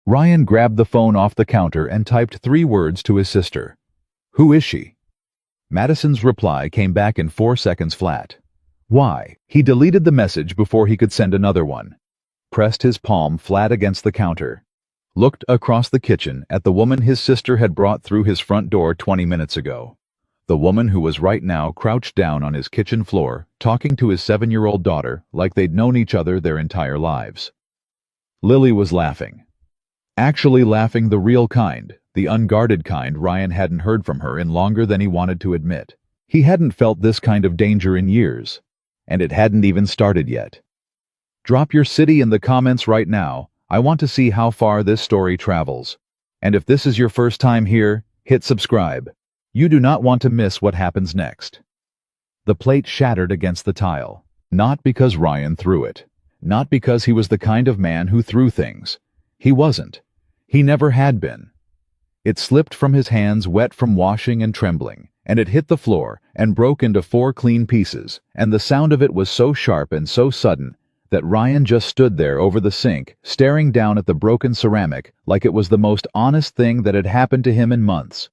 Ryan grabbed the phone off the counter and typed 3 words to his sister. "Who is she?" Madison's reply came back in 4 seconds flat. "Why?" He deleted the message before he could send another one. Pressed his palm flat against the counter. Looked across the kitchen at the woman his sister had brought through his front door 20 minutes ago. The woman who was right now crouched down on his kitchen floor, talking to his 7-year-old daughter like they'd known each other their entire lives. Lily was laughing. Actually laughing the real kind, the unguarded kind Ryan hadn't heard from her in longer than he wanted to admit. He hadn't felt this kind of danger in years, and it hadn't even started yet. Drop your city in the comments right now. I want to see how far this story travels. And if this is your first time here, hit subscribe. You do not want to miss what happens next. The plate shattered against the tile. Not because Ryan threw it. Not because he was the kind of man who threw things. He wasn't. He never had been. It slipped from his hands, wet from washing and trembling, and it hit the floor and broke into 4 clean pieces, and the sound of it was so sharp and so sudden that Ryan just stood there over the sink, staring down at the broken ceramic like it was the most honest thing that had happened to him in months.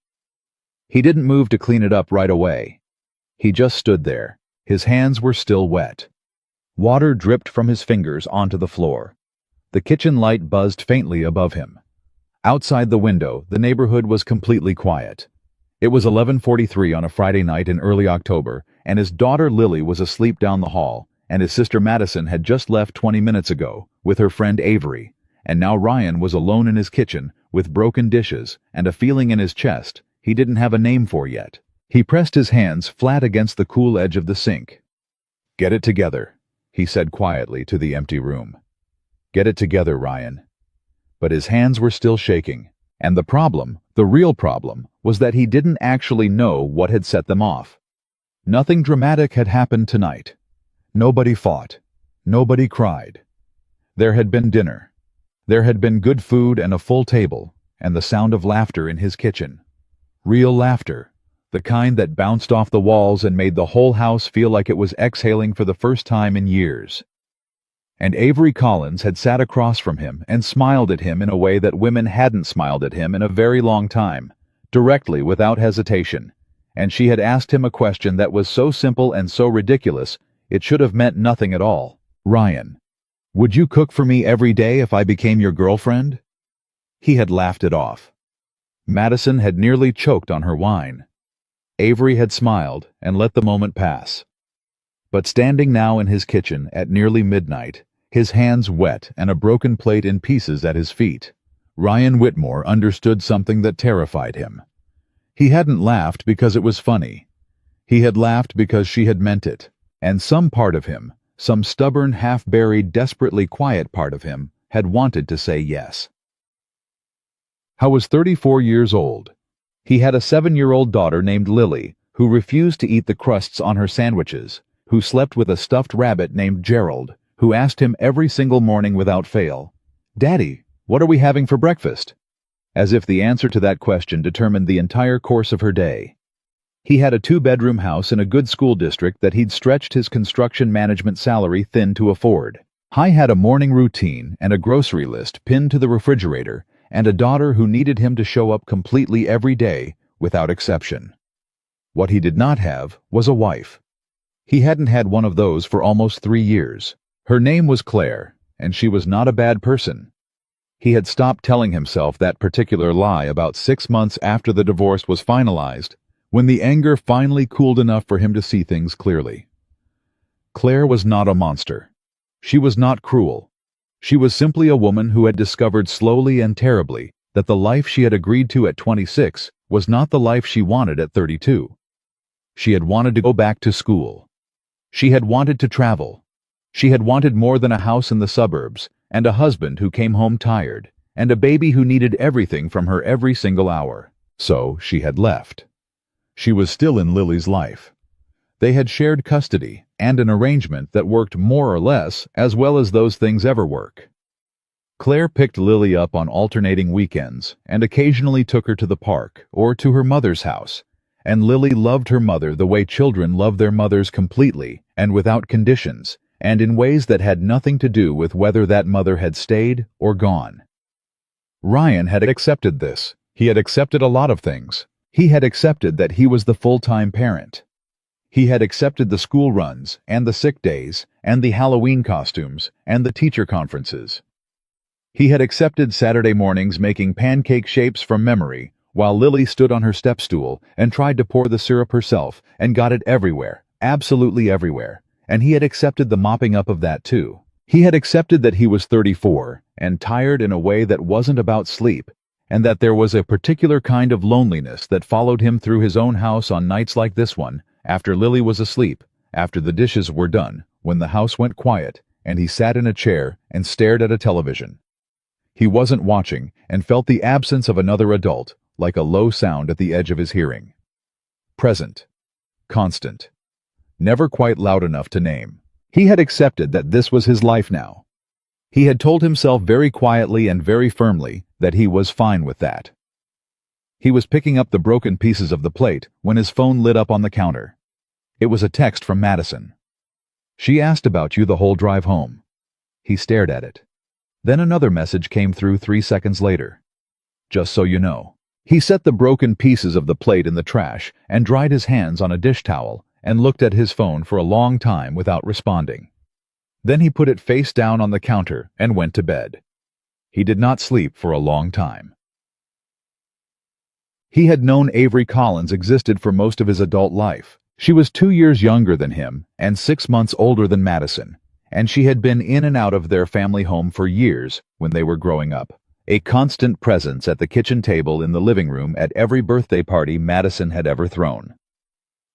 He didn't move to clean it up right away. He just stood there. His hands were still wet. Water dripped from his fingers onto the floor. The kitchen light buzzed faintly above him. Outside the window, the neighborhood was completely quiet. It was 11:43 on a Friday night in early October, and his daughter Lily was asleep down the hall, and his sister Madison had just left 20 minutes ago with her friend Avery, and now Ryan was alone in his kitchen with broken dishes and a feeling in his chest he didn't have a name for yet. He pressed his hands flat against the cool edge of the sink. "Get it together," he said quietly to the empty room. "Get it together, Ryan." But his hands were still shaking, and the problem, the real problem, was that he didn't actually know what had set them off. Nothing dramatic had happened tonight. Nobody fought. Nobody cried. There had been dinner. There had been good food and a full table, and the sound of laughter in his kitchen. Real laughter, the kind that bounced off the walls and made the whole house feel like it was exhaling for the first time in years. And Avery Collins had sat across from him and smiled at him in a way that women hadn't smiled at him in a very long time, directly, without hesitation. And she had asked him a question that was so simple and so ridiculous, it should have meant nothing at all. "Ryan, would you cook for me every day if I became your girlfriend?" He had laughed it off. Madison had nearly choked on her wine. Avery had smiled and let the moment pass. But standing now in his kitchen at nearly midnight, his hands wet and a broken plate in pieces at his feet, Ryan Whitmore understood something that terrified him. He hadn't laughed because it was funny. He had laughed because she had meant it, and some part of him, some stubborn, half-buried, desperately quiet part of him, had wanted to say yes. How was 34 years old. He had a 7-year-old daughter named Lily, who refused to eat the crusts on her sandwiches, who slept with a stuffed rabbit named Gerald, who asked him every single morning without fail, "Daddy, what are we having for breakfast?" As if the answer to that question determined the entire course of her day. He had a 2-bedroom house in a good school district that he'd stretched his construction management salary thin to afford. He had a morning routine and a grocery list pinned to the refrigerator, and a daughter who needed him to show up completely every day, without exception. What he did not have was a wife. He hadn't had one of those for almost 3 years. Her name was Claire, and she was not a bad person. He had stopped telling himself that particular lie about 6 months after the divorce was finalized, when the anger finally cooled enough for him to see things clearly. Claire was not a monster. She was not cruel. She was simply a woman who had discovered slowly and terribly that the life she had agreed to at 26 was not the life she wanted at 32. She had wanted to go back to school. She had wanted to travel. She had wanted more than a house in the suburbs, and a husband who came home tired, and a baby who needed everything from her every single hour. So she had left. She was still in Lily's life. They had shared custody and an arrangement that worked more or less as well as those things ever work. Claire picked Lily up on alternating weekends and occasionally took her to the park or to her mother's house, and Lily loved her mother the way children love their mothers completely and without conditions, and in ways that had nothing to do with whether that mother had stayed or gone. Ryan had accepted this. He had accepted a lot of things. He had accepted that he was the full-time parent. He had accepted the school runs, and the sick days, and the Halloween costumes, and the teacher conferences. He had accepted Saturday mornings making pancake shapes from memory, while Lily stood on her step stool and tried to pour the syrup herself and got it everywhere, absolutely everywhere. And he had accepted the mopping up of that too. He had accepted that he was 34 and tired in a way that wasn't about sleep, and that there was a particular kind of loneliness that followed him through his own house on nights like this one, after Lily was asleep, after the dishes were done, when the house went quiet, and he sat in a chair and stared at a television. He wasn't watching and felt the absence of another adult, like a low sound at the edge of his hearing. Present. Constant. Never quite loud enough to name. He had accepted that this was his life now. He had told himself very quietly and very firmly that he was fine with that. He was picking up the broken pieces of the plate when his phone lit up on the counter. It was a text from Madison. "She asked about you the whole drive home." He stared at it. Then another message came through 3 seconds later. "Just so you know." He set the broken pieces of the plate in the trash and dried his hands on a dish towel and looked at his phone for a long time without responding. Then he put it face down on the counter and went to bed. He did not sleep for a long time. He had known Avery Collins existed for most of his adult life. She was 2 years younger than him and 6 months older than Madison, and she had been in and out of their family home for years when they were growing up. A constant presence at the kitchen table in the living room at every birthday party Madison had ever thrown.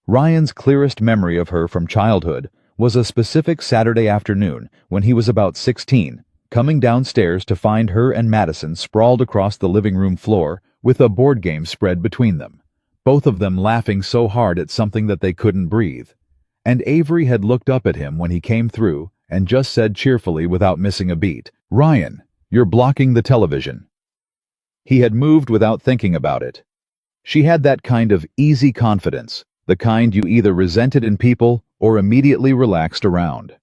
Ryan's clearest memory of her from childhood was a specific Saturday afternoon when he was about 16, coming downstairs to find her and Madison sprawled across the living room floor with a board game spread between them, both of them laughing so hard at something that they couldn't breathe. And Avery had looked up at him when he came through and just said cheerfully without missing a beat, "Ryan, you're blocking the television." He had moved without thinking about it. She had that kind of easy confidence, the kind you either resented in people or immediately relaxed around.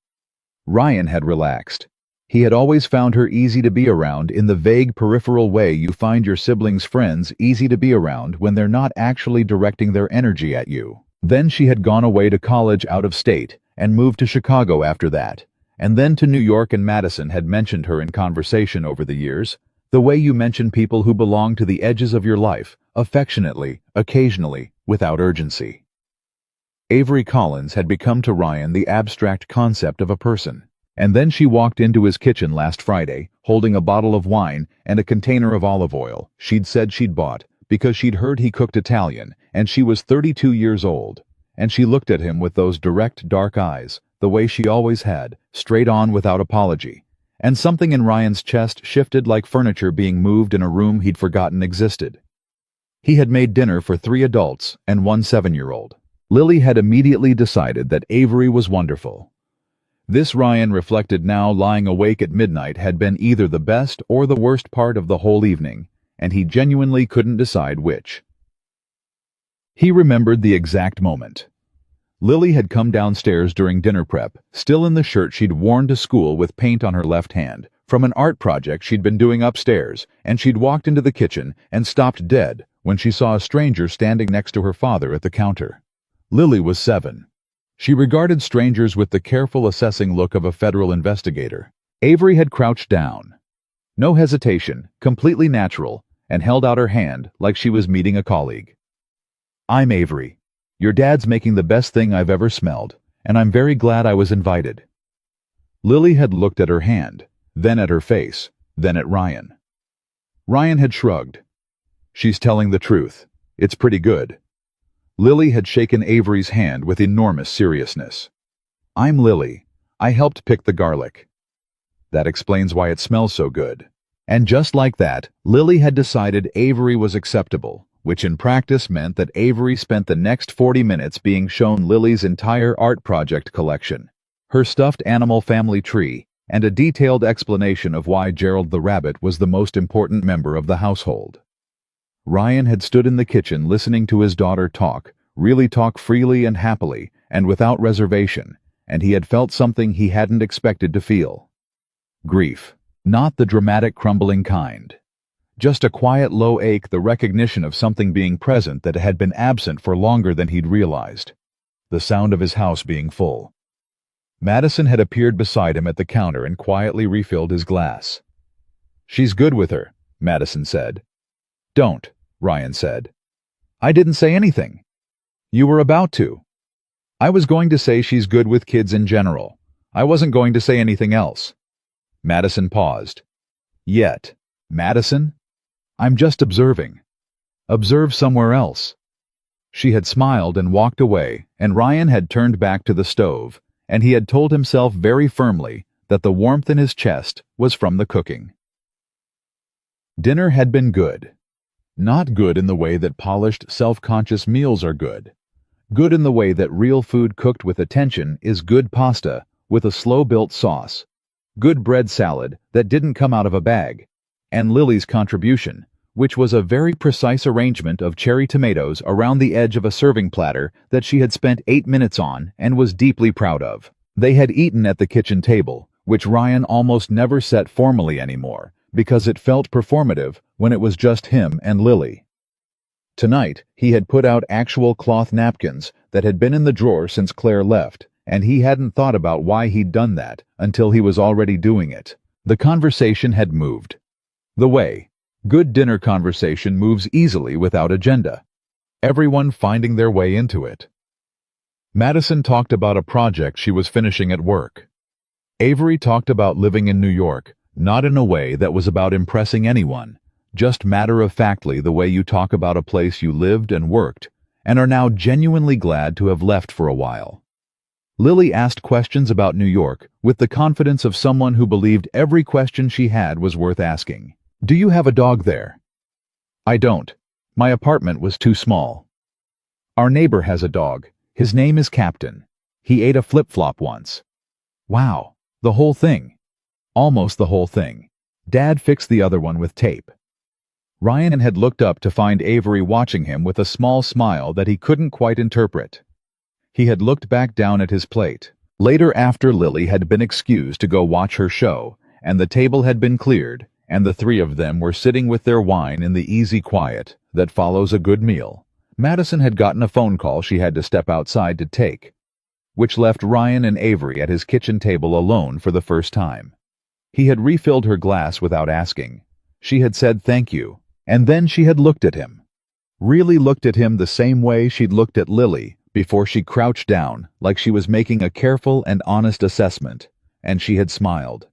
Ryan had relaxed. He had always found her easy to be around in the vague peripheral way you find your siblings' friends easy to be around when they're not actually directing their energy at you. Then she had gone away to college out of state and moved to Chicago after that, and then to New York, and Madison had mentioned her in conversation over the years, the way you mention people who belong to the edges of your life, affectionately, occasionally, without urgency. Avery Collins had become to Ryan the abstract concept of a person. And then she walked into his kitchen last Friday, holding a bottle of wine and a container of olive oil she'd said she'd bought because she'd heard he cooked Italian, and she was 32 years old. And she looked at him with those direct, dark eyes, the way she always had, straight on without apology. And something in Ryan's chest shifted like furniture being moved in a room he'd forgotten existed. He had made dinner for 3 adults and 1 7-year-old. Lily had immediately decided that Avery was wonderful. This, Ryan reflected now, lying awake at midnight, had been either the best or the worst part of the whole evening, and he genuinely couldn't decide which. He remembered the exact moment. Lily had come downstairs during dinner prep, still in the shirt she'd worn to school with paint on her left hand, from an art project she'd been doing upstairs, and she'd walked into the kitchen and stopped dead when she saw a stranger standing next to her father at the counter. Lily was 7. She regarded strangers with the careful assessing look of a federal investigator. Avery had crouched down. No hesitation, completely natural, and held out her hand like she was meeting a colleague. "I'm Avery. Your dad's making the best thing I've ever smelled, and I'm very glad I was invited." Lily had looked at her hand, then at her face, then at Ryan. Ryan had shrugged. "She's telling the truth. It's pretty good." Lily had shaken Avery's hand with enormous seriousness. "I'm Lily. I helped pick the garlic. That explains why it smells so good." And just like that, Lily had decided Avery was acceptable, which in practice meant that Avery spent the next 40 minutes being shown Lily's entire art project collection, her stuffed animal family tree, and a detailed explanation of why Gerald the rabbit was the most important member of the household. Ryan had stood in the kitchen listening to his daughter talk, really talk freely and happily, and without reservation, and he had felt something he hadn't expected to feel. Grief. Not the dramatic crumbling kind. Just a quiet low ache, the recognition of something being present that had been absent for longer than he'd realized. The sound of his house being full. Madison had appeared beside him at the counter and quietly refilled his glass. "She's good with her," Madison said. "Don't," Ryan said. "I didn't say anything." "You were about to." "I was going to say she's good with kids in general. I wasn't going to say anything else." Madison paused. "Yet, Madison? I'm just observing." "Observe somewhere else." She had smiled and walked away, and Ryan had turned back to the stove, and he had told himself very firmly that the warmth in his chest was from the cooking. Dinner had been good. Not good in the way that polished, self-conscious meals are good. Good in the way that real food cooked with attention is good pasta with a slow-built sauce. Good bread salad that didn't come out of a bag. And Lily's contribution, which was a very precise arrangement of cherry tomatoes around the edge of a serving platter that she had spent 8 minutes on and was deeply proud of. They had eaten at the kitchen table, which Ryan almost never set formally anymore, because it felt performative when it was just him and Lily. Tonight, he had put out actual cloth napkins that had been in the drawer since Claire left, and he hadn't thought about why he'd done that until he was already doing it. The conversation had moved. The way good dinner conversation moves easily without agenda. Everyone finding their way into it. Madison talked about a project she was finishing at work. Avery talked about living in New York, not in a way that was about impressing anyone, just matter-of-factly the way you talk about a place you lived and worked, and are now genuinely glad to have left for a while. Lily asked questions about New York with the confidence of someone who believed every question she had was worth asking. "Do you have a dog there?" "I don't. My apartment was too small." "Our neighbor has a dog. His name is Captain. He ate a flip-flop once." "Wow, the whole thing." "Almost the whole thing. Dad fixed the other one with tape." Ryan had looked up to find Avery watching him with a small smile that he couldn't quite interpret. He had looked back down at his plate. Later, after Lily had been excused to go watch her show, and the table had been cleared, and the three of them were sitting with their wine in the easy quiet that follows a good meal, Madison had gotten a phone call she had to step outside to take, which left Ryan and Avery at his kitchen table alone for the first time. He had refilled her glass without asking. She had said thank you, and then she had looked at him. Really looked at him the same way she'd looked at Lily before she crouched down, like she was making a careful and honest assessment, and she had smiled.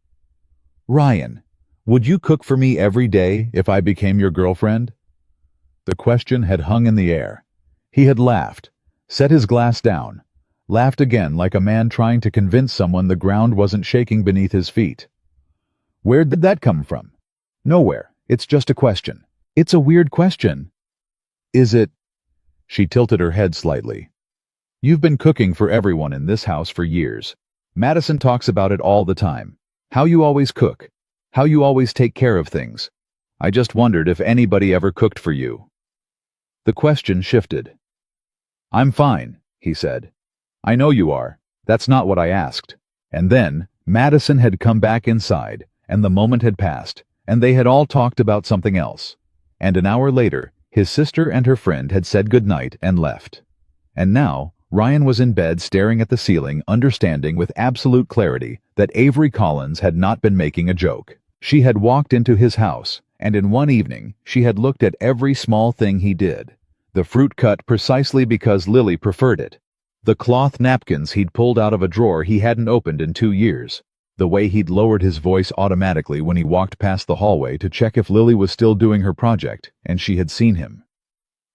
"Ryan, would you cook for me every day if I became your girlfriend?" The question had hung in the air. He had laughed, set his glass down, laughed again like a man trying to convince someone the ground wasn't shaking beneath his feet. "Where did that come from?" "Nowhere. It's just a question." "It's a weird question." "Is it?" She tilted her head slightly. "You've been cooking for everyone in this house for years. Madison talks about it all the time. How you always cook. How you always take care of things. I just wondered if anybody ever cooked for you." The question shifted. "I'm fine," he said. "I know you are. That's not what I asked." And then, Madison had come back inside, and the moment had passed, and they had all talked about something else. And an hour later, his sister and her friend had said goodnight and left. And now, Ryan was in bed staring at the ceiling, understanding with absolute clarity that Avery Collins had not been making a joke. She had walked into his house, and in one evening she had looked at every small thing he did. The fruit cut precisely because Lily preferred it. The cloth napkins he'd pulled out of a drawer he hadn't opened in 2 years. The way he'd lowered his voice automatically when he walked past the hallway to check if Lily was still doing her project, and she had seen him.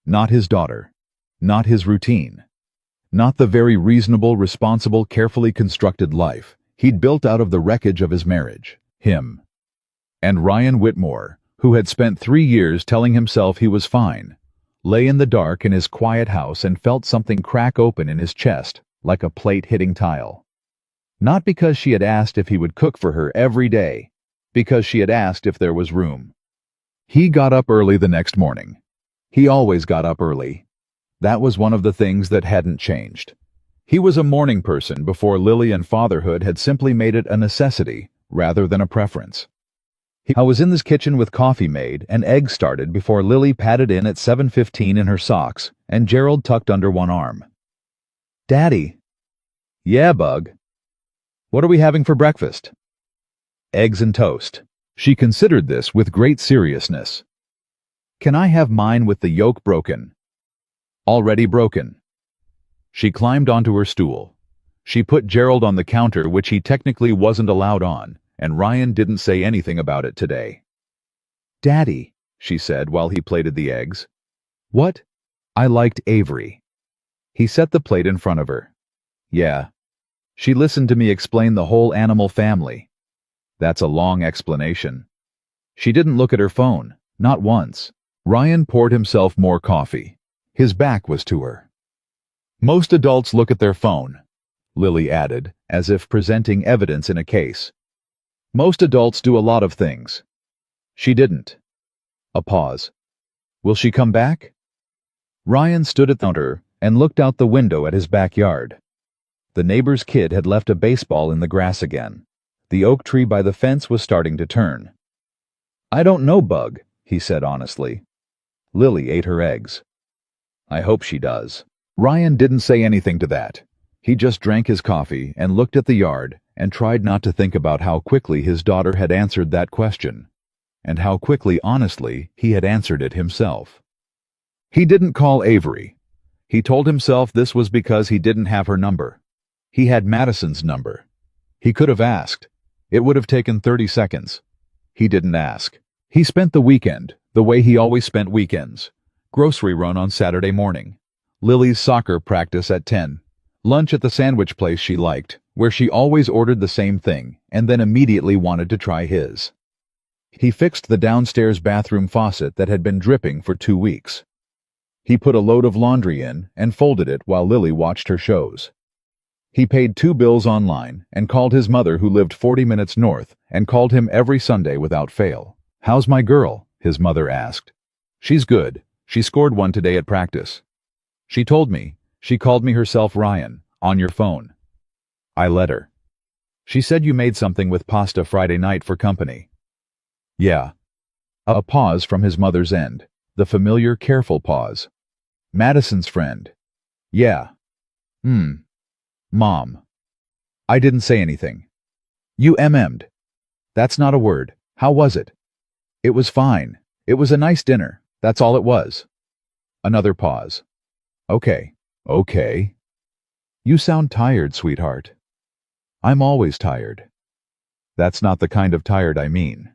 Not his daughter. Not his routine. Not the very reasonable, responsible, carefully constructed life he'd built out of the wreckage of his marriage. Him. And Ryan Whitmore, who had spent 3 years telling himself he was fine, lay in the dark in his quiet house and felt something crack open in his chest, like a plate hitting tile. Not because she had asked if he would cook for her every day, because she had asked if there was room. He got up early the next morning. He always got up early. That was one of the things that hadn't changed. He was a morning person before Lily and fatherhood had simply made it a necessity rather than a preference. I was in this kitchen with coffee made and eggs started before Lily padded in at 7:15 in her socks and Gerald tucked under one arm. Daddy. Yeah, Bug. What are we having for breakfast? Eggs and toast. She considered this with great seriousness. Can I have mine with the yolk broken? Already broken. She climbed onto her stool. She put Gerald on the counter, which he technically wasn't allowed on, and Ryan didn't say anything about it today. Daddy, she said while he plated the eggs. What? I liked Avery. He set the plate in front of her. Yeah. She listened to me explain the whole animal family. That's a long explanation. She didn't look at her phone, not once. Ryan poured himself more coffee. His back was to her. Most adults look at their phone, Lily added, as if presenting evidence in a case. Most adults do a lot of things. She didn't. A pause. Will she come back? Ryan stood at the counter and looked out the window at his backyard. The neighbor's kid had left a baseball in the grass again. The oak tree by the fence was starting to turn. I don't know, Bug, he said honestly. Lily ate her eggs. I hope she does. Ryan didn't say anything to that. He just drank his coffee and looked at the yard and tried not to think about how quickly his daughter had answered that question, and how quickly, honestly, he had answered it himself. He didn't call Avery. He told himself this was because he didn't have her number. He had Madison's number. He could have asked. It would have taken 30 seconds. He didn't ask. He spent the weekend the way he always spent weekends. Grocery run on Saturday morning. Lily's soccer practice at 10. Lunch at the sandwich place she liked, where she always ordered the same thing and then immediately wanted to try his. He fixed the downstairs bathroom faucet that had been dripping for 2 weeks. He put a load of laundry in and folded it while Lily watched her shows. He paid 2 bills online and called his mother, who lived 40 minutes north, and called him every Sunday without fail. How's my girl? His mother asked. She's good. She scored one today at practice. She told me. She called me herself Ryan, on your phone. I let her. She said you made something with pasta Friday night for company. Yeah. A pause from his mother's end. The familiar, careful pause. Madison's friend. Yeah. Mom. I didn't say anything. You MM'd. That's not a word. How was it? It was fine. It was a nice dinner. That's all it was. Another pause. Okay. You sound tired, sweetheart. I'm always tired. That's not the kind of tired I mean.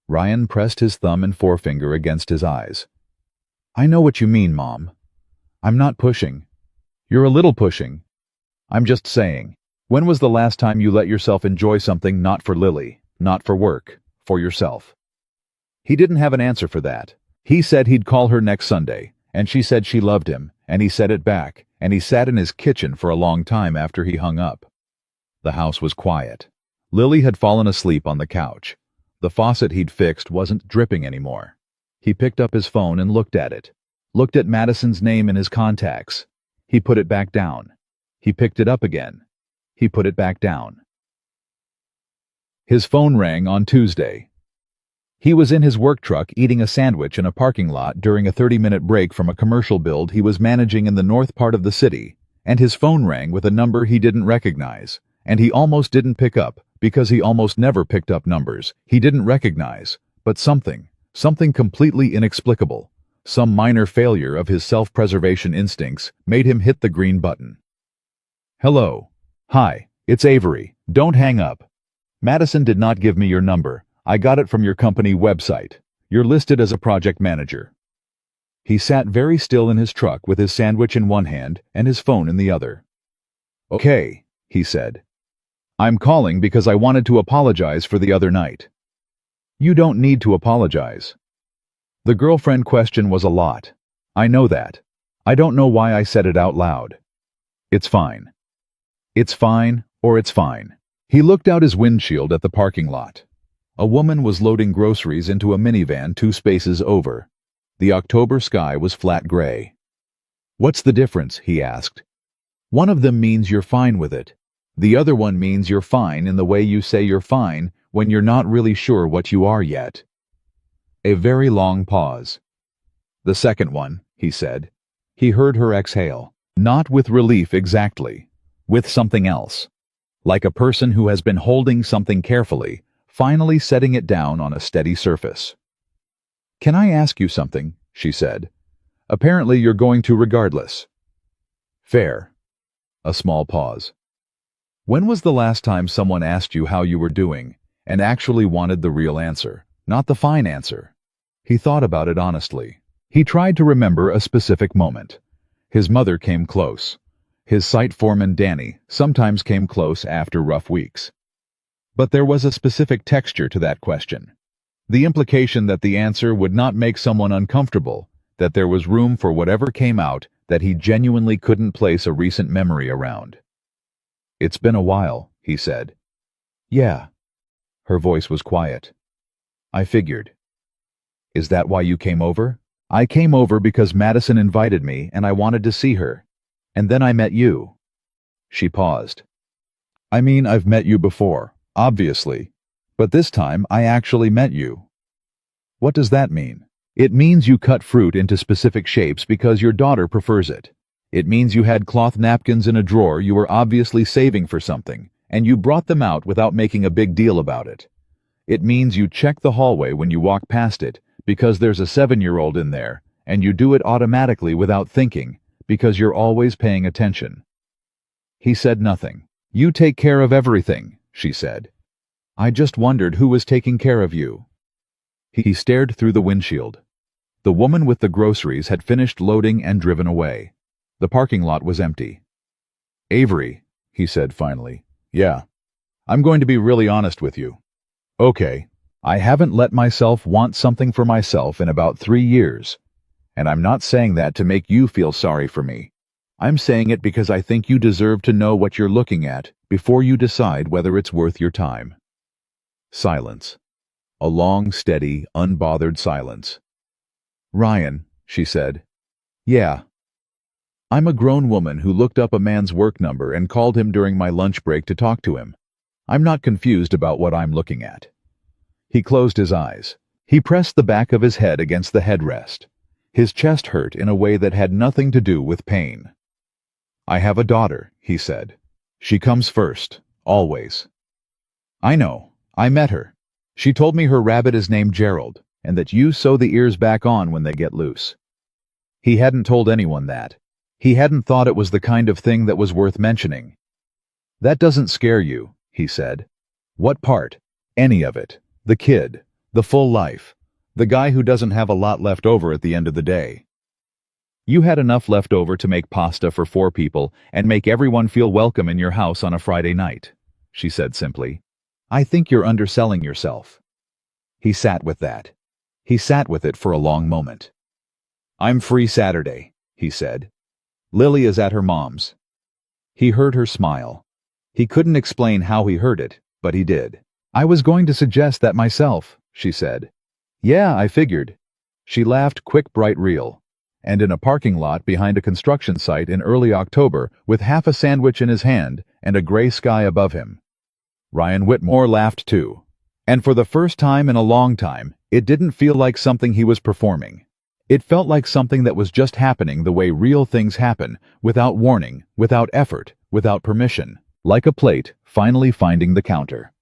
Ryan pressed his thumb and forefinger against his eyes. I know what you mean, Mom. I'm not pushing. You're a little pushing. I'm just saying, when was the last time you let yourself enjoy something not for Lily, not for work, for yourself? He didn't have an answer for that. He said he'd call her next Sunday, and she said she loved him, and he said it back, and he sat in his kitchen for a long time after he hung up. The house was quiet. Lily had fallen asleep on the couch. The faucet he'd fixed wasn't dripping anymore. He picked up his phone and looked at it. Looked at Madison's name in his contacts. He put it back down. He picked it up again. He put it back down. His phone rang on Tuesday. He was in his work truck eating a sandwich in a parking lot during a 30-minute break from a commercial build he was managing in the north part of the city, and his phone rang with a number he didn't recognize, and he almost didn't pick up because he almost never picked up numbers he didn't recognize, but something completely inexplicable, some minor failure of his self-preservation instincts made him hit the green button. Hello. Hi, it's Avery. Don't hang up. Madison did not give me your number. I got it from your company website. You're listed as a project manager. He sat very still in his truck with his sandwich in one hand and his phone in the other. Okay, he said. I'm calling because I wanted to apologize for the other night. You don't need to apologize. The girlfriend question was a lot. I know that. I don't know why I said it out loud. It's fine. It's fine, or it's fine. He looked out his windshield at the parking lot. A woman was loading groceries into a minivan 2 spaces over. The October sky was flat gray. What's the difference? He asked. One of them means you're fine with it. The other one means you're fine in the way you say you're fine when you're not really sure what you are yet. A very long pause. The second one, he said. He heard her exhale, not with relief exactly, with something else. Like a person who has been holding something carefully, finally setting it down on a steady surface. "Can I ask you something?" she said. "Apparently you're going to regardless." "Fair." A small pause. "When was the last time someone asked you how you were doing, and actually wanted the real answer, not the fine answer?" He thought about it honestly. He tried to remember a specific moment. His mother came close. His site foreman Danny sometimes came close after rough weeks. But there was a specific texture to that question. The implication that the answer would not make someone uncomfortable, that there was room for whatever came out that he genuinely couldn't place a recent memory around. "It's been a while," he said. "Yeah." Her voice was quiet. "I figured." "Is that why you came over?" "I came over because Madison invited me and I wanted to see her. And then I met you." She paused. "I mean, I've met you before, obviously. But this time I actually met you." "What does that mean?" "It means you cut fruit into specific shapes because your daughter prefers it. It means you had cloth napkins in a drawer you were obviously saving for something, and you brought them out without making a big deal about it. It means you check the hallway when you walk past it because there's a 7-year-old in there, and you do it automatically without thinking because you're always paying attention." He said nothing. "You take care of everything," she said. "I just wondered who was taking care of you." He stared through the windshield. The woman with the groceries had finished loading and driven away. The parking lot was empty. "Avery," he said finally. "Yeah. I'm going to be really honest with you. Okay. I haven't let myself want something for myself in about 3 years. And I'm not saying that to make you feel sorry for me. I'm saying it because I think you deserve to know what you're looking at before you decide whether it's worth your time." Silence. A long, steady, unbothered silence. "Ryan," she said. "Yeah. I'm a grown woman who looked up a man's work number and called him during my lunch break to talk to him. I'm not confused about what I'm looking at." He closed his eyes. He pressed the back of his head against the headrest. His chest hurt in a way that had nothing to do with pain. "I have a daughter," he said. "She comes first, always." "I know. I met her. She told me her rabbit is named Gerald, and that you sew the ears back on when they get loose." He hadn't told anyone that. He hadn't thought it was the kind of thing that was worth mentioning. "That doesn't scare you," he said. "What part? Any of it? The kid? The full life? The guy who doesn't have a lot left over at the end of the day?" "You had enough left over to make pasta for 4 people and make everyone feel welcome in your house on a Friday night," she said simply. "I think you're underselling yourself." He sat with that. He sat with it for a long moment. "I'm free Saturday," he said. "Lily is at her mom's." He heard her smile. He couldn't explain how he heard it, but he did. "I was going to suggest that myself," she said. "Yeah, I figured." She laughed quick, bright reel. And in a parking lot behind a construction site in early October with half a sandwich in his hand and a gray sky above him. Ryan Whitmore laughed too. And for the first time in a long time, it didn't feel like something he was performing. It felt like something that was just happening the way real things happen, without warning, without effort, without permission, like a plate finally finding the counter.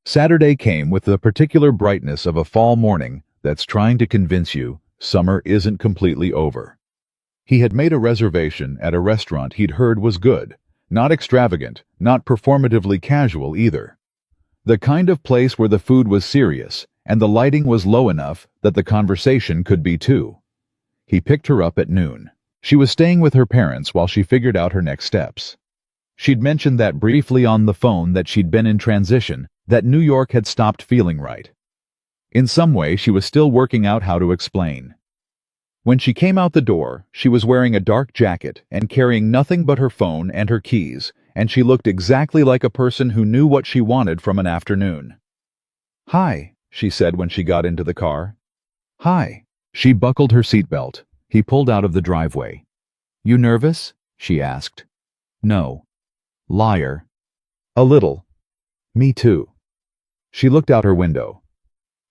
Saturday came with the particular brightness of a fall morning that's trying to convince you summer isn't completely over. He had made a reservation at a restaurant he'd heard was good, not extravagant, not performatively casual either. The kind of place where the food was serious and the lighting was low enough that the conversation could be too. He picked her up at noon. She was staying with her parents while she figured out her next steps. She'd mentioned that briefly on the phone that she'd been in transition, that New York had stopped feeling right. In some way, she was still working out how to explain. When she came out the door, she was wearing a dark jacket and carrying nothing but her phone and her keys, and she looked exactly like a person who knew what she wanted from an afternoon. "Hi," she said when she got into the car. "Hi." She buckled her seatbelt. He pulled out of the driveway. "You nervous?" she asked. "No." "Liar." "A little." "Me too." She looked out her window.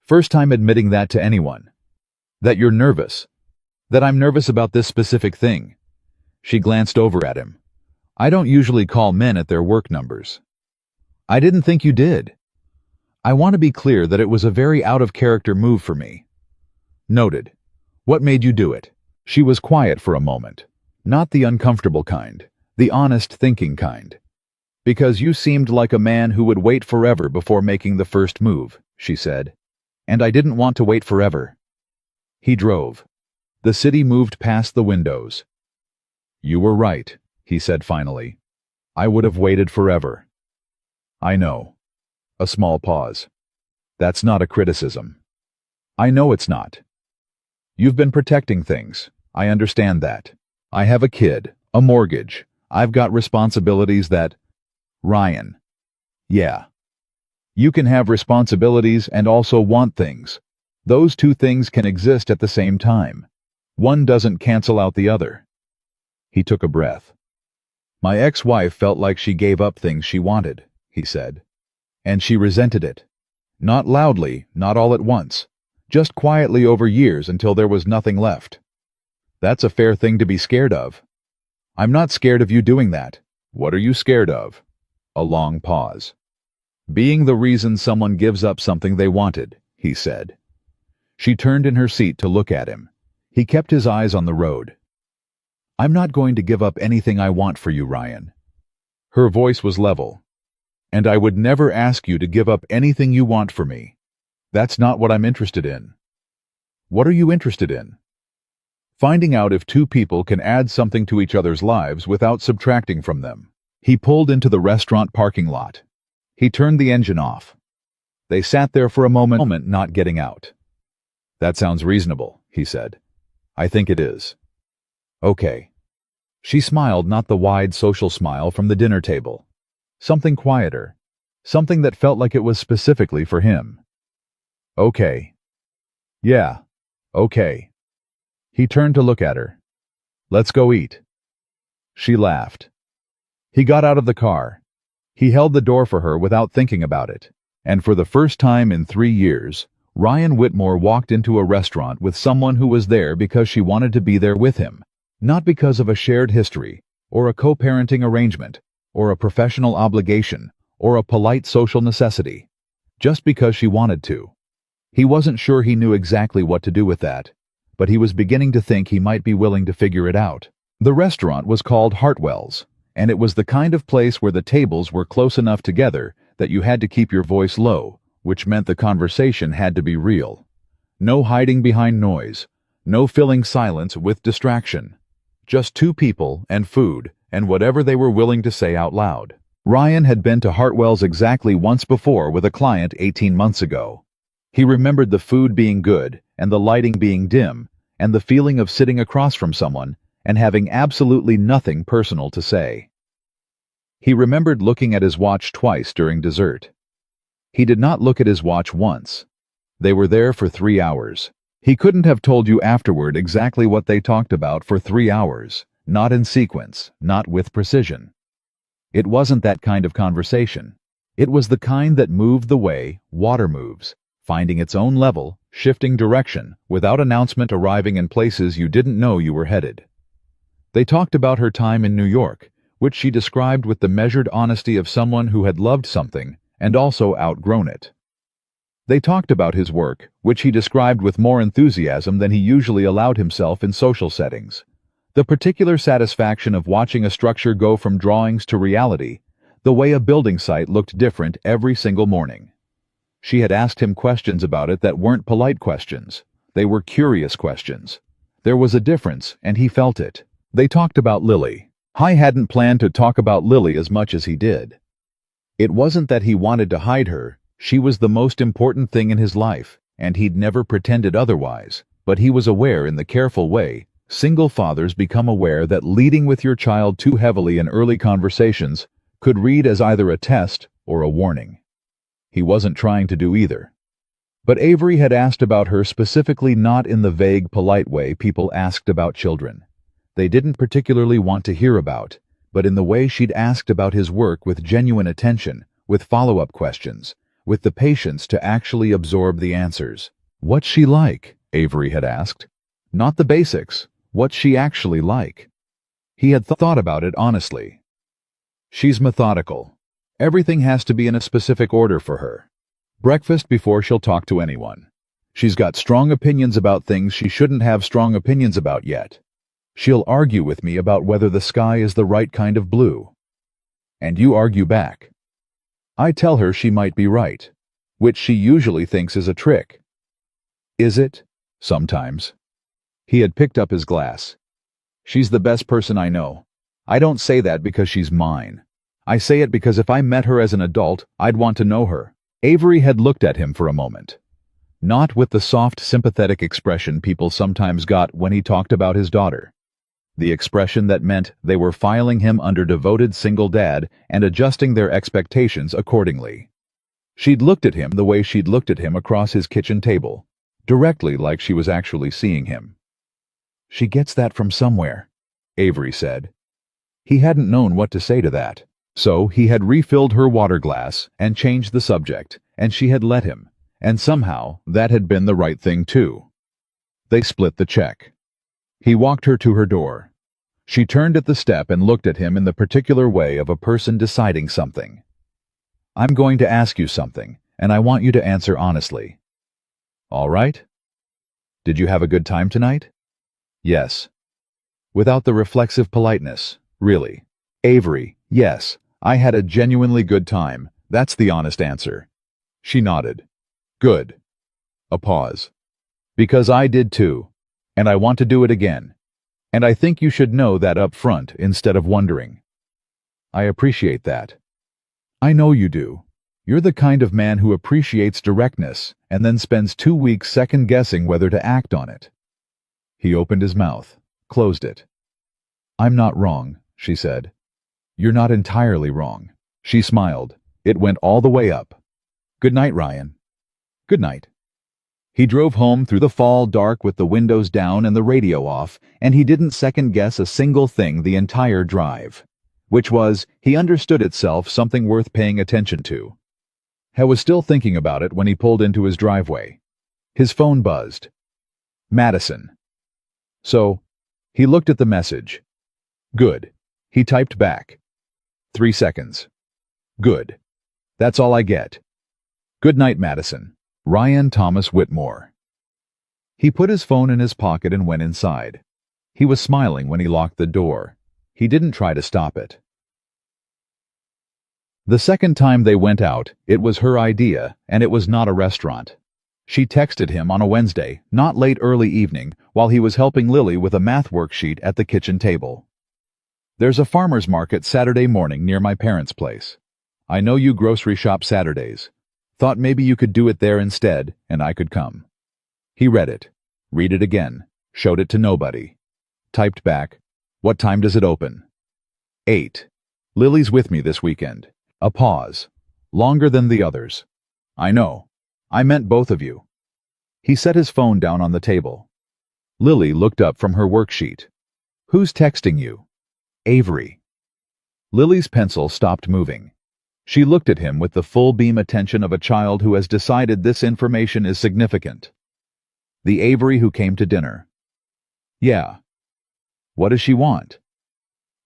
First time admitting that to anyone. That you're nervous. That I'm nervous about this specific thing. She glanced over at him. I don't usually call men at their work numbers. I didn't think you did. I want to be clear that it was a very out-of-character move for me. Noted. What made you do it? She was quiet for a moment. Not the uncomfortable kind. The honest thinking kind. Because you seemed like a man who would wait forever before making the first move, she said. And I didn't want to wait forever. He drove. The city moved past the windows. You were right, he said finally. I would have waited forever. I know. A small pause. That's not a criticism. I know it's not. You've been protecting things. I understand that. I have a kid, a mortgage. I've got responsibilities that... Ryan. Yeah. You can have responsibilities and also want things. Those two things can exist at the same time. One doesn't cancel out the other. He took a breath. My ex-wife felt like she gave up things she wanted, he said. And she resented it. Not loudly, not all at once. Just quietly over years until there was nothing left. That's a fair thing to be scared of. I'm not scared of you doing that. What are you scared of? A long pause. Being the reason someone gives up something they wanted, he said. She turned in her seat to look at him. He kept his eyes on the road. I'm not going to give up anything I want for you, Ryan. Her voice was level. And I would never ask you to give up anything you want for me. That's not what I'm interested in. What are you interested in? Finding out if two people can add something to each other's lives without subtracting from them. He pulled into the restaurant parking lot. He turned the engine off. They sat there for a moment, not getting out. That sounds reasonable, he said. I think it is. Okay. She smiled, not the wide social smile from the dinner table. Something quieter. Something that felt like it was specifically for him. Okay. Yeah. Okay. He turned to look at her. Let's go eat. She laughed. He got out of the car. He held the door for her without thinking about it. And for the first time in 3 years, Ryan Whitmore walked into a restaurant with someone who was there because she wanted to be there with him. Not because of a shared history, or a co-parenting arrangement, or a professional obligation, or a polite social necessity. Just because she wanted to. He wasn't sure he knew exactly what to do with that, but he was beginning to think he might be willing to figure it out. The restaurant was called Hartwell's, and it was the kind of place where the tables were close enough together that you had to keep your voice low, which meant the conversation had to be real. No hiding behind noise, no filling silence with distraction. Just two people and food and whatever they were willing to say out loud. Ryan had been to Hartwell's exactly once before with a client 18 months ago. He remembered the food being good and the lighting being dim and the feeling of sitting across from someone and having absolutely nothing personal to say. He remembered looking at his watch twice during dessert. He did not look at his watch once. They were there for 3 hours. He couldn't have told you afterward exactly what they talked about for 3 hours, not in sequence, not with precision. It wasn't that kind of conversation. It was the kind that moved the way water moves, finding its own level, shifting direction, without announcement, arriving in places you didn't know you were headed. They talked about her time in New York, which she described with the measured honesty of someone who had loved something and also outgrown it. They talked about his work, which he described with more enthusiasm than he usually allowed himself in social settings. The particular satisfaction of watching a structure go from drawings to reality, the way a building site looked different every single morning. She had asked him questions about it that weren't polite questions. They were curious questions. There was a difference, and he felt it. They talked about Lily. I hadn't planned to talk about Lily as much as he did. It wasn't that he wanted to hide her. She was the most important thing in his life, and he'd never pretended otherwise. But he was aware in the careful way single fathers become aware that leading with your child too heavily in early conversations could read as either a test or a warning. He wasn't trying to do either. But Avery had asked about her specifically, not in the vague, polite way people asked about children. They didn't particularly want to hear about, but in the way she'd asked about his work with genuine attention, with follow-up questions, with the patience to actually absorb the answers. What's she like? Avery had asked. Not the basics. What's she actually like? He had thought about it honestly. She's methodical. Everything has to be in a specific order for her. Breakfast before she'll talk to anyone. She's got strong opinions about things she shouldn't have strong opinions about yet. She'll argue with me about whether the sky is the right kind of blue. And you argue back. I tell her she might be right, which she usually thinks is a trick. Is it? Sometimes. He had picked up his glass. She's the best person I know. I don't say that because she's mine. I say it because if I met her as an adult, I'd want to know her. Avery had looked at him for a moment. Not with the soft, sympathetic expression people sometimes got when he talked about his daughter. The expression that meant they were filing him under devoted single dad and adjusting their expectations accordingly. She'd looked at him the way she'd looked at him across his kitchen table, directly like she was actually seeing him. She gets that from somewhere, Avery said. He hadn't known what to say to that, so he had refilled her water glass and changed the subject, and she had let him, and somehow that had been the right thing too. They split the check. He walked her to her door. She turned at the step and looked at him in the particular way of a person deciding something. I'm going to ask you something, and I want you to answer honestly. All right? Did you have a good time tonight? Yes. Without the reflexive politeness, really. Avery, yes, I had a genuinely good time. That's the honest answer. She nodded. Good. A pause. Because I did too. And I want to do it again. And I think you should know that up front instead of wondering. I appreciate that. I know you do. You're the kind of man who appreciates directness and then spends 2 weeks second-guessing whether to act on it. He opened his mouth, closed it. I'm not wrong, she said. You're not entirely wrong. She smiled. It went all the way up. Good night, Ryan. Good night. He drove home through the fall dark with the windows down and the radio off, and he didn't second-guess a single thing the entire drive. Which was, he understood itself something worth paying attention to. He was still thinking about it when he pulled into his driveway. His phone buzzed. Madison. So, he looked at the message. Good. He typed back. 3 seconds. Good. That's all I get. Good night, Madison. Ryan Thomas Whitmore. He put his phone in his pocket and went inside. He was smiling when he locked the door. He didn't try to stop it. The second time they went out, it was her idea, and it was not a restaurant. She texted him on a Wednesday, not late early evening, while he was helping Lily with a math worksheet at the kitchen table. There's a farmer's market Saturday morning near my parents' place. I know you grocery shop Saturdays. Thought maybe you could do it there instead, and I could come. He read it, read it again, showed it to nobody. Typed back, what time does it open? 8. Lily's with me this weekend. A pause. Longer than the others. I know. I meant both of you. He set his phone down on the table. Lily looked up from her worksheet. Who's texting you? Avery. Lily's pencil stopped moving. She looked at him with the full beam attention of a child who has decided this information is significant. The Avery who came to dinner. Yeah. What does she want?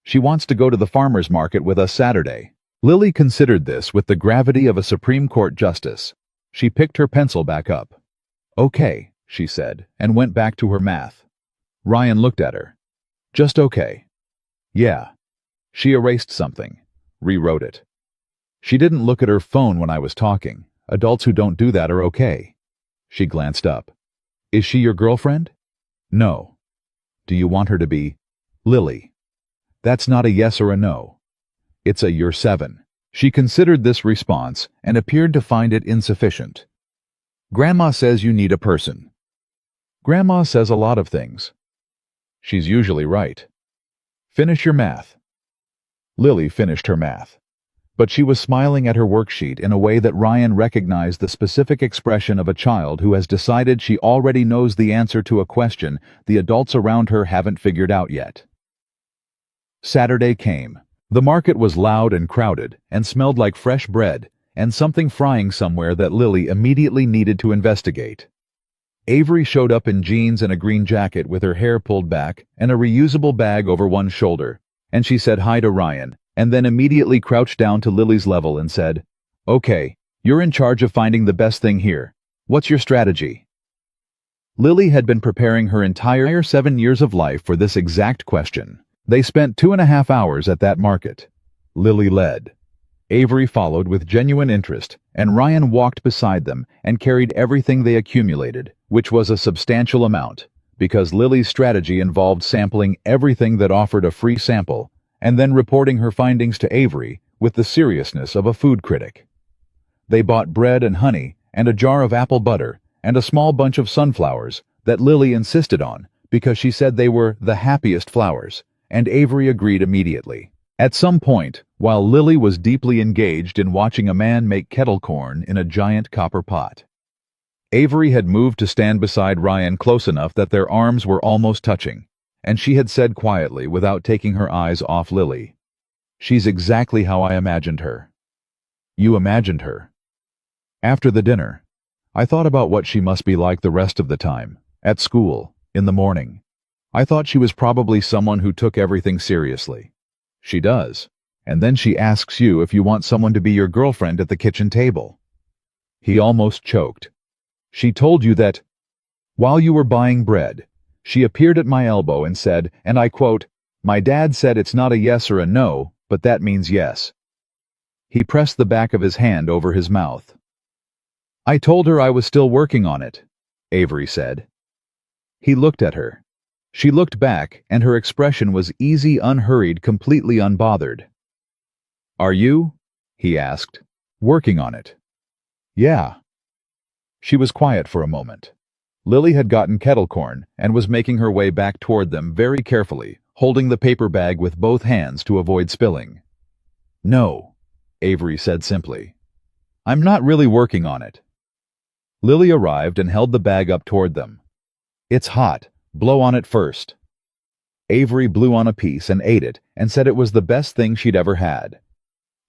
She wants to go to the farmer's market with us Saturday. Lily considered this with the gravity of a Supreme Court justice. She picked her pencil back up. Okay, she said, and went back to her math. Ryan looked at her. Just okay. Yeah. She erased something, rewrote it. She didn't look at her phone when I was talking. Adults who don't do that are okay. She glanced up. Is she your girlfriend? No. Do you want her to be? Lily. That's not a yes or a no. It's a you're 7. She considered this response and appeared to find it insufficient. Grandma says you need a person. Grandma says a lot of things. She's usually right. Finish your math. Lily finished her math. But she was smiling at her worksheet in a way that Ryan recognized the specific expression of a child who has decided she already knows the answer to a question the adults around her haven't figured out yet. Saturday came. The market was loud and crowded and smelled like fresh bread, and something frying somewhere that Lily immediately needed to investigate. Avery showed up in jeans and a green jacket with her hair pulled back and a reusable bag over one shoulder, and she said hi to Ryan, and then immediately crouched down to Lily's level and said, "Okay, you're in charge of finding the best thing here. What's your strategy?" Lily had been preparing her entire 7 years of life for this exact question. They spent 2.5 hours at that market. Lily led. Avery followed with genuine interest, and Ryan walked beside them and carried everything they accumulated, which was a substantial amount, because Lily's strategy involved sampling everything that offered a free sample, and then reporting her findings to Avery with the seriousness of a food critic. They bought bread and honey, and a jar of apple butter, and a small bunch of sunflowers that Lily insisted on because she said they were the happiest flowers, and Avery agreed immediately. At some point, while Lily was deeply engaged in watching a man make kettle corn in a giant copper pot, Avery had moved to stand beside Ryan close enough that their arms were almost touching, and she had said quietly without taking her eyes off Lily, "She's exactly how I imagined her." "You imagined her?" "After the dinner, I thought about what she must be like the rest of the time, at school, in the morning. I thought she was probably someone who took everything seriously. She does. And then she asks you if you want someone to be your girlfriend at the kitchen table." He almost choked. "She told you that, while you were buying bread, she appeared at my elbow and said, and I quote, 'My dad said it's not a yes or a no, but that means yes.'" He pressed the back of his hand over his mouth. "I told her I was still working on it," Avery said. He looked at her. She looked back, and her expression was easy, unhurried, completely unbothered. "Are you?" he asked. "Working on it?" "Yeah." She was quiet for a moment. Lily had gotten kettle corn and was making her way back toward them very carefully, holding the paper bag with both hands to avoid spilling. "No," Avery said simply. "I'm not really working on it." Lily arrived and held the bag up toward them. "It's hot. Blow on it first." Avery blew on a piece and ate it and said it was the best thing she'd ever had.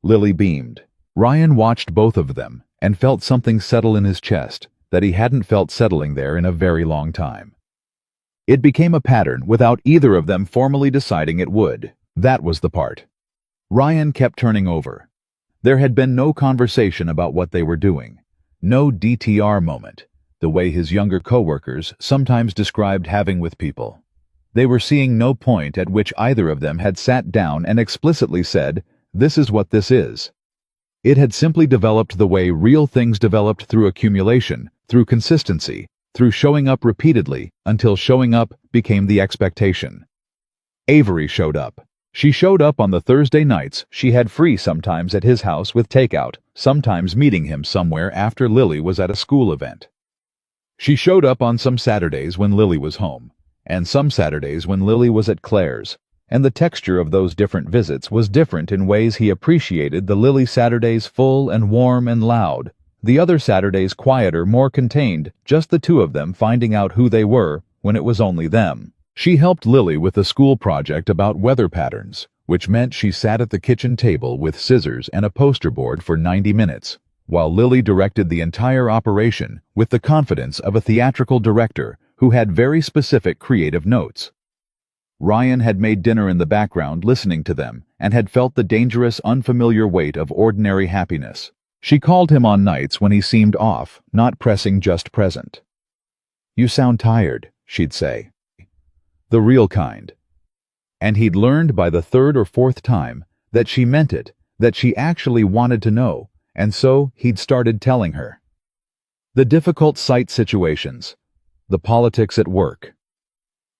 Lily beamed. Ryan watched both of them and felt something settle in his chest that he hadn't felt settling there in a very long time. It became a pattern without either of them formally deciding it would. That was the part. Ryan kept turning over. There had been no conversation about what they were doing. No DTR moment, the way his younger coworkers sometimes described having with people. They were seeing no point at which either of them had sat down and explicitly said, "This is what this is." It had simply developed the way real things developed, through accumulation, through consistency, through showing up repeatedly until showing up became the expectation. Avery showed up. She showed up on the Thursday nights she had free, sometimes at his house with takeout, sometimes meeting him somewhere after Lily was at a school event. She showed up on some Saturdays when Lily was home, and some Saturdays when Lily was at Claire's, and the texture of those different visits was different in ways he appreciated. The Lily Saturdays full and warm and loud, the other Saturdays quieter, more contained, just the two of them finding out who they were when it was only them. She helped Lily with a school project about weather patterns, which meant she sat at the kitchen table with scissors and a poster board for 90 minutes, while Lily directed the entire operation with the confidence of a theatrical director who had very specific creative notes. Ryan had made dinner in the background listening to them and had felt the dangerous, unfamiliar weight of ordinary happiness. She called him on nights when he seemed off, not pressing, just present. "You sound tired," she'd say. The real kind. And he'd learned by the third or fourth time that she meant it, that she actually wanted to know, and so he'd started telling her. The difficult sight situations, the politics at work.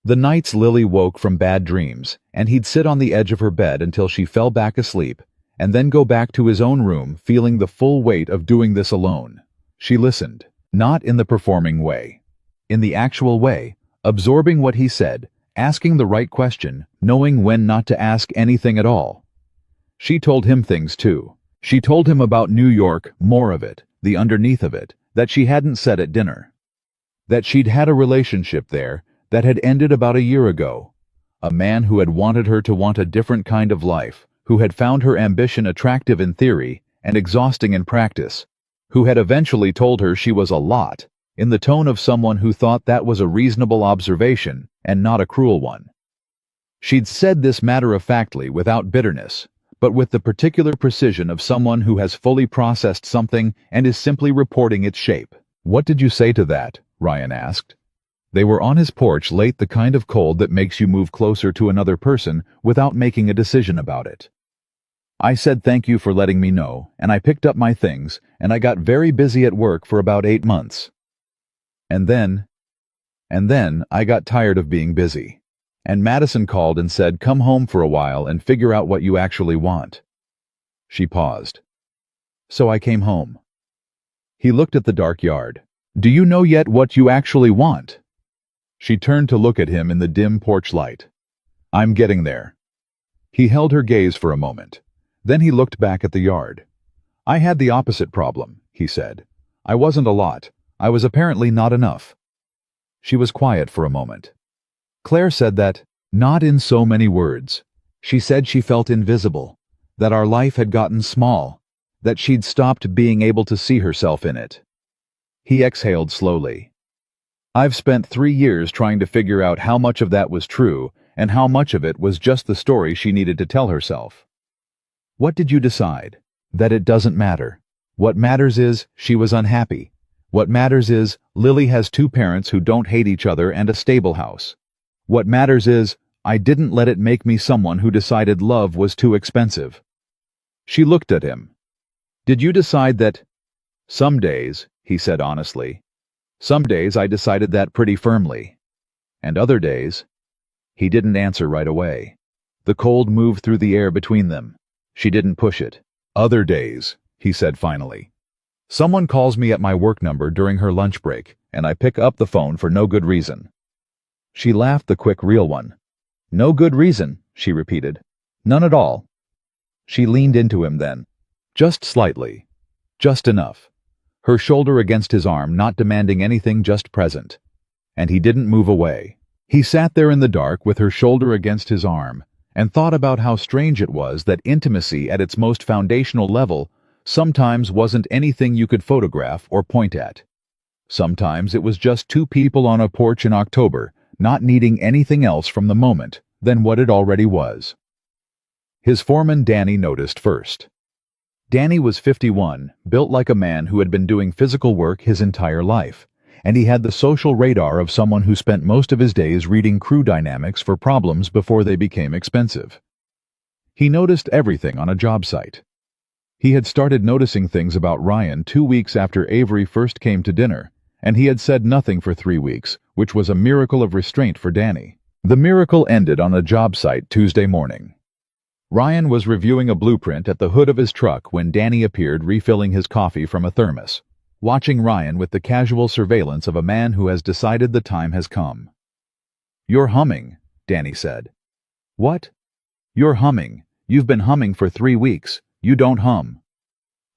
The nights Lily woke from bad dreams, and he'd sit on the edge of her bed until she fell back asleep, and then go back to his own room feeling the full weight of doing this alone. She listened, not in the performing way, in the actual way, absorbing what he said, asking the right question, knowing when not to ask anything at all. She told him things too. She told him about New York, more of it, the underneath of it, that she hadn't said at dinner. That she'd had a relationship there that had ended about a year ago. A man who had wanted her to want a different kind of life, who had found her ambition attractive in theory and exhausting in practice, who had eventually told her she was a lot, in the tone of someone who thought that was a reasonable observation and not a cruel one. She'd said this matter-of-factly without bitterness, but with the particular precision of someone who has fully processed something and is simply reporting its shape. "What did you say to that?" Ryan asked. They were on his porch late, the kind of cold that makes you move closer to another person without making a decision about it. "I said thank you for letting me know, and I picked up my things, and I got very busy at work for about 8 months. And then I got tired of being busy. And Madison called and said, come home for a while and figure out what you actually want." She paused. "So I came home." He looked at the dark yard. "Do you know yet what you actually want?" She turned to look at him in the dim porch light. "I'm getting there." He held her gaze for a moment. Then he looked back at the yard. "I had the opposite problem," he said. "I wasn't a lot. I was apparently not enough." She was quiet for a moment. Claire said that, not in so many words. She said she felt invisible, that our life had gotten small, that she'd stopped being able to see herself in it. He exhaled slowly. "I've spent 3 years trying to figure out how much of that was true and how much of it was just the story she needed to tell herself." "What did you decide?" "That it doesn't matter. What matters is she was unhappy. What matters is Lily has 2 parents who don't hate each other and a stable house. What matters is I didn't let it make me someone who decided love was too expensive." She looked at him. "Did you decide that?" "Some days," he said honestly. "Some days I decided that pretty firmly. And other days—" He didn't answer right away. The cold moved through the air between them. She didn't push it. "Other days," he said finally. "Someone calls me at my work number during her lunch break, and I pick up the phone for no good reason." She laughed, the quick, real one. "No good reason," she repeated. "None at all." She leaned into him then. Just slightly. Just enough. Her shoulder against his arm, not demanding anything, just present. And he didn't move away. He sat there in the dark with her shoulder against his arm, and thought about how strange it was that intimacy at its most foundational level sometimes wasn't anything you could photograph or point at. Sometimes it was just 2 people on a porch in October, not needing anything else from the moment than what it already was. His foreman Danny noticed first. Danny was 51, built like a man who had been doing physical work his entire life, and he had the social radar of someone who spent most of his days reading crew dynamics for problems before they became expensive. He noticed everything on a job site. He had started noticing things about Ryan 2 weeks after Avery first came to dinner, and he had said nothing for 3 weeks, which was a miracle of restraint for Danny. The miracle ended on a job site Tuesday morning. Ryan was reviewing a blueprint at the hood of his truck when Danny appeared, refilling his coffee from a thermos, watching Ryan with the casual surveillance of a man who has decided the time has come. "You're humming," Danny said. "What?" "You're humming. You've been humming for 3 weeks. You don't hum."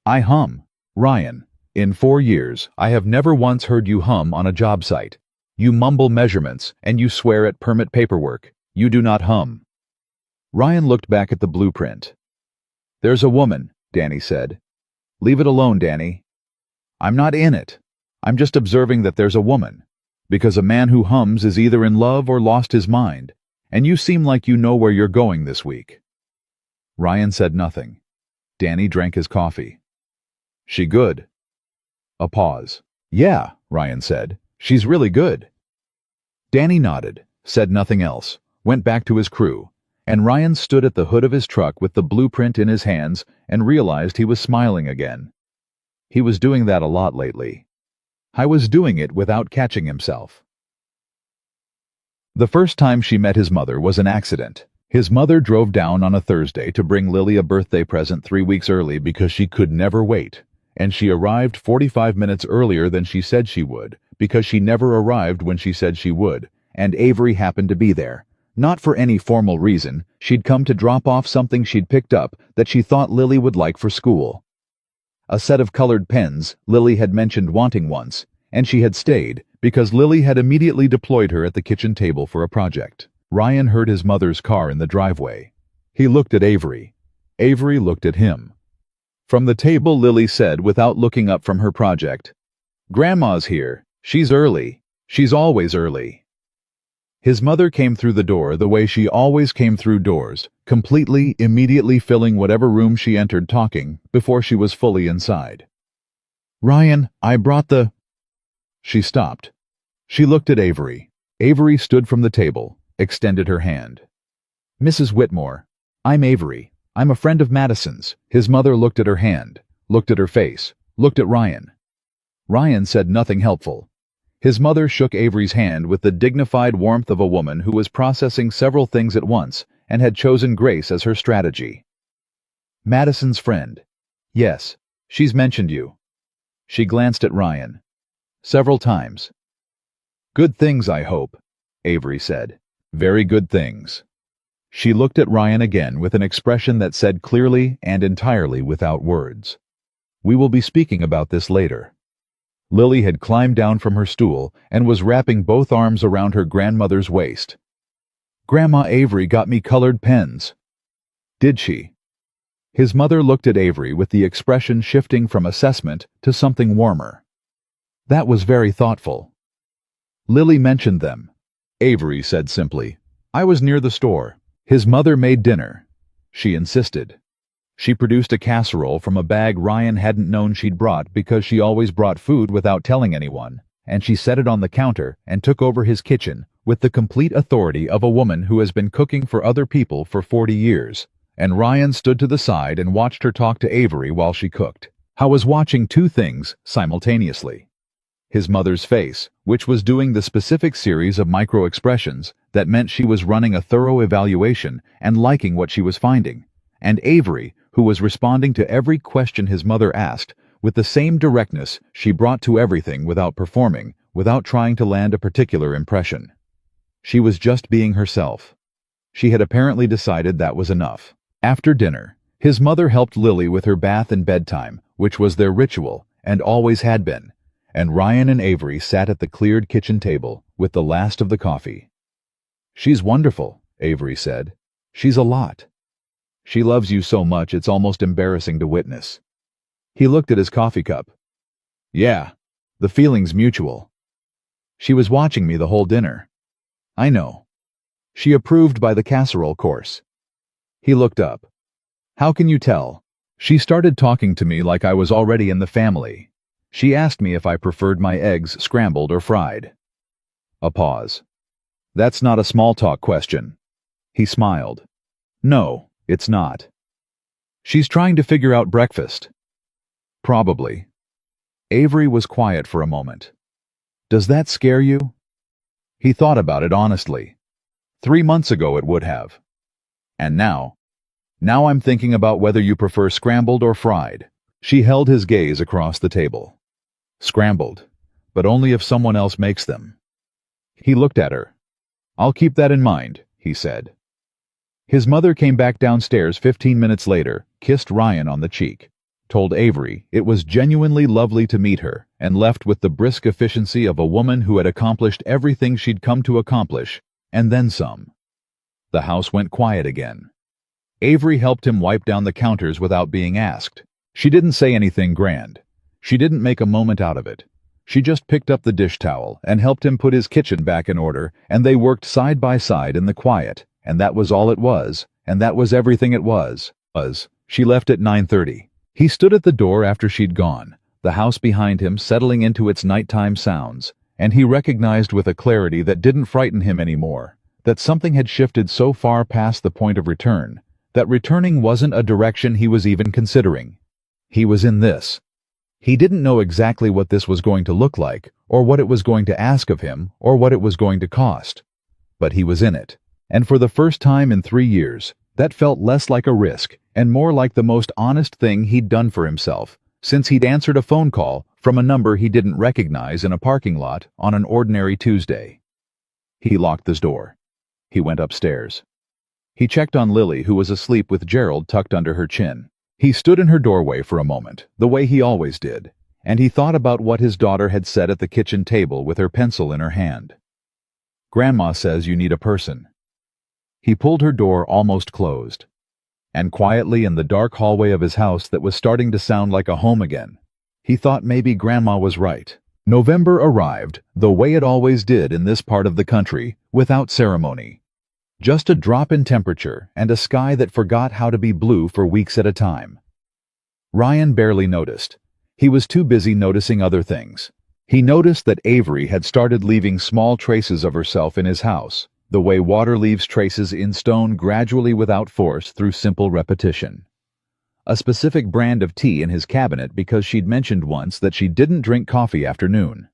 "I hum, Ryan. In 4 years, I have never once heard you hum on a job site. You mumble measurements, and you swear at permit paperwork. You do not hum." Ryan looked back at the blueprint. "There's a woman," Danny said. "Leave it alone, Danny." "I'm not in it. I'm just observing that there's a woman. Because a man who hums is either in love or lost his mind, and you seem like you know where you're going this week." Ryan said nothing. Danny drank his coffee. "She good?" A pause. "Yeah," Ryan said. "She's really good." Danny nodded, said nothing else, went back to his crew, and Ryan stood at the hood of his truck with the blueprint in his hands and realized he was smiling again. He was doing that a lot lately. He was doing it without catching himself. The first time she met his mother was an accident. His mother drove down on a Thursday to bring Lily a birthday present 3 weeks early because she could never wait, and she arrived 45 minutes earlier than she said she would because she never arrived when she said she would, and Avery happened to be there. Not for any formal reason. She'd come to drop off something she'd picked up that she thought Lily would like for school. A set of colored pens Lily had mentioned wanting once, and she had stayed because Lily had immediately deployed her at the kitchen table for a project. Ryan heard his mother's car in the driveway. He looked at Avery. Avery looked at him. From the table, Lily said without looking up from her project. "Grandma's here. She's early. She's always early." His mother came through the door the way she always came through doors, completely, immediately filling whatever room she entered talking before she was fully inside. "Ryan, I brought the—" She stopped. She looked at Avery. Avery stood from the table, extended her hand. "Mrs. Whitmore, I'm Avery. I'm a friend of Madison's." His mother looked at her hand, looked at her face, looked at Ryan. Ryan said nothing helpful. His mother shook Avery's hand with the dignified warmth of a woman who was processing several things at once and had chosen grace as her strategy. "Madison's friend. Yes, she's mentioned you." She glanced at Ryan. "Several times." "Good things, I hope," Avery said. "Very good things." She looked at Ryan again with an expression that said clearly and entirely without words, "We will be speaking about this later." Lily had climbed down from her stool and was wrapping both arms around her grandmother's waist. "Grandma Avery got me colored pens." "Did she?" His mother looked at Avery with the expression shifting from assessment to something warmer. "That was very thoughtful." "Lily mentioned them," Avery said simply. "I was near the store. His mother made dinner." She insisted. She produced a casserole from a bag Ryan hadn't known she'd brought because she always brought food without telling anyone, and she set it on the counter and took over his kitchen with the complete authority of a woman who has been cooking for other people for 40 years. And Ryan stood to the side and watched her talk to Avery while she cooked. He was watching two things simultaneously. His mother's face, which was doing the specific series of micro-expressions that meant she was running a thorough evaluation and liking what she was finding, and Avery, who was responding to every question his mother asked with the same directness she brought to everything without performing, without trying to land a particular impression. She was just being herself. She had apparently decided that was enough. After dinner, his mother helped Lily with her bath and bedtime, which was their ritual, and always had been, and Ryan and Avery sat at the cleared kitchen table with the last of the coffee. "She's wonderful," Avery said. "She's a lot. She loves you so much it's almost embarrassing to witness." He looked at his coffee cup. "Yeah, the feeling's mutual. She was watching me the whole dinner." "I know." She approved by the casserole course. He looked up. "How can you tell?" "She started talking to me like I was already in the family. She asked me if I preferred my eggs scrambled or fried." A pause. "That's not a small talk question." He smiled. "No, it's not." "She's trying to figure out breakfast." "Probably." Avery was quiet for a moment. "Does that scare you?" He thought about it honestly. 3 months ago it would have. "And now? Now I'm thinking about whether you prefer scrambled or fried." She held his gaze across the table. "Scrambled, but only if someone else makes them." He looked at her. "I'll keep that in mind," he said. His mother came back downstairs 15 minutes later, kissed Ryan on the cheek, told Avery it was genuinely lovely to meet her, and left with the brisk efficiency of a woman who had accomplished everything she'd come to accomplish, and then some. The house went quiet again. Avery helped him wipe down the counters without being asked. She didn't say anything grand. She didn't make a moment out of it. She just picked up the dish towel and helped him put his kitchen back in order, and they worked side by side in the quiet, and that was all it was, and that was everything it was. She left at 9:30. He stood at the door after she'd gone, the house behind him settling into its nighttime sounds, and he recognized with a clarity that didn't frighten him anymore that something had shifted so far past the point of return that returning wasn't a direction he was even considering. He was in this. He didn't know exactly what this was going to look like, or what it was going to ask of him, or what it was going to cost. But he was in it, and for the first time in 3 years, that felt less like a risk and more like the most honest thing he'd done for himself since he'd answered a phone call from a number he didn't recognize in a parking lot on an ordinary Tuesday. He locked his door. He went upstairs. He checked on Lily, who was asleep with Gerald tucked under her chin. He stood in her doorway for a moment, the way he always did, and he thought about what his daughter had said at the kitchen table with her pencil in her hand. "Grandma says you need a person." He pulled her door almost closed. and quietly in the dark hallway of his house that was starting to sound like a home again. He thought maybe Grandma was right. November arrived, the way it always did in this part of the country, without ceremony. Just a drop in temperature and a sky that forgot how to be blue for weeks at a time. Ryan barely noticed. He was too busy noticing other things. He noticed that Avery had started leaving small traces of herself in his house, the way water leaves traces in stone gradually without force through simple repetition. A specific brand of tea in his cabinet because she'd mentioned once that she didn't drink coffee after noon.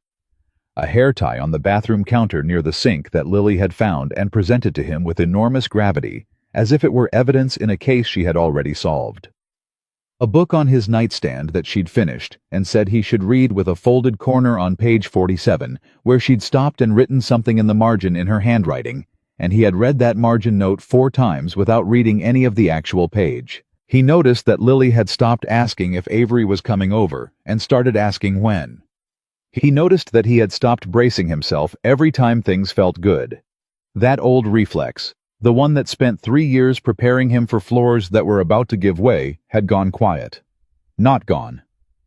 A hair tie on the bathroom counter near the sink that Lily had found and presented to him with enormous gravity, as if it were evidence in a case she had already solved. A book on his nightstand that she'd finished and said he should read with a folded corner on page 47, where she'd stopped and written something in the margin in her handwriting, and he had read that margin note 4 times without reading any of the actual page. He noticed that Lily had stopped asking if Avery was coming over and started asking when. He noticed that he had stopped bracing himself every time things felt good. That old reflex, the one that spent 3 years preparing him for floors that were about to give way, had gone quiet. Not gone.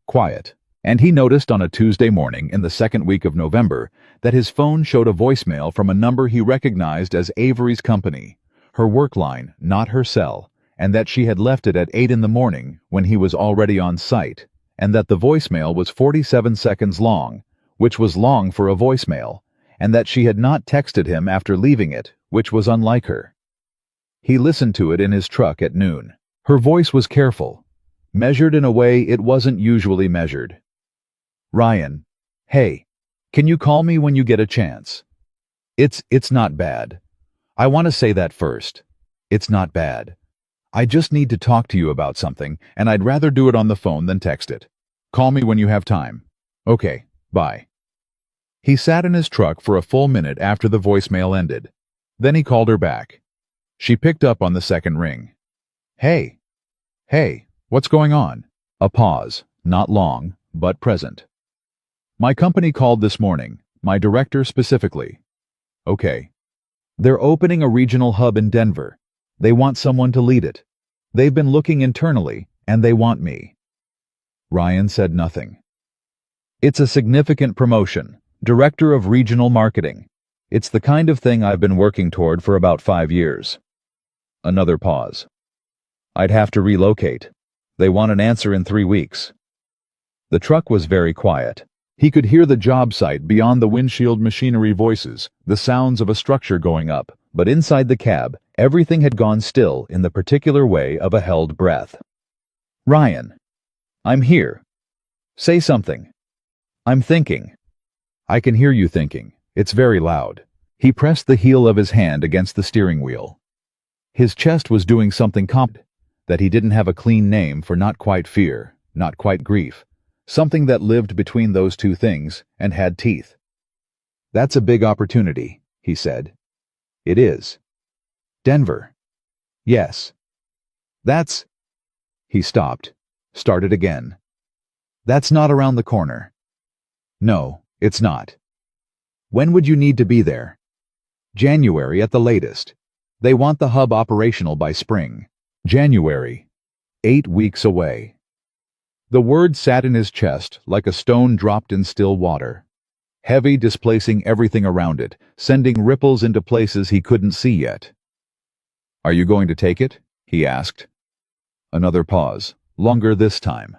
Quiet. And he noticed on a Tuesday morning in the second week of November that his phone showed a voicemail from a number he recognized as Avery's company, her work line, not her cell, and that she had left it at 8 in the morning when he was already on site, and that the voicemail was 47 seconds long, which was long for a voicemail, and that she had not texted him after leaving it, which was unlike her. He listened to it in his truck at noon. Her voice was careful, measured in a way it wasn't usually measured. Ryan, hey, can you call me when you get a chance? It's not bad. I want to say that first. It's not bad. I just need to talk to you about something, and I'd rather do it on the phone than text it. Call me when you have time. Okay, bye. He sat in his truck for a full minute after the voicemail ended. Then he called her back. She picked up on the second ring. Hey, what's going on? A pause, not long, but present. My company called this morning, my director specifically. Okay. They're opening a regional hub in Denver. They want someone to lead it. They've been looking internally, and they want me. Ryan said nothing. It's a significant promotion, Director of Regional Marketing. It's the kind of thing I've been working toward for about 5 years. Another pause. I'd have to relocate. They want an answer in 3 weeks. The truck was very quiet. He could hear the job site beyond the windshield machinery voices, the sounds of a structure going up, but inside the cab, everything had gone still in the particular way of a held breath. Ryan, I'm here. Say something. I'm thinking. I can hear you thinking. It's very loud. He pressed the heel of his hand against the steering wheel. His chest was doing something that he didn't have a clean name for, not quite fear, not quite grief, something that lived between those two things and had teeth. That's a big opportunity, he said. It is. Denver. Yes. That's... He stopped, started again. That's not around the corner. No, it's not. When would you need to be there? January at the latest. They want the hub operational by spring. January. 8 weeks away. The word sat in his chest like a stone dropped in still water. Heavy, displacing everything around it, sending ripples into places he couldn't see yet. Are you going to take it? He asked. Another pause, longer this time.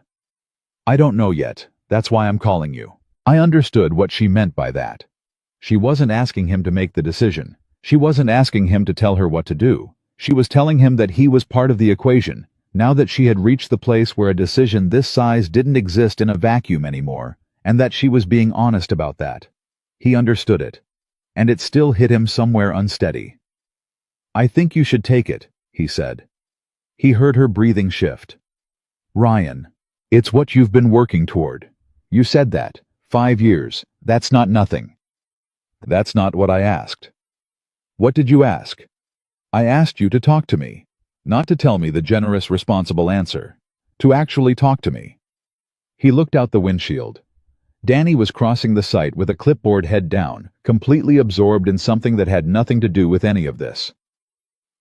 I don't know yet, that's why I'm calling you. I understood what she meant by that. She wasn't asking him to make the decision. She wasn't asking him to tell her what to do. She was telling him that he was part of the equation, now that she had reached the place where a decision this size didn't exist in a vacuum anymore, and that she was being honest about that. He understood it. And it still hit him somewhere unsteady. I think you should take it, he said. He heard her breathing shift. Ryan, it's what you've been working toward. You said that. 5 years. That's not nothing. That's not what I asked. What did you ask? I asked you to talk to me. Not to tell me the generous, responsible answer. To actually talk to me. He looked out the windshield. Danny was crossing the site with a clipboard head down, completely absorbed in something that had nothing to do with any of this.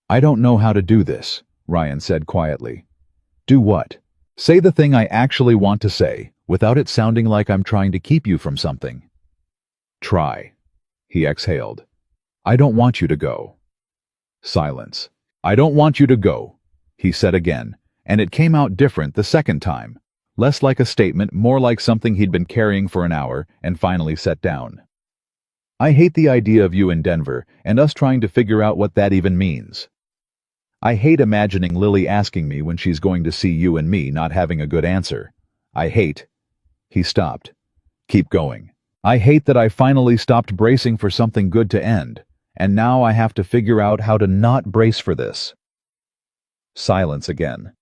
I don't know how to do this, Ryan said quietly. Do what? Say the thing I actually want to say, without it sounding like I'm trying to keep you from something. Try. He exhaled. I don't want you to go. Silence. I don't want you to go, he said again, and it came out different the second time, less like a statement, more like something he'd been carrying for an hour and finally set down. I hate the idea of you in Denver and us trying to figure out what that even means. I hate imagining Lily asking me when she's going to see you and me not having a good answer. I hate. He stopped. Keep going. I hate that I finally stopped bracing for something good to end, and now I have to figure out how to not brace for this. Silence again.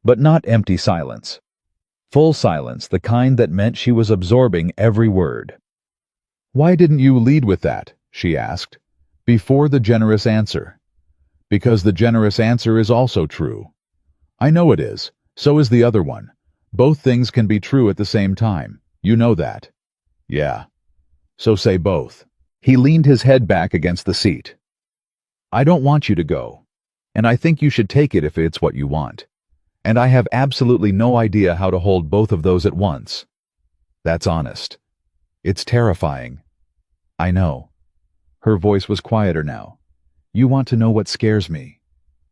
But not empty silence. Full silence, the kind that meant she was absorbing every word. Why didn't you lead with that? She asked, before the generous answer. Because the generous answer is also true. I know it is. So is the other one. Both things can be true at the same time. You know that. Yeah. So say both. He leaned his head back against the seat. I don't want you to go. And I think you should take it if it's what you want. And I have absolutely no idea how to hold both of those at once. That's honest. It's terrifying. I know. Her voice was quieter now. You want to know what scares me?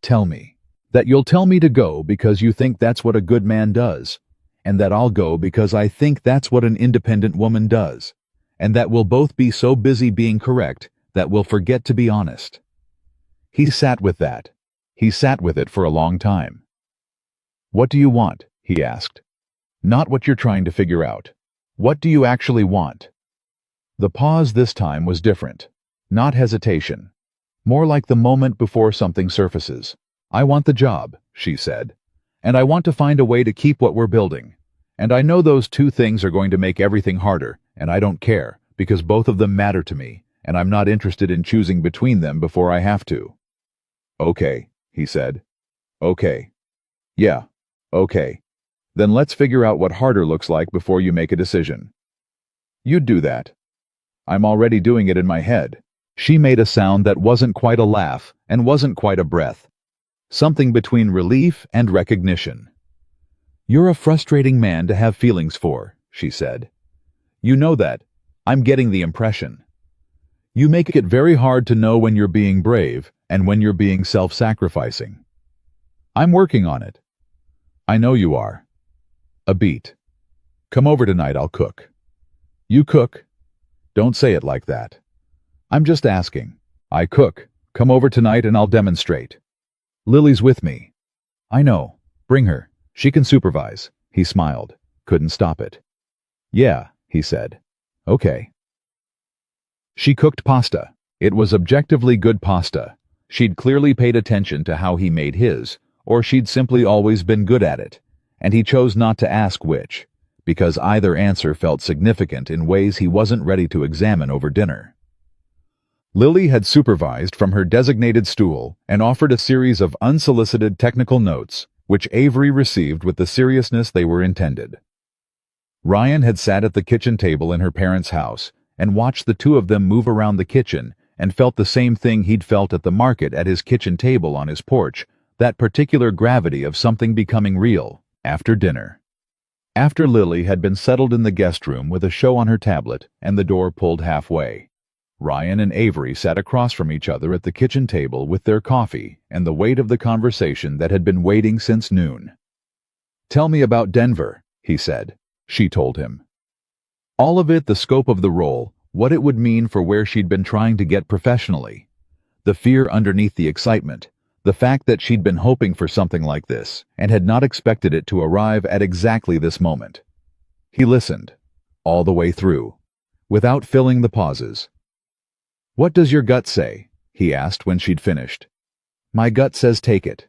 Tell me. That you'll tell me to go because you think that's what a good man does, and that I'll go because I think that's what an independent woman does, and that we'll both be so busy being correct that we'll forget to be honest. He sat with that. He sat with it for a long time. What do you want? He asked. Not what you're trying to figure out. What do you actually want? The pause this time was different. Not hesitation. More like the moment before something surfaces. I want the job, she said. And I want to find a way to keep what we're building. And I know those two things are going to make everything harder, and I don't care, because both of them matter to me, and I'm not interested in choosing between them before I have to. Okay, he said. Okay. Yeah, okay. Then let's figure out what harder looks like before you make a decision. You'd do that. I'm already doing it in my head. She made a sound that wasn't quite a laugh and wasn't quite a breath. Something between relief and recognition. You're a frustrating man to have feelings for, she said. You know that. I'm getting the impression. You make it very hard to know when you're being brave and when you're being self-sacrificing. I'm working on it. I know you are. A beat. Come over tonight, I'll cook. You cook? Don't say it like that. I'm just asking. I cook. Come over tonight and I'll demonstrate. Lily's with me. I know. Bring her. She can supervise. He smiled. Couldn't stop it. Yeah, he said. Okay. She cooked pasta. It was objectively good pasta. She'd clearly paid attention to how he made his, or she'd simply always been good at it, and he chose not to ask which, because either answer felt significant in ways he wasn't ready to examine over dinner. Lily had supervised from her designated stool and offered a series of unsolicited technical notes, which Avery received with the seriousness they were intended. Ryan had sat at the kitchen table in her parents' house and watched the two of them move around the kitchen and felt the same thing he'd felt at the market at his kitchen table on his porch, that particular gravity of something becoming real, after dinner. After Lily had been settled in the guest room with a show on her tablet and the door pulled halfway, Ryan and Avery sat across from each other at the kitchen table with their coffee and the weight of the conversation that had been waiting since noon. Tell me about Denver, he said. She told him. All of it, the scope of the role, what it would mean for where she'd been trying to get professionally. The fear underneath the excitement, the fact that she'd been hoping for something like this and had not expected it to arrive at exactly this moment. He listened, all the way through, without filling the pauses. What does your gut say? He asked when she'd finished. My gut says take it.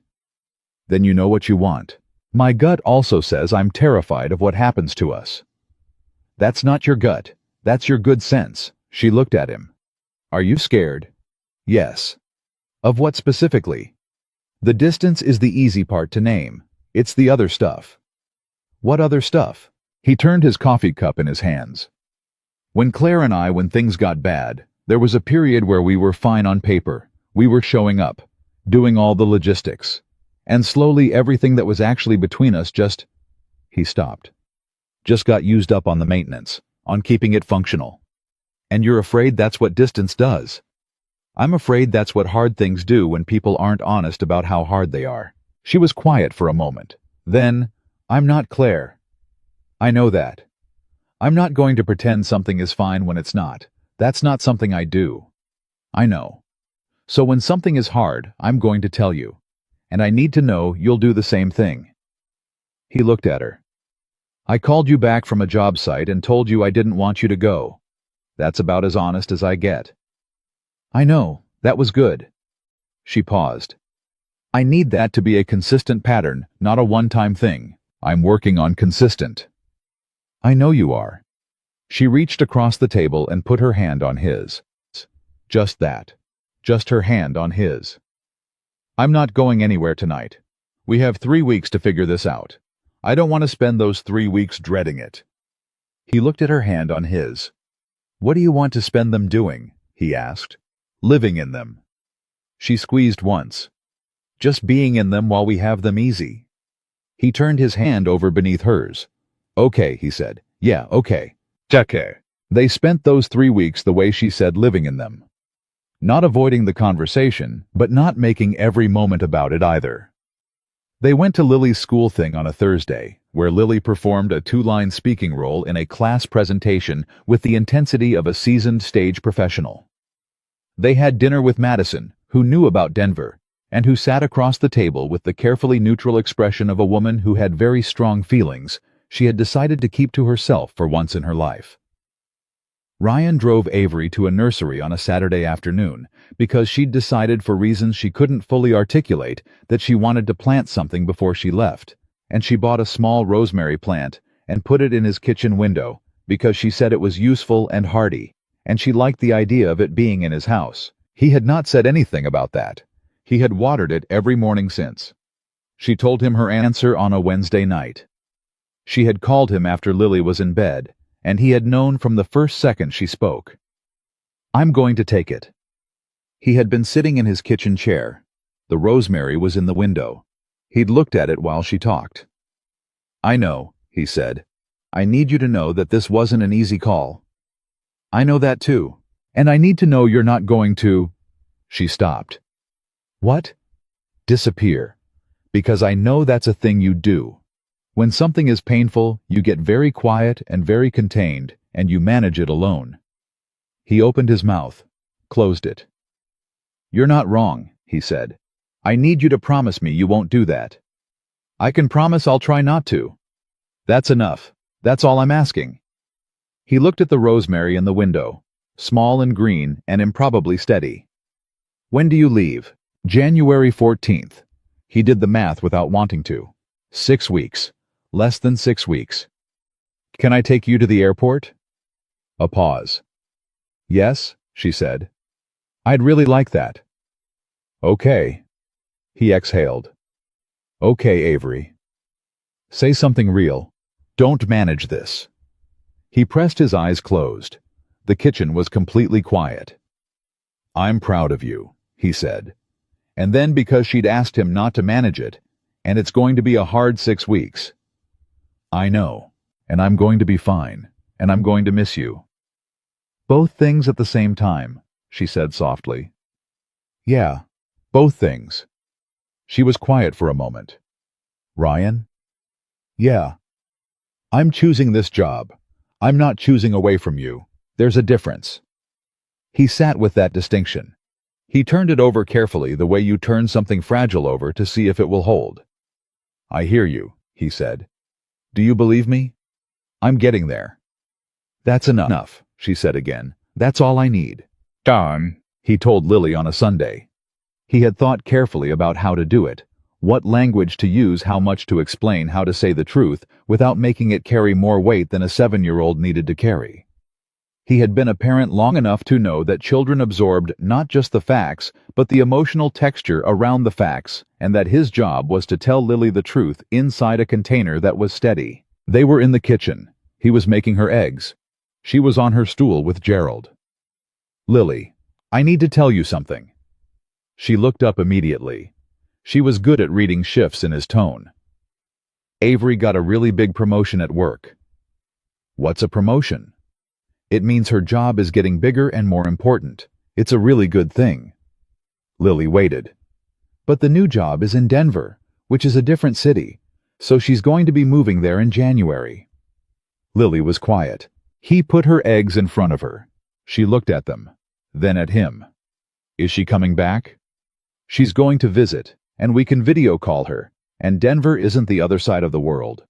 Then you know what you want. My gut also says I'm terrified of what happens to us. That's not your gut. That's your good sense. She looked at him. Are you scared? Yes. Of what specifically? The distance is the easy part to name. It's the other stuff. What other stuff? He turned his coffee cup in his hands. When Claire and I, when things got bad, there was a period where we were fine on paper. We were showing up, doing all the logistics. And slowly everything that was actually between us just— He stopped. Just got used up on the maintenance, on keeping it functional. And you're afraid that's what distance does? I'm afraid that's what hard things do when people aren't honest about how hard they are. She was quiet for a moment. Then, I'm not Claire. I know that. I'm not going to pretend something is fine when it's not. That's not something I do. I know. So when something is hard, I'm going to tell you. And I need to know you'll do the same thing. He looked at her. I called you back from a job site and told you I didn't want you to go. That's about as honest as I get. I know, that was good. She paused. I need that to be a consistent pattern, not a one-time thing. I'm working on consistent. I know you are. She reached across the table and put her hand on his. Just that. Just her hand on his. I'm not going anywhere tonight. We have 3 weeks to figure this out. I don't want to spend those 3 weeks dreading it. He looked at her hand on his. What do you want to spend them doing? He asked. Living in them. She squeezed once. Just being in them while we have them easy. He turned his hand over beneath hers. Okay, he said. Yeah, okay. Okay. They spent those 3 weeks the way she said, living in them. Not avoiding the conversation, but not making every moment about it either. They went to Lily's school thing on a Thursday, where Lily performed a 2-line speaking role in a class presentation with the intensity of a seasoned stage professional. They had dinner with Madison, who knew about Denver, and who sat across the table with the carefully neutral expression of a woman who had very strong feelings she had decided to keep to herself for once in her life. Ryan drove Avery to a nursery on a Saturday afternoon because she'd decided, for reasons she couldn't fully articulate, that she wanted to plant something before she left, and she bought a small rosemary plant and put it in his kitchen window because she said it was useful and hardy, and she liked the idea of it being in his house. He had not said anything about that. He had watered it every morning since. She told him her answer on a Wednesday night. She had called him after Lily was in bed, and he had known from the first second she spoke. I'm going to take it. He had been sitting in his kitchen chair. The rosemary was in the window. He'd looked at it while she talked. I know, he said. I need you to know that this wasn't an easy call. I know that too. And I need to know you're not going to— She stopped. What? Disappear. Because I know that's a thing you do. When something is painful, you get very quiet and very contained, and you manage it alone. He opened his mouth, closed it. You're not wrong, he said. I need you to promise me you won't do that. I can promise I'll try not to. That's enough. That's all I'm asking. He looked at the rosemary in the window, small and green and improbably steady. When do you leave? January 14th. He did the math without wanting to. 6 weeks. Less than 6 weeks. Can I take you to the airport? A pause. Yes, she said. I'd really like that. Okay. He exhaled. Okay, Avery. Say something real. Don't manage this. He pressed his eyes closed. The kitchen was completely quiet. I'm proud of you, he said. And then, because she'd asked him not to manage it, and it's going to be a hard 6 weeks. I know, and I'm going to be fine, and I'm going to miss you. Both things at the same time, she said softly. Yeah, both things. She was quiet for a moment. Ryan? Yeah. I'm choosing this job. I'm not choosing away from you. There's a difference. He sat with that distinction. He turned it over carefully, the way you turn something fragile over to see if it will hold. I hear you, he said. Do you believe me? I'm getting there. That's enough, she said again. That's all I need. Done, he told Lily on a Sunday. He had thought carefully about how to do it, what language to use, how much to explain, how to say the truth without making it carry more weight than a 7-year-old needed to carry. He had been a parent long enough to know that children absorbed not just the facts, but the emotional texture around the facts, and that his job was to tell Lily the truth inside a container that was steady. They were in the kitchen. He was making her eggs. She was on her stool with Gerald. Lily, I need to tell you something. She looked up immediately. She was good at reading shifts in his tone. Avery got a really big promotion at work. What's a promotion? It means her job is getting bigger and more important. It's a really good thing. Lily waited. But the new job is in Denver, which is a different city, so she's going to be moving there in January. Lily was quiet. He put her eggs in front of her. She looked at them, then at him. Is she coming back? She's going to visit, and we can video call her, and Denver isn't the other side of the world.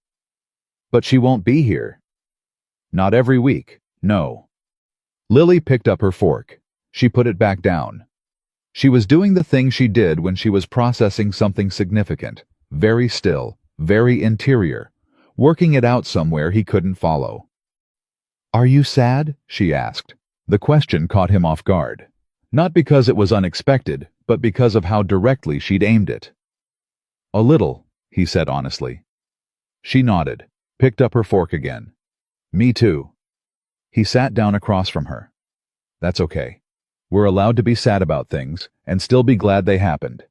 But she won't be here. Not every week, no. Lily picked up her fork. She put it back down. She was doing the thing she did when she was processing something significant, very still, very interior, working it out somewhere he couldn't follow. Are you sad? She asked. The question caught him off guard. Not because it was unexpected, but because of how directly she'd aimed it. A little, he said honestly. She nodded, picked up her fork again. Me too. He sat down across from her. That's okay. We're allowed to be sad about things and still be glad they happened.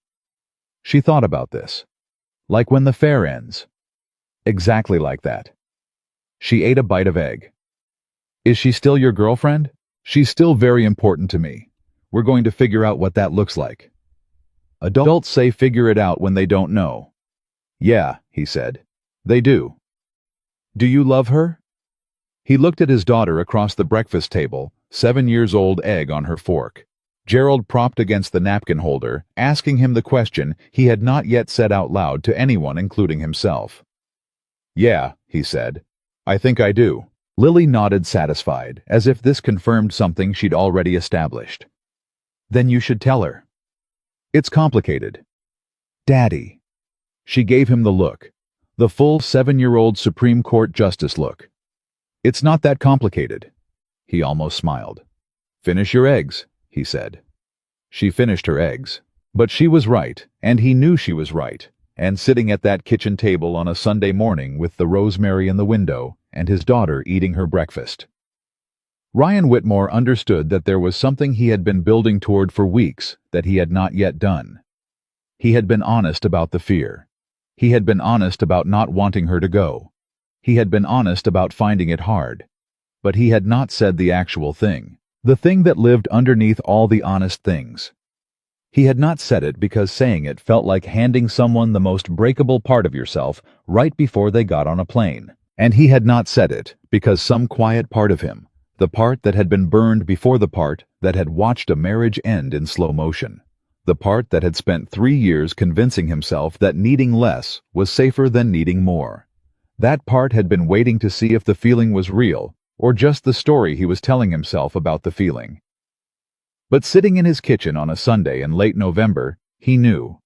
She thought about this. Like when the fair ends. Exactly like that. She ate a bite of egg. Is she still your girlfriend? She's still very important to me. We're going to figure out what that looks like. Adults say figure it out when they don't know. Yeah, he said. They do. Do you love her? He looked at his daughter across the breakfast table, 7-year-old egg on her fork. Gerald propped against the napkin holder, asking him the question he had not yet said out loud to anyone, including himself. Yeah, he said. I think I do. Lily nodded satisfied, as if this confirmed something she'd already established. Then you should tell her. It's complicated. Daddy. She gave him the look. The full 7-year-old Supreme Court justice look. It's not that complicated. He almost smiled. Finish your eggs, he said. She finished her eggs. But she was right, and he knew she was right, and sitting at that kitchen table on a Sunday morning with the rosemary in the window and his daughter eating her breakfast. Ryan Whitmore understood that there was something he had been building toward for weeks that he had not yet done. He had been honest about the fear. He had been honest about not wanting her to go. He had been honest about finding it hard. But he had not said the actual thing, the thing that lived underneath all the honest things. He had not said it because saying it felt like handing someone the most breakable part of yourself right before they got on a plane. And he had not said it because some quiet part of him, the part that had been burned before the part that had watched a marriage end in slow motion, the part that had spent 3 years convincing himself that needing less was safer than needing more. That part had been waiting to see if the feeling was real or just the story he was telling himself about the feeling. But sitting in his kitchen on a Sunday in late November, he knew.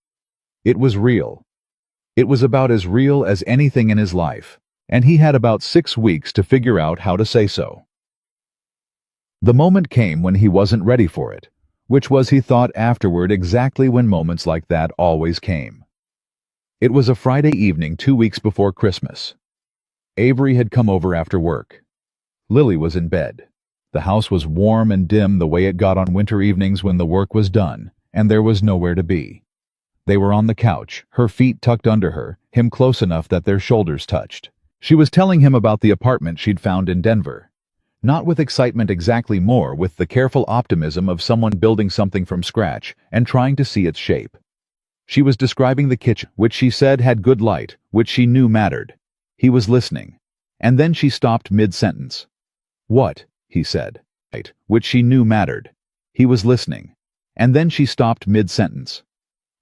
It was real. It was about as real as anything in his life, and he had about 6 weeks to figure out how to say so. The moment came when he wasn't ready for it, which was, he thought afterward, exactly when moments like that always came. It was a Friday evening 2 weeks before Christmas. Avery had come over after work. Lily was in bed. The house was warm and dim the way it got on winter evenings when the work was done, and there was nowhere to be. They were on the couch, her feet tucked under her, him close enough that their shoulders touched. She was telling him about the apartment she'd found in Denver. Not with excitement exactly, more with the careful optimism of someone building something from scratch and trying to see its shape. She was describing the kitchen, which she said had good light, which she knew mattered. He was listening. And then she stopped mid-sentence. What? He said. Right, which she knew mattered. He was listening. And then she stopped mid-sentence.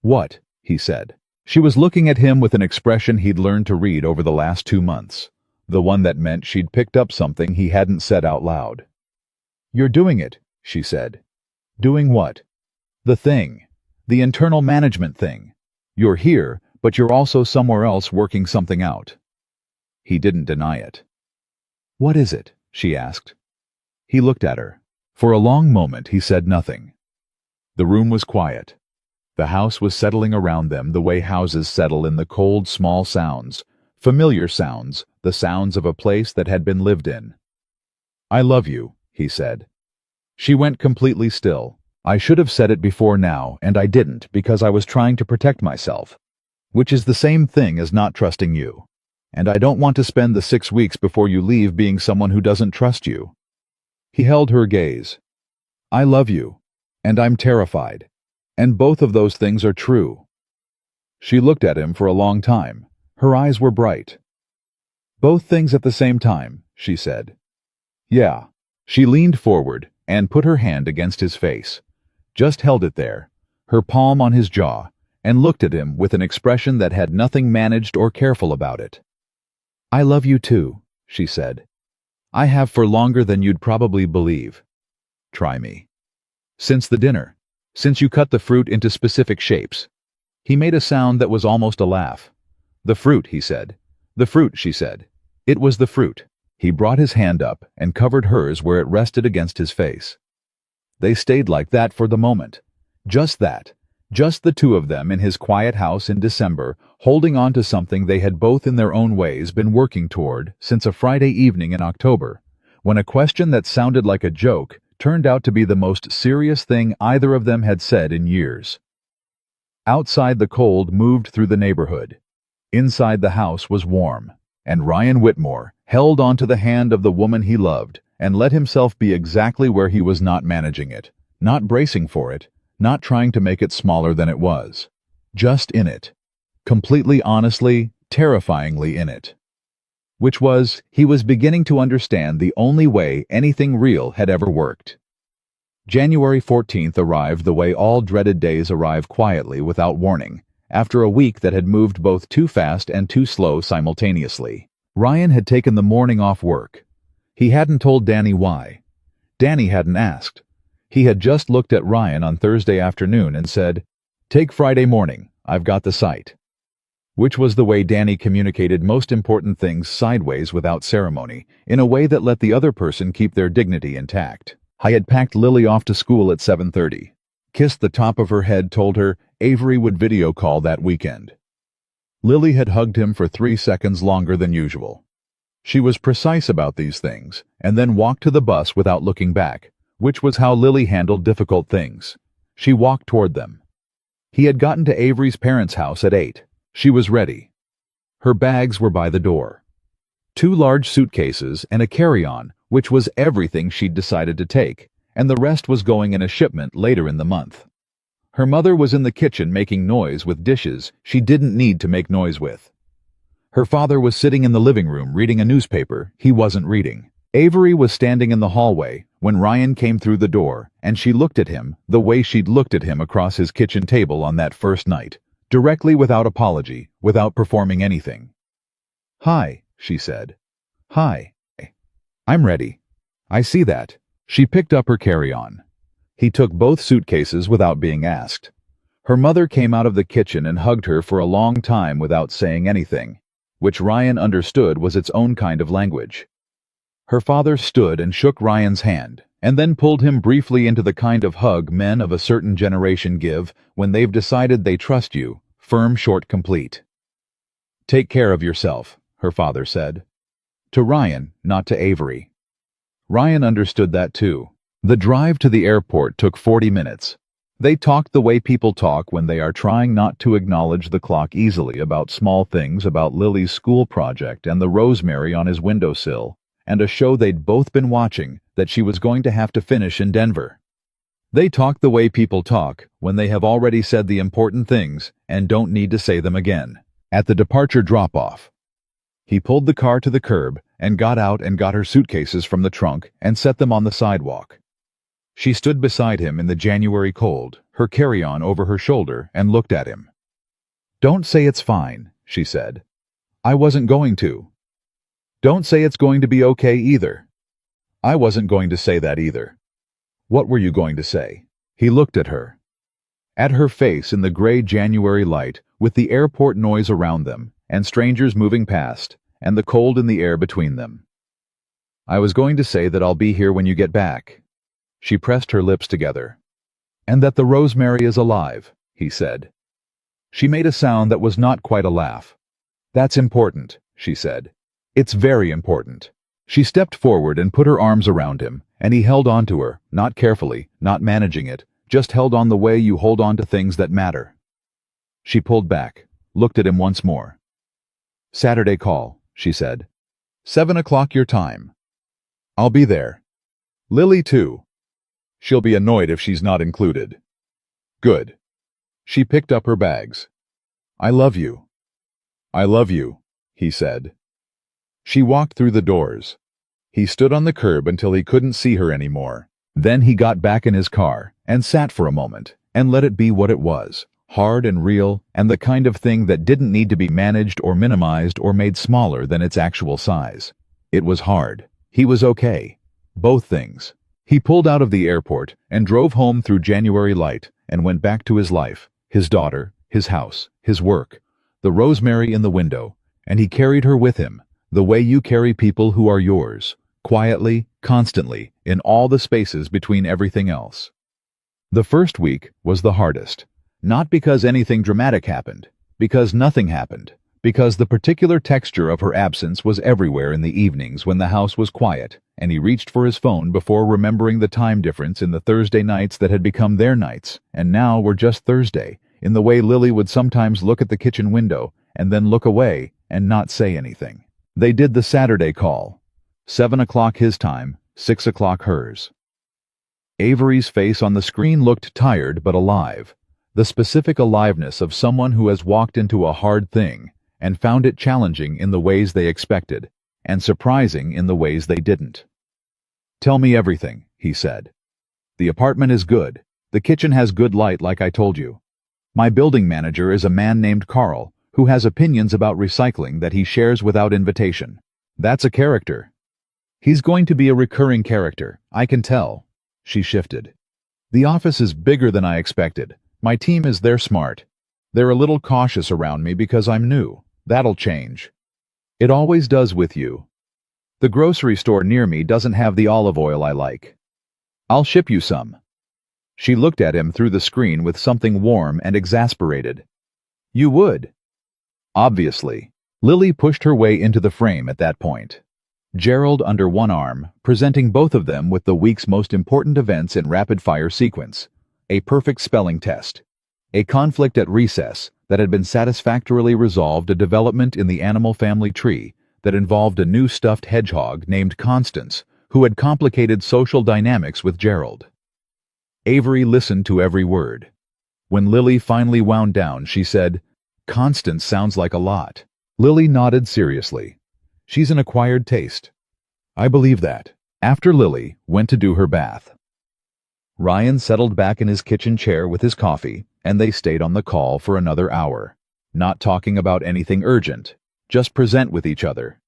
What? He said. She was looking at him with an expression he'd learned to read over the last 2 months. The one that meant she'd picked up something he hadn't said out loud. You're doing it, she said. Doing what? The thing. The internal management thing. You're here, but you're also somewhere else working something out. He didn't deny it. What is it? She asked. He looked at her. For a long moment he said nothing. The room was quiet. The house was settling around them the way houses settle in the cold, small sounds, familiar sounds, the sounds of a place that had been lived in. I love you, he said. She went completely still, I should have said it before now, and I didn't because I was trying to protect myself, which is the same thing as not trusting you. And I don't want to spend the 6 weeks before you leave being someone who doesn't trust you. He held her gaze. I love you, and I'm terrified, and both of those things are true. She looked at him for a long time. Her eyes were bright. Both things at the same time, she said. Yeah. She leaned forward and put her hand against his face, just held it there, her palm on his jaw, and looked at him with an expression that had nothing managed or careful about it. I love you too, she said. I have for longer than you'd probably believe. Try me. Since the dinner. Since you cut the fruit into specific shapes. He made a sound that was almost a laugh. The fruit, he said. The fruit, she said. It was the fruit. He brought his hand up and covered hers where it rested against his face. They stayed like that for the moment. Just that. Just the two of them in his quiet house in December, holding on to something they had both in their own ways been working toward since a Friday evening in October, when a question that sounded like a joke turned out to be the most serious thing either of them had said in years. Outside, the cold moved through the neighborhood. Inside, the house was warm, and Ryan Whitmore held onto the hand of the woman he loved and let himself be exactly where he was, not managing it, not bracing for it, not trying to make it smaller than it was. Just in it. Completely honestly, terrifyingly in it. Which was, he was beginning to understand, the only way anything real had ever worked. January 14th arrived the way all dreaded days arrive, quietly, without warning, after a week that had moved both too fast and too slow simultaneously. Ryan had taken the morning off work. He hadn't told Danny why. Danny hadn't asked. He had just looked at Ryan on Thursday afternoon and said, "Take Friday morning, I've got the site." Which was the way Danny communicated most important things, sideways, without ceremony, in a way that let the other person keep their dignity intact. I had packed Lily off to school at 7:30. Kissed the top of her head, told her Avery would video call that weekend. Lily had hugged him for 3 seconds longer than usual. She was precise about these things, and then walked to the bus without looking back, which was how Lily handled difficult things. She walked toward them. He had gotten to Avery's parents' house at 8. She was ready. Her bags were by the door. 2 large suitcases and a carry-on, which was everything she'd decided to take, and the rest was going in a shipment later in the month. Her mother was in the kitchen making noise with dishes she didn't need to make noise with. Her father was sitting in the living room reading a newspaper he wasn't reading. Avery was standing in the hallway when Ryan came through the door, and she looked at him the way she'd looked at him across his kitchen table on that first night, directly, without apology, without performing anything. "Hi," she said. "Hi. I'm ready." "I see that." She picked up her carry-on. He took both suitcases without being asked. Her mother came out of the kitchen and hugged her for a long time without saying anything, which Ryan understood was its own kind of language. Her father stood and shook Ryan's hand, and then pulled him briefly into the kind of hug men of a certain generation give when they've decided they trust you, firm, short, complete. "Take care of yourself," her father said. To Ryan, not to Avery. Ryan understood that too. The drive to the airport took 40 minutes. They talked the way people talk when they are trying not to acknowledge the clock easily, about small things, about Lily's school project and the rosemary on his windowsill, and a show they'd both been watching that she was going to have to finish in Denver. They talk the way people talk when they have already said the important things and don't need to say them again. At the departure drop-off, he pulled the car to the curb and got out and got her suitcases from the trunk and set them on the sidewalk. She stood beside him in the January cold, her carry-on over her shoulder, and looked at him. "Don't say it's fine," she said. "I wasn't going to." "Don't say it's going to be okay either." "I wasn't going to say that either." "What were you going to say?" He looked at her. At her face in the gray January light, with the airport noise around them, and strangers moving past, and the cold in the air between them. "I was going to say that I'll be here when you get back." She pressed her lips together. "And that the rosemary is alive," he said. She made a sound that was not quite a laugh. "That's important," she said. "It's very important." She stepped forward and put her arms around him, and he held on to her, not carefully, not managing it, Just held on the way you hold on to things that matter. She pulled back, looked at him once more. Saturday call, she said. 7 o'clock your time. I'll be there. Lily too. She'll be annoyed if she's not included. Good. She picked up her bags. I love you. I love you, he said. She walked through the doors. He stood on the curb until he couldn't see her anymore. Then he got back in his car and sat for a moment and let it be what it was, hard and real, and the kind of thing that didn't need to be managed or minimized or made smaller than its actual size. It was hard. He was okay. Both things. He pulled out of the airport and drove home through January light and went back to his life, his daughter, his house, his work, the rosemary in the window, and he carried her with him, the way you carry people who are yours, quietly, constantly, in all the spaces between everything else. The first week was the hardest, not because anything dramatic happened, because nothing happened, because the particular texture of her absence was everywhere in the evenings when the house was quiet, and he reached for his phone before remembering the time difference in the Thursday nights that had become their nights, and now were just Thursday, in the way Lily would sometimes look at the kitchen window and then look away and not say anything. They did the Saturday call. 7 o'clock his time, 6 o'clock hers. Avery's face on the screen looked tired but alive, the specific aliveness of someone who has walked into a hard thing and found it challenging in the ways they expected, and surprising in the ways they didn't. Tell me everything, he said. The apartment is good. The kitchen has good light like I told you. My building manager is a man named Carl, who has opinions about recycling that he shares without invitation. That's a character. He's going to be a recurring character, I can tell. She shifted. The office is bigger than I expected. My team they're smart. They're a little cautious around me because I'm new. That'll change. It always does with you. The grocery store near me doesn't have the olive oil I like. I'll ship you some. She looked at him through the screen with something warm and exasperated. You would. Obviously. Lily pushed her way into the frame at that point. Gerald under one arm, presenting both of them with the week's most important events in rapid-fire sequence. A perfect spelling test. A conflict at recess that had been satisfactorily resolved, a development in the animal family tree that involved a new stuffed hedgehog named Constance, who had complicated social dynamics with Gerald. Avery listened to every word. When Lily finally wound down, she said, Constance sounds like a lot. Lily nodded seriously. She's an acquired taste. I believe that. After Lily went to do her bath, Ryan settled back in his kitchen chair with his coffee, and they stayed on the call for another hour, not talking about anything urgent, just present with each other.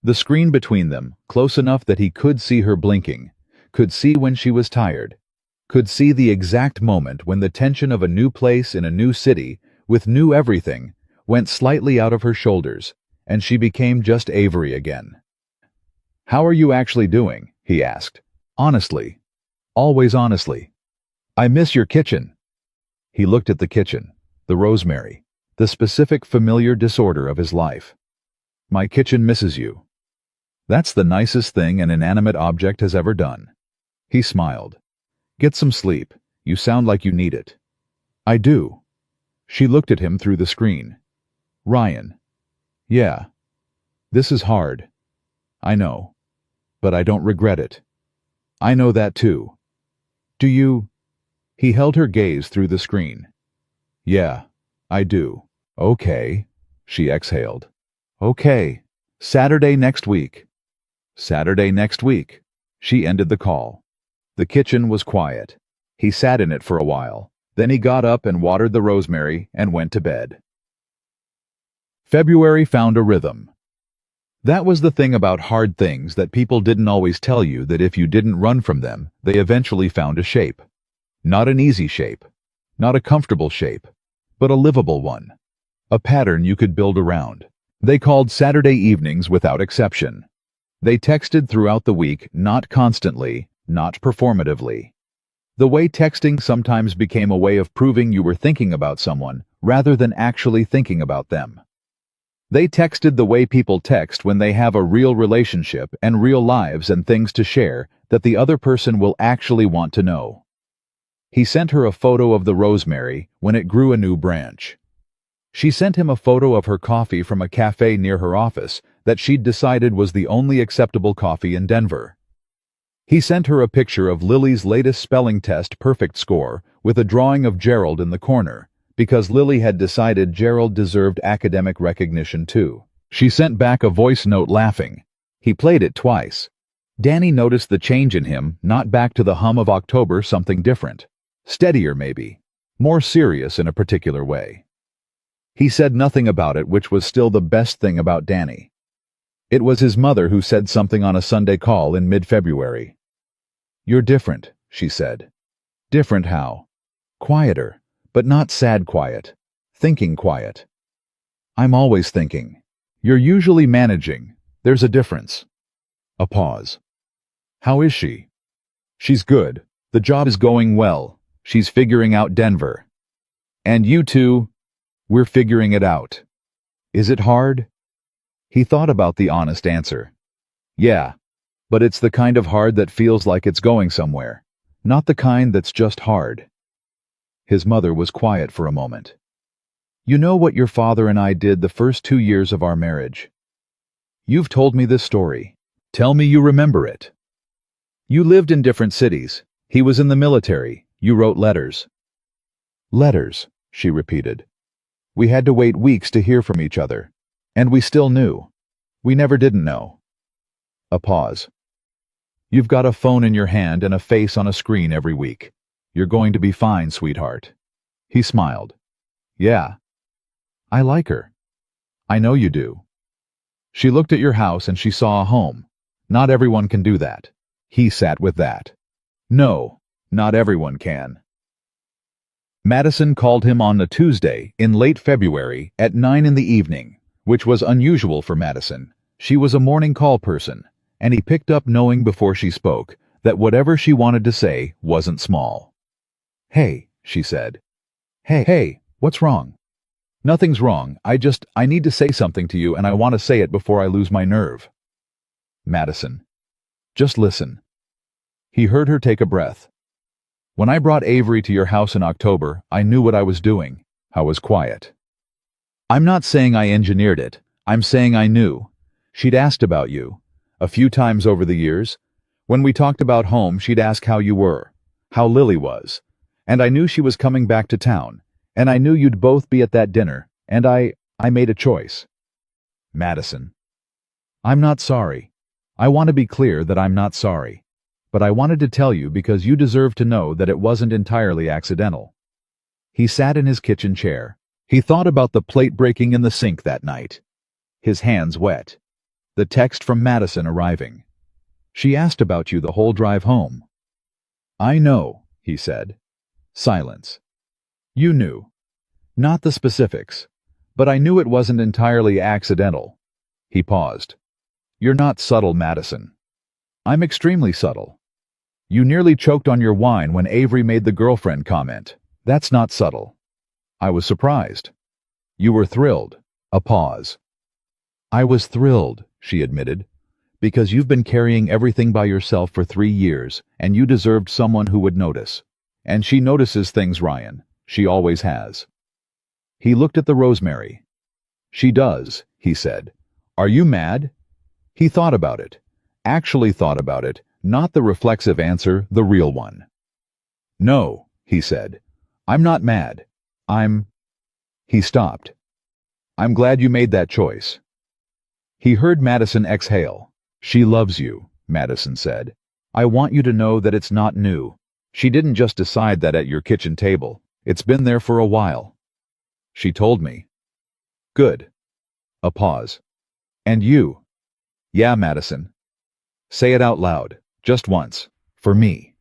The screen between them, close enough that he could see her blinking, could see when she was tired, could see the exact moment when the tension of a new place in a new city, with new everything, went slightly out of her shoulders, and she became just Avery again. How are you actually doing? He asked. Honestly. Always honestly. I miss your kitchen. He looked at the kitchen, the rosemary, the specific familiar disorder of his life. My kitchen misses you. That's the nicest thing an inanimate object has ever done. He smiled. Get some sleep. You sound like you need it. I do. She looked at him through the screen. Ryan. Yeah. This is hard. I know. But I don't regret it. I know that too. Do you? He held her gaze through the screen. Yeah, I do. Okay. She exhaled. Okay. Saturday next week. Saturday next week. She ended the call. The kitchen was quiet. He sat in it for a while. Then he got up and watered the rosemary and went to bed. February found a rhythm. That was the thing about hard things that people didn't always tell you, that if you didn't run from them, they eventually found a shape. Not an easy shape. Not a comfortable shape. But a livable one. A pattern you could build around. They called Saturday evenings without exception. They texted throughout the week, not constantly, not performatively. The way texting sometimes became a way of proving you were thinking about someone rather than actually thinking about them. They texted the way people text when they have a real relationship and real lives and things to share that the other person will actually want to know. He sent her a photo of the rosemary when it grew a new branch. She sent him a photo of her coffee from a cafe near her office that she'd decided was the only acceptable coffee in Denver. He sent her a picture of Lily's latest spelling test perfect score with a drawing of Gerald in the corner, because Lily had decided Gerald deserved academic recognition too. She sent back a voice note laughing. He played it twice. Danny noticed the change in him, not back to the hum of October, something different. Steadier maybe. More serious in a particular way. He said nothing about it, which was still the best thing about Danny. It was his mother who said something on a Sunday call in mid-February. "You're different," she said. "Different how?" "Quieter, but not sad quiet. Thinking quiet." "I'm always thinking." "You're usually managing. There's a difference." A pause. "How is she?" "She's good. The job is going well. She's figuring out Denver." "And you two?" "We're figuring it out." "Is it hard?" He thought about the honest answer. "Yeah, but it's the kind of hard that feels like it's going somewhere, not the kind that's just hard." His mother was quiet for a moment. "You know what your father and I did the first 2 years of our marriage? You've told me this story. Tell me you remember it." "You lived in different cities. He was in the military. You wrote letters." "Letters," she repeated. "We had to wait weeks to hear from each other. And we still knew. We never didn't know." A pause. "You've got a phone in your hand and a face on a screen every week. You're going to be fine, sweetheart." He smiled. "Yeah. I like her." "I know you do." "She looked at your house and she saw a home. Not everyone can do that." He sat with that. "No, not everyone can." Madison called him on a Tuesday in late February at 9 in the evening, which was unusual for Madison. She was a morning call person, and he picked up knowing before she spoke that whatever she wanted to say wasn't small. "Hey," she said. Hey, what's wrong?" "Nothing's wrong. I need to say something to you and I want to say it before I lose my nerve." Madison. "Just listen." He heard her take a breath. "When I brought Avery to your house in October, I knew what I was doing. I was quiet. I'm not saying I engineered it. I'm saying I knew. She'd asked about you. A few times over the years. When we talked about home, she'd ask how you were. How Lily was. And I knew she was coming back to town. And I knew you'd both be at that dinner. And I made a choice." Madison. "I'm not sorry. I want to be clear that I'm not sorry. But I wanted to tell you because you deserve to know that it wasn't entirely accidental." He sat in his kitchen chair. He thought about the plate breaking in the sink that night. His hands wet. The text from Madison arriving. "She asked about you the whole drive home." "I know," he said. Silence. "You knew." "Not the specifics. But I knew it wasn't entirely accidental." He paused. "You're not subtle, Madison." "I'm extremely subtle." "You nearly choked on your wine when Avery made the girlfriend comment. That's not subtle." "I was surprised." "You were thrilled." A pause. "I was thrilled," she admitted, "because you've been carrying everything by yourself for 3 years, and you deserved someone who would notice. And she notices things, Ryan. She always has." He looked at the rosemary. "She does," he said. "Are you mad?" He thought about it. Actually thought about it, not the reflexive answer, the real one. "No," he said. "I'm not mad. I'm—" He stopped. "I'm glad you made that choice." He heard Madison exhale. "She loves you," Madison said. "I want you to know that it's not new. She didn't just decide that at your kitchen table. It's been there for a while." "She told me." "Good." A pause. "And you?" "Yeah, Madison." "Say it out loud, just once, for me."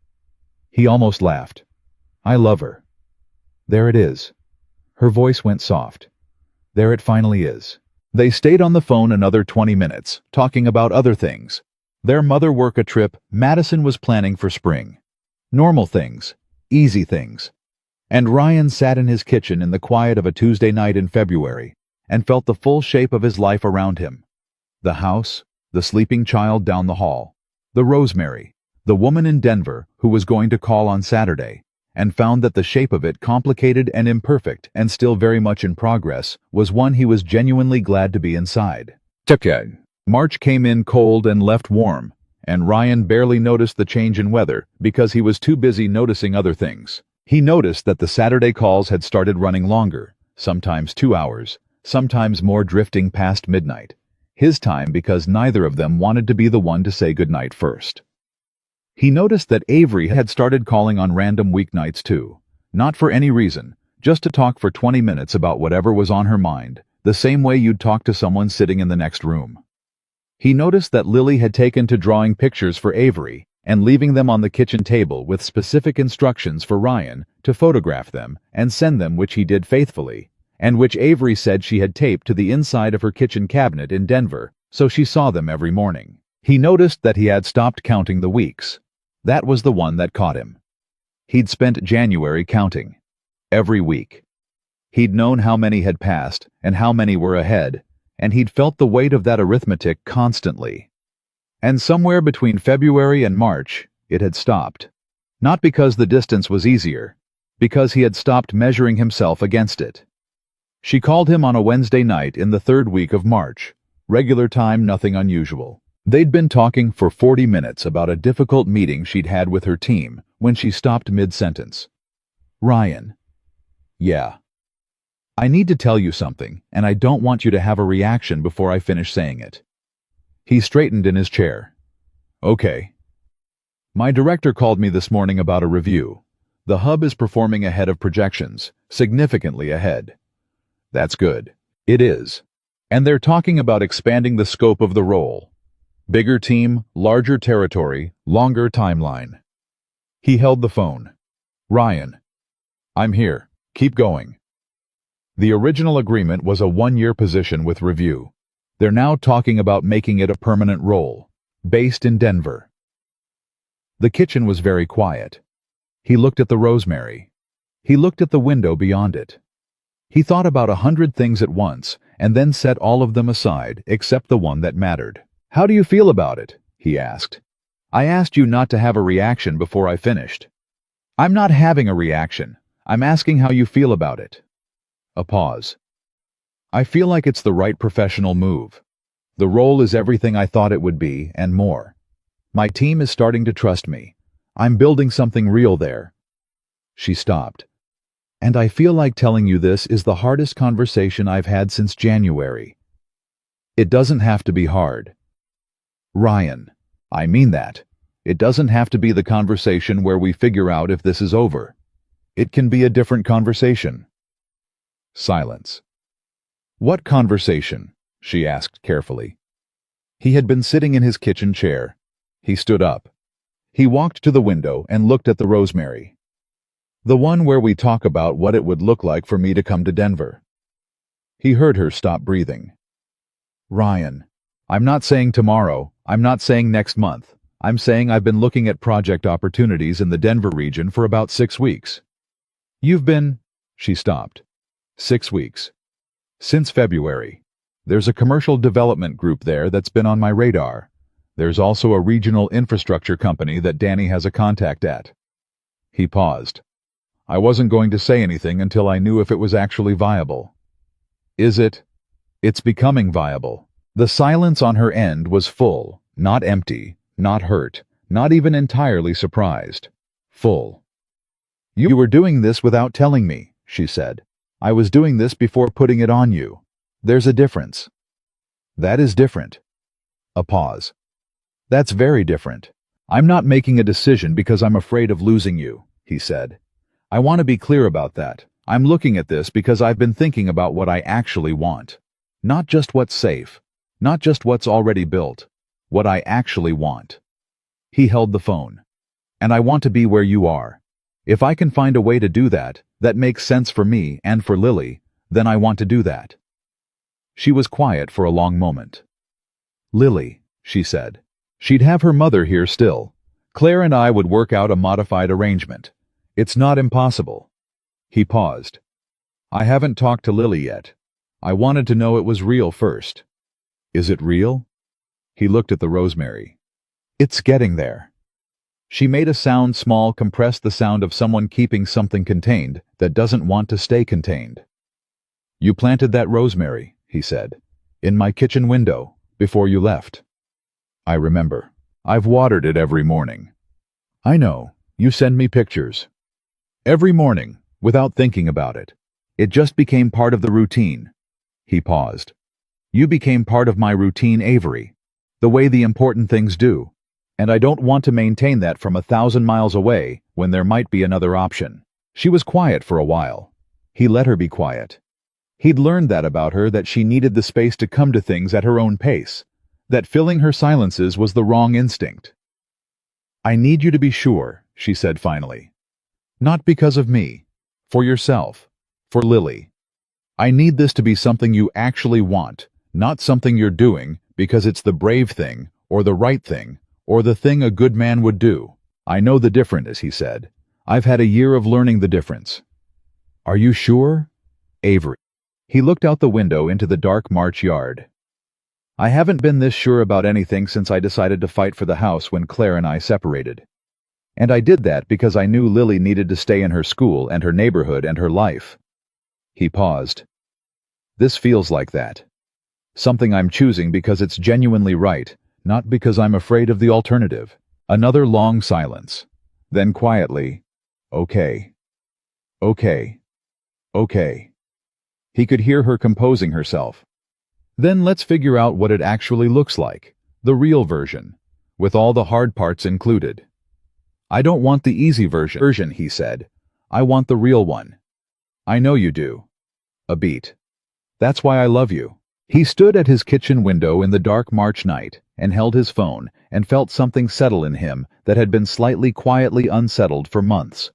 He almost laughed. "I love her." "There it is." Her voice went soft. "There it finally is." They stayed on the phone another 20 minutes, talking about other things. Their mother work a trip Madison was planning for spring. Normal things, easy things. And Ryan sat in his kitchen in the quiet of a Tuesday night in February and felt the full shape of his life around him. The house, the sleeping child down the hall, the rosemary, the woman in Denver who was going to call on Saturday, and found that the shape of it, complicated and imperfect and still very much in progress, was one he was genuinely glad to be inside. March came in cold and left warm, and Ryan barely noticed the change in weather because he was too busy noticing other things. He noticed that the Saturday calls had started running longer, sometimes 2 hours, sometimes more, drifting past midnight. His time, because neither of them wanted to be the one to say goodnight first. He noticed that Avery had started calling on random weeknights too, not for any reason, just to talk for 20 minutes about whatever was on her mind, the same way you'd talk to someone sitting in the next room. He noticed that Lily had taken to drawing pictures for Avery and leaving them on the kitchen table with specific instructions for Ryan to photograph them and send them, which he did faithfully, and which Avery said she had taped to the inside of her kitchen cabinet in Denver, so she saw them every morning. He noticed that he had stopped counting the weeks. That was the one that caught him. He'd spent January counting. Every week. He'd known how many had passed and how many were ahead, and he'd felt the weight of that arithmetic constantly. And somewhere between February and March, it had stopped. Not because the distance was easier, because he had stopped measuring himself against it. She called him on a Wednesday night in the 3rd week of March. Regular time, nothing unusual. They'd been talking for 40 minutes about a difficult meeting she'd had with her team when she stopped mid-sentence. Ryan. Yeah. I need to tell you something, and I don't want you to have a reaction before I finish saying it. He straightened in his chair. Okay. My director called me this morning about a review. The hub is performing ahead of projections, significantly ahead. That's good. It is. And they're talking about expanding the scope of the role. Bigger team, larger territory, longer timeline. He held the phone. Ryan. I'm here. Keep going. The original agreement was a 1-year position with review. They're now talking about making it a permanent role, based in Denver. The kitchen was very quiet. He looked at the rosemary. He looked at the window beyond it. He thought about 100 things at once, and then set all of them aside except the one that mattered. How do you feel about it? He asked. I asked you not to have a reaction before I finished. I'm not having a reaction. I'm asking how you feel about it. A pause. I feel like it's the right professional move. The role is everything I thought it would be, and more. My team is starting to trust me. I'm building something real there. She stopped. And I feel like telling you this is the hardest conversation I've had since January. It doesn't have to be hard. Ryan, I mean that. It doesn't have to be the conversation where we figure out if this is over. It can be a different conversation. Silence. What conversation? She asked carefully. He had been sitting in his kitchen chair. He stood up. He walked to the window and looked at the rosemary. The one where we talk about what it would look like for me to come to Denver. He heard her stop breathing. Ryan, I'm not saying tomorrow. I'm not saying next month. I'm saying I've been looking at project opportunities in the Denver region for about 6 weeks. You've been... She stopped. 6 weeks. Since February. There's a commercial development group there that's been on my radar. There's also a regional infrastructure company that Danny has a contact at. He paused. I wasn't going to say anything until I knew if it was actually viable. Is it? It's becoming viable. The silence on her end was full, not empty, not hurt, not even entirely surprised. Full. You were doing this without telling me, she said. I was doing this before putting it on you. There's a difference. That is different. A pause. That's very different. I'm not making a decision because I'm afraid of losing you, he said. I want to be clear about that. I'm looking at this because I've been thinking about what I actually want. Not just what's safe. Not just what's already built. What I actually want. He held the phone. And I want to be where you are. If I can find a way to do that, that makes sense for me and for Lily, then I want to do that. She was quiet for a long moment. Lily, she said. She'd have her mother here still. Claire and I would work out a modified arrangement. It's not impossible. He paused. I haven't talked to Lily yet. I wanted to know it was real first. Is it real? He looked at the rosemary. It's getting there. She made a sound small, compressed the sound of someone keeping something contained that doesn't want to stay contained. "You planted that rosemary," he said, "in my kitchen window, before you left." "I remember. I've watered it every morning." "I know. You send me pictures." "Every morning, without thinking about it. It just became part of the routine." He paused. "You became part of my routine, Avery. The way the important things do. And I don't want to maintain that from 1,000 miles away when there might be another option." She was quiet for a while. He let her be quiet. He'd learned that about her, that she needed the space to come to things at her own pace, that filling her silences was the wrong instinct. "I need you to be sure," she said finally. "Not because of me. For yourself. For Lily. I need this to be something you actually want, not something you're doing because it's the brave thing, or the right thing, or the thing a good man would do." "I know the difference," he said. "I've had a year of learning the difference." "Are you sure, Avery?" He looked out the window into the dark March yard. "I haven't been this sure about anything since I decided to fight for the house when Claire and I separated. And I did that because I knew Lily needed to stay in her school and her neighborhood and her life." He paused. "This feels like that. Something I'm choosing because it's genuinely right, not because I'm afraid of the alternative." Another long silence. Then quietly, "Okay. Okay. Okay." He could hear her composing herself. "Then let's figure out what it actually looks like. The real version. With all the hard parts included." "I don't want the easy version," he said. "I want the real one." "I know you do." A beat. "That's why I love you." He stood at his kitchen window in the dark March night and held his phone and felt something settle in him that had been slightly quietly unsettled for months.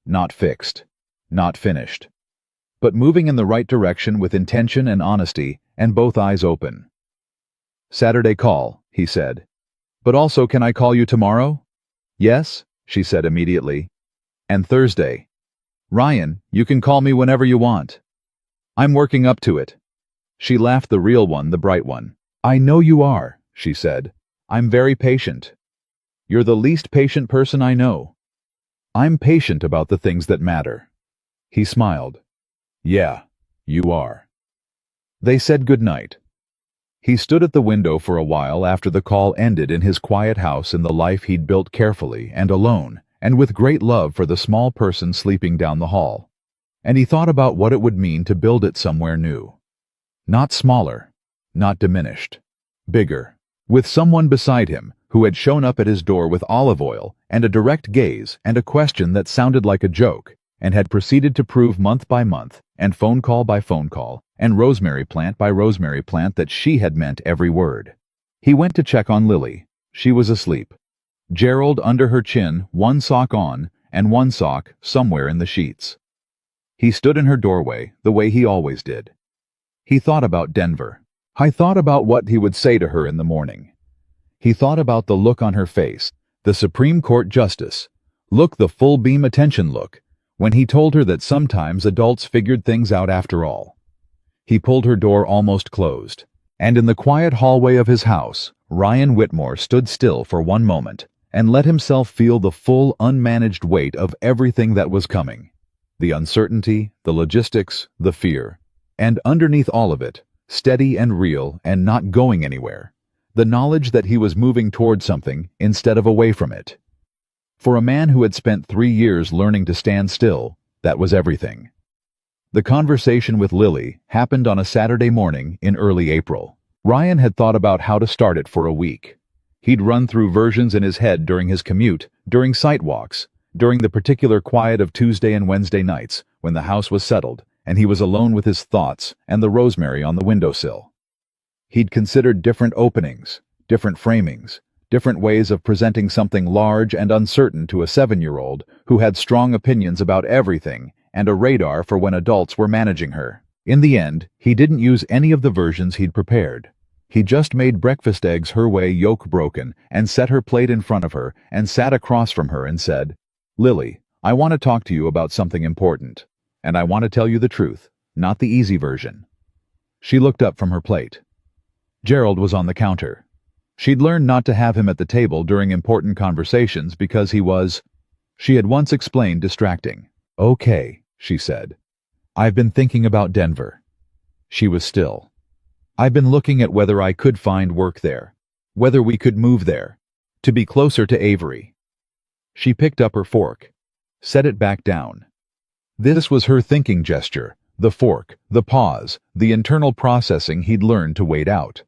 Not fixed. Not finished. But moving in the right direction with intention and honesty, and both eyes open. "Saturday call," he said. "But also, can I call you tomorrow?" "Yes," she said immediately. "And Thursday?" "Ryan, you can call me whenever you want." "I'm working up to it." She laughed, the real one, the bright one. "I know you are," she said. "I'm very patient. You're the least patient person I know." "I'm patient about the things that matter." He smiled. "Yeah, you are." They said goodnight. He stood at the window for a while after the call ended in his quiet house in the life he'd built carefully and alone, and with great love for the small person sleeping down the hall. And he thought about what it would mean to build it somewhere new. Not smaller, not diminished, bigger, with someone beside him who had shown up at his door with olive oil and a direct gaze and a question that sounded like a joke, and had proceeded to prove month by month, and phone call by phone call, and rosemary plant by rosemary plant that she had meant every word. He went to check on Lily. She was asleep. Gerald under her chin, one sock on, and one sock somewhere in the sheets. He stood in her doorway, the way he always did. He thought about Denver. He thought about what he would say to her in the morning. He thought about the look on her face, the Supreme Court justice, look, the full beam attention look, when he told her that sometimes adults figured things out after all. He pulled her door almost closed, and in the quiet hallway of his house, Ryan Whitmore stood still for one moment and let himself feel the full, unmanaged weight of everything that was coming. The uncertainty, the logistics, the fear. And underneath all of it, steady and real and not going anywhere, the knowledge that he was moving toward something instead of away from it. For a man who had spent 3 years learning to stand still, that was everything. The conversation with Lily happened on a Saturday morning in early April. Ryan had thought about how to start it for a week. He'd run through versions in his head during his commute, during site walks, during the particular quiet of Tuesday and Wednesday nights when the house was settled and he was alone with his thoughts and the rosemary on the windowsill. He'd considered different openings, different framings, different ways of presenting something large and uncertain to a 7-year-old who had strong opinions about everything and a radar for when adults were managing her. In the end, he didn't use any of the versions he'd prepared. He just made breakfast eggs her way, yolk broken, and set her plate in front of her and sat across from her and said, "Lily, I want to talk to you about something important. And I want to tell you the truth, not the easy version." She looked up from her plate. Gerald was on the counter. She'd learned not to have him at the table during important conversations because he was, she had once explained, distracting. "Okay," she said. "I've been thinking about Denver." She was still. "I've been looking at whether I could find work there, whether we could move there, to be closer to Avery." She picked up her fork, set it back down. This was her thinking gesture, the fork, the pause, the internal processing he'd learned to wait out.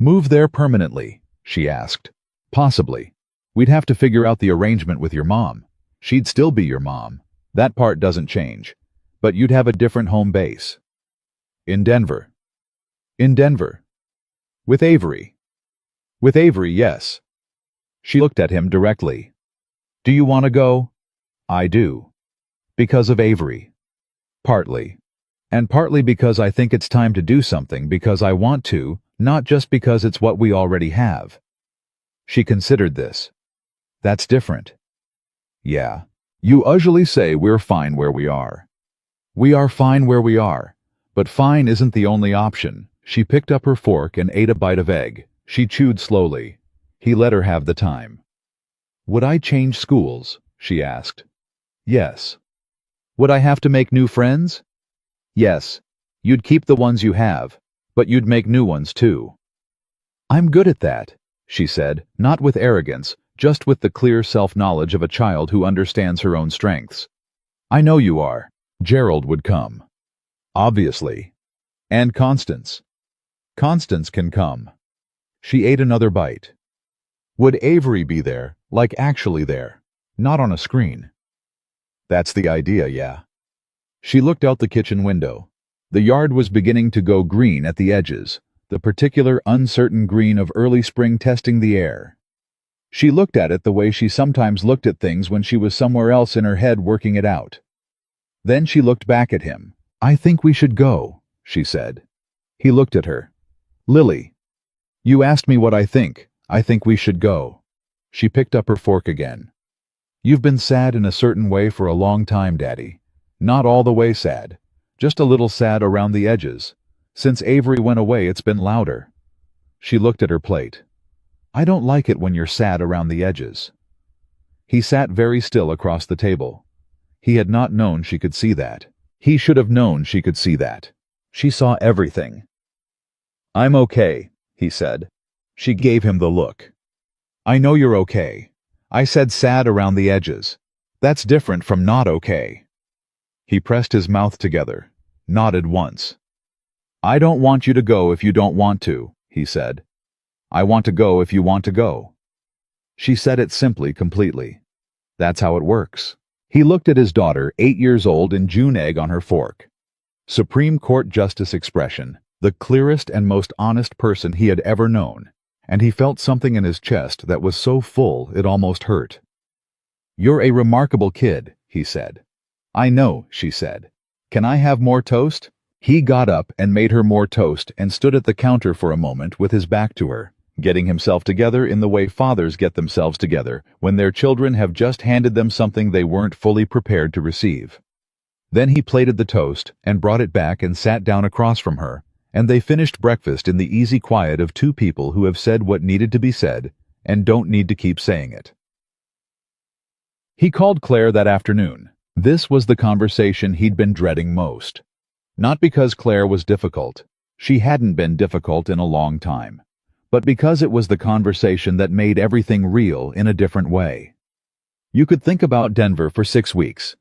"Move there permanently?" she asked. "Possibly. We'd have to figure out the arrangement with your mom. She'd still be your mom. That part doesn't change. But you'd have a different home base." "In Denver." "In Denver." "With Avery." "With Avery, yes." She looked at him directly. "Do you want to go?" "I do." "Because of Avery?" "Partly. And partly because I think it's time to do something because I want to, not just because it's what we already have." She considered this. "That's different." "Yeah. You usually say we're fine where we are." "We are fine where we are. But fine isn't the only option." She picked up her fork and ate a bite of egg. She chewed slowly. He let her have the time. "Would I change schools?" she asked. "Yes." "Would I have to make new friends?" "Yes. You'd keep the ones you have, but you'd make new ones too." "I'm good at that," she said, not with arrogance, just with the clear self-knowledge of a child who understands her own strengths. "I know you are." Gerald would come. Obviously. And Constance. Constance can come. She ate another bite. "Would Avery be there, like actually there, not on a screen?" "That's the idea, yeah." She looked out the kitchen window. The yard was beginning to go green at the edges, the particular uncertain green of early spring testing the air. She looked at it the way she sometimes looked at things when she was somewhere else in her head working it out. Then she looked back at him. "I think we should go," she said. He looked at her. "Lily, you asked me what I think. I think we should go." She picked up her fork again. "You've been sad in a certain way for a long time, Daddy. Not all the way sad. Just a little sad around the edges. Since Avery went away, it's been louder." She looked at her plate. "I don't like it when you're sad around the edges." He sat very still across the table. He had not known she could see that. He should have known she could see that. She saw everything. "I'm okay," he said. She gave him the look. "I know you're okay. I said sad around the edges. That's different from not okay." He pressed his mouth together, nodded once. "I don't want you to go if you don't want to," he said. "I want to go if you want to go." She said it simply, completely. That's how it works. He looked at his daughter, 8 years old, in June egg on her fork. Supreme Court Justice expression, the clearest and most honest person he had ever known, and he felt something in his chest that was so full it almost hurt. "You're a remarkable kid," he said. "I know," she said. "Can I have more toast?" He got up and made her more toast and stood at the counter for a moment with his back to her, getting himself together in the way fathers get themselves together when their children have just handed them something they weren't fully prepared to receive. Then he plated the toast and brought it back and sat down across from her, and they finished breakfast in the easy quiet of two people who have said what needed to be said and don't need to keep saying it. He called Claire that afternoon. This was the conversation he'd been dreading most. Not because Claire was difficult. She hadn't been difficult in a long time. But because it was the conversation that made everything real in a different way. You could think about Denver for 6 weeks.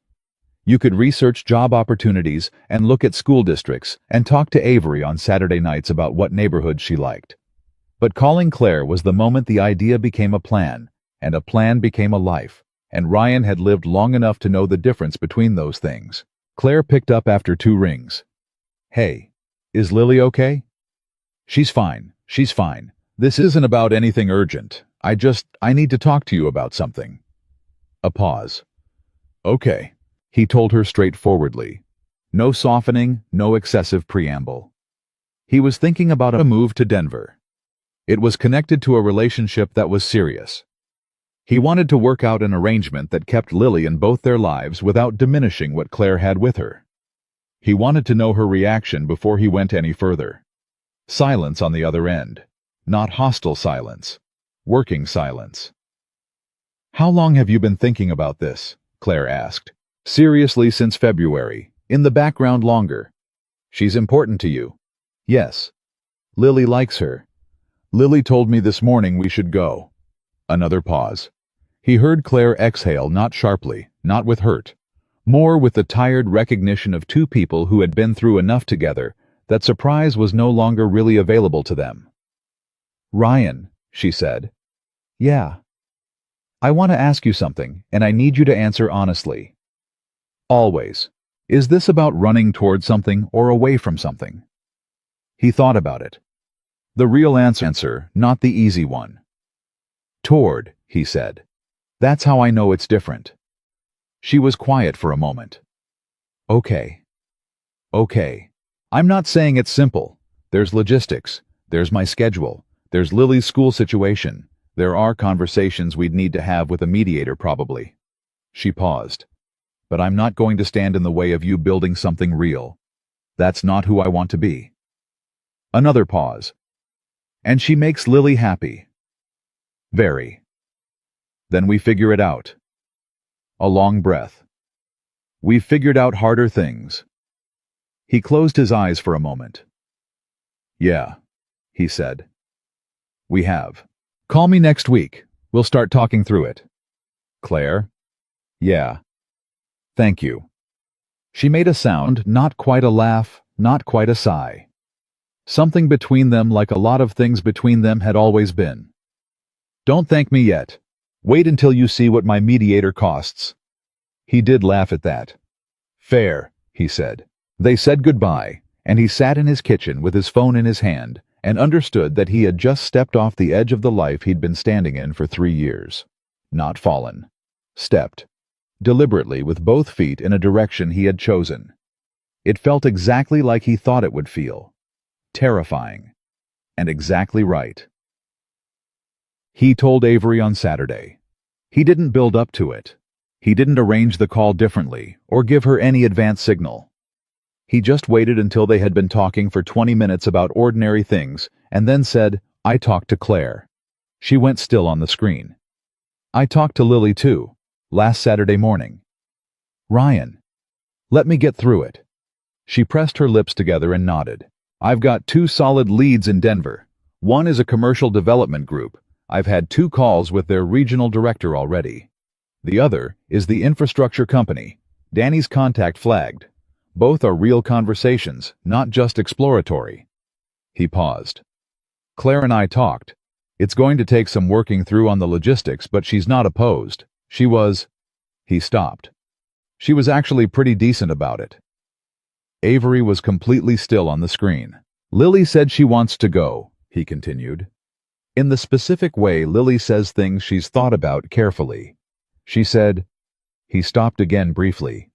You could research job opportunities and look at school districts and talk to Avery on Saturday nights about what neighborhoods she liked. But calling Claire was the moment the idea became a plan, and a plan became a life, and Ryan had lived long enough to know the difference between those things. Claire picked up after 2 rings. "Hey, is Lily okay?" She's fine. This isn't about anything urgent. I need to talk to you about something." A pause. "Okay," he told her straightforwardly. No softening, no excessive preamble. He was thinking about a move to Denver. It was connected to a relationship that was serious. He wanted to work out an arrangement that kept Lily in both their lives without diminishing what Claire had with her. He wanted to know her reaction before he went any further. Silence on the other end. Not hostile silence. Working silence. How long have you been thinking about this? Claire asked. Seriously, since February. In the background longer. She's important to you. Yes. Lily likes her. Lily told me this morning we should go. Another pause. He heard Claire exhale, not sharply, not with hurt. More with the tired recognition of two people who had been through enough together that surprise was no longer really available to them. Ryan, she said. Yeah. I want to ask you something, and I need you to answer honestly. Always. Is this about running toward something or away from something? He thought about it. The real answer, not the easy one. Toward, he said. That's how I know it's different. She was quiet for a moment. Okay. Okay. I'm not saying it's simple. There's logistics. There's my schedule. There's Lily's school situation. There are conversations we'd need to have with a mediator probably. She paused. But I'm not going to stand in the way of you building something real. That's not who I want to be. Another pause. And she makes Lily happy. Very. Then we figure it out. A long breath. We've figured out harder things. He closed his eyes for a moment. Yeah, he said. We have. Call me next week. We'll start talking through it. Claire? Yeah. Thank you. She made a sound, not quite a laugh, not quite a sigh. Something between them, like a lot of things between them, had always been. Don't thank me yet. Wait until you see what my mediator costs. He did laugh at that. Fair, he said. They said goodbye, and he sat in his kitchen with his phone in his hand and understood that he had just stepped off the edge of the life he'd been standing in for 3 years. Not fallen. Stepped. Deliberately, with both feet in a direction he had chosen. It felt exactly like he thought it would feel. Terrifying. And exactly right. He told Avery on Saturday. He didn't build up to it. He didn't arrange the call differently or give her any advance signal. He just waited until they had been talking for 20 minutes about ordinary things and then said, I talked to Claire. She went still on the screen. I talked to Lily too, last Saturday morning. Ryan. Let me get through it. She pressed her lips together and nodded. I've got 2 solid leads in Denver. One is a commercial development group. I've had 2 calls with their regional director already. The other is the infrastructure company. Danny's contact flagged. Both are real conversations, not just exploratory. He paused. Claire and I talked. It's going to take some working through on the logistics, but she's not opposed. She was... He stopped. She was actually pretty decent about it. Avery was completely still on the screen. Lily said she wants to go, he continued. In the specific way Lily says things she's thought about carefully. She said... He stopped again briefly.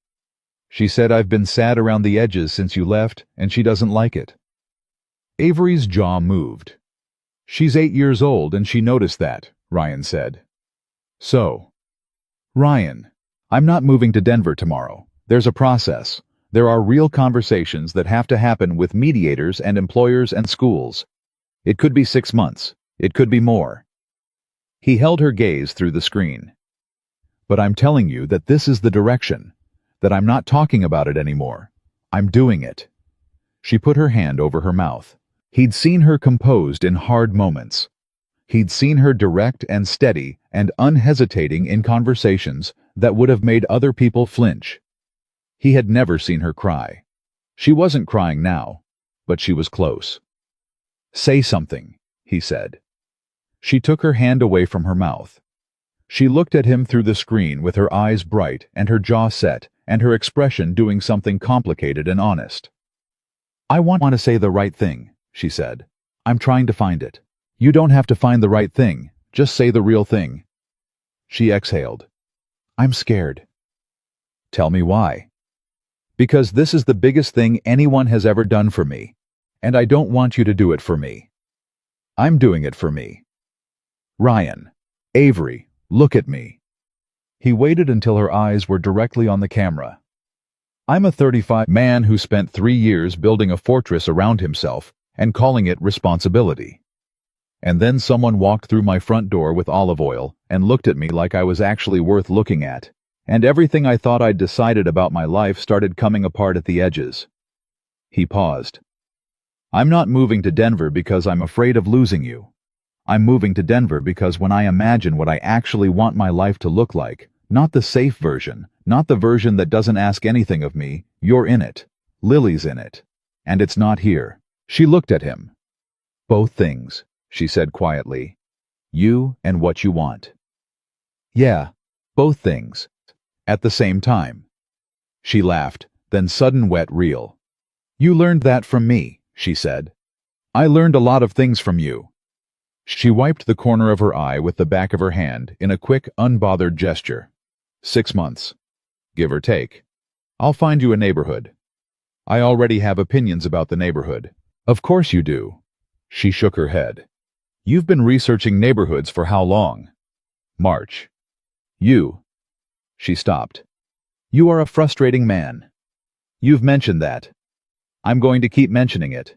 She said I've been sad around the edges since you left, and she doesn't like it. Avery's jaw moved. She's 8 years old and she noticed that, Ryan said. So. Ryan, I'm not moving to Denver tomorrow. There's a process. There are real conversations that have to happen with mediators and employers and schools. It could be 6 months. It could be more. He held her gaze through the screen. But I'm telling you that this is the direction, that I'm not talking about it anymore. I'm doing it. She put her hand over her mouth. He'd seen her composed in hard moments. He'd seen her direct and steady and unhesitating in conversations that would have made other people flinch. He had never seen her cry. She wasn't crying now, but she was close. Say something, he said. She took her hand away from her mouth. She looked at him through the screen with her eyes bright and her jaw set and her expression doing something complicated and honest. I want to say the right thing, she said. I'm trying to find it. You don't have to find the right thing, just say the real thing. She exhaled. I'm scared. Tell me why. Because this is the biggest thing anyone has ever done for me, and I don't want you to do it for me. I'm doing it for me. Ryan. Avery, look at me. He waited until her eyes were directly on the camera. I'm a 35 man who spent 3 years building a fortress around himself and calling it responsibility. And then someone walked through my front door with olive oil and looked at me like I was actually worth looking at. And everything I thought I'd decided about my life started coming apart at the edges. He paused. I'm not moving to Denver because I'm afraid of losing you. I'm moving to Denver because when I imagine what I actually want my life to look like, not the safe version, not the version that doesn't ask anything of me, you're in it. Lily's in it. And it's not here. She looked at him. Both things, she said quietly. You and what you want. Yeah, both things. At the same time. She laughed, then sudden wet reel. You learned that from me, she said. I learned a lot of things from you. She wiped the corner of her eye with the back of her hand in a quick, unbothered gesture. 6 months. Give or take. I'll find you a neighborhood. I already have opinions about the neighborhood. Of course you do. She shook her head. You've been researching neighborhoods for how long? March. You. She stopped. You are a frustrating man. You've mentioned that. I'm going to keep mentioning it.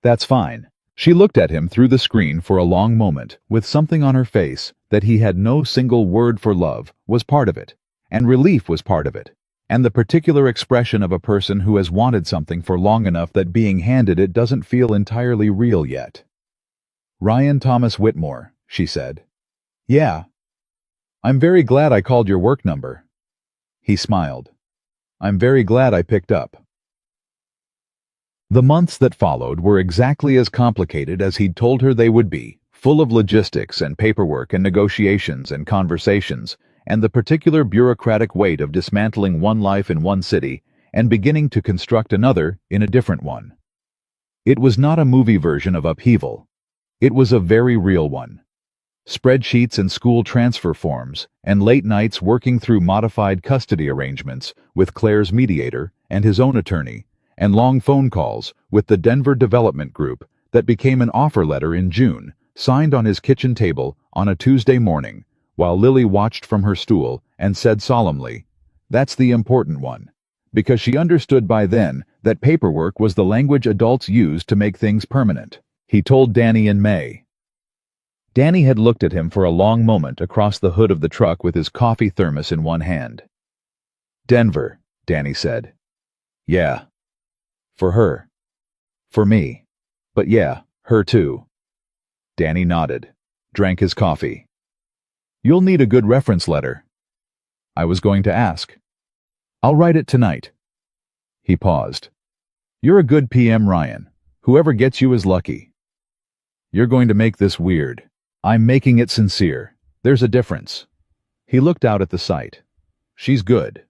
That's fine. She looked at him through the screen for a long moment, with something on her face that he had no single word for. Love was part of it, and relief was part of it, and the particular expression of a person who has wanted something for long enough that being handed it doesn't feel entirely real yet. Ryan Thomas Whitmore, she said. Yeah. I'm very glad I called your work number. He smiled. I'm very glad I picked up. The months that followed were exactly as complicated as he'd told her they would be, full of logistics and paperwork and negotiations and conversations, and the particular bureaucratic weight of dismantling one life in one city and beginning to construct another in a different one. It was not a movie version of upheaval. It was a very real one. Spreadsheets and school transfer forms, and late nights working through modified custody arrangements with Claire's mediator and his own attorney, and long phone calls with the Denver Development Group that became an offer letter in June, signed on his kitchen table on a Tuesday morning, while Lily watched from her stool and said solemnly, "That's the important one," because she understood by then that paperwork was the language adults used to make things permanent. He told Danny in May. Danny had looked at him for a long moment across the hood of the truck with his coffee thermos in one hand. Denver, Danny said. Yeah. For her. For me. But yeah, her too. Danny nodded, drank his coffee. You'll need a good reference letter. I was going to ask. I'll write it tonight. He paused. You're a good PM, Ryan. Whoever gets you is lucky. You're going to make this weird. I'm making it sincere. There's a difference. He looked out at the site. She's good.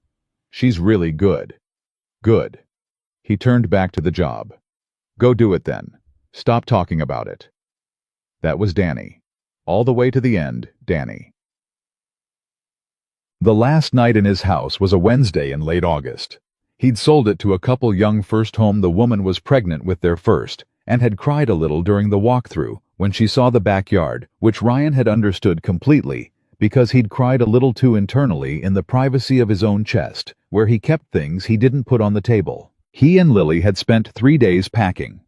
She's really good. Good. He turned back to the job. Go do it then. Stop talking about it. That was Danny. All the way to the end, Danny. The last night in his house was a Wednesday in late August. He'd sold it to a couple young first home. The woman was pregnant with their first, and had cried a little during the walkthrough when she saw the backyard, which Ryan had understood completely, because he'd cried a little too internally in the privacy of his own chest, where he kept things he didn't put on the table. He and Lily had spent 3 days packing.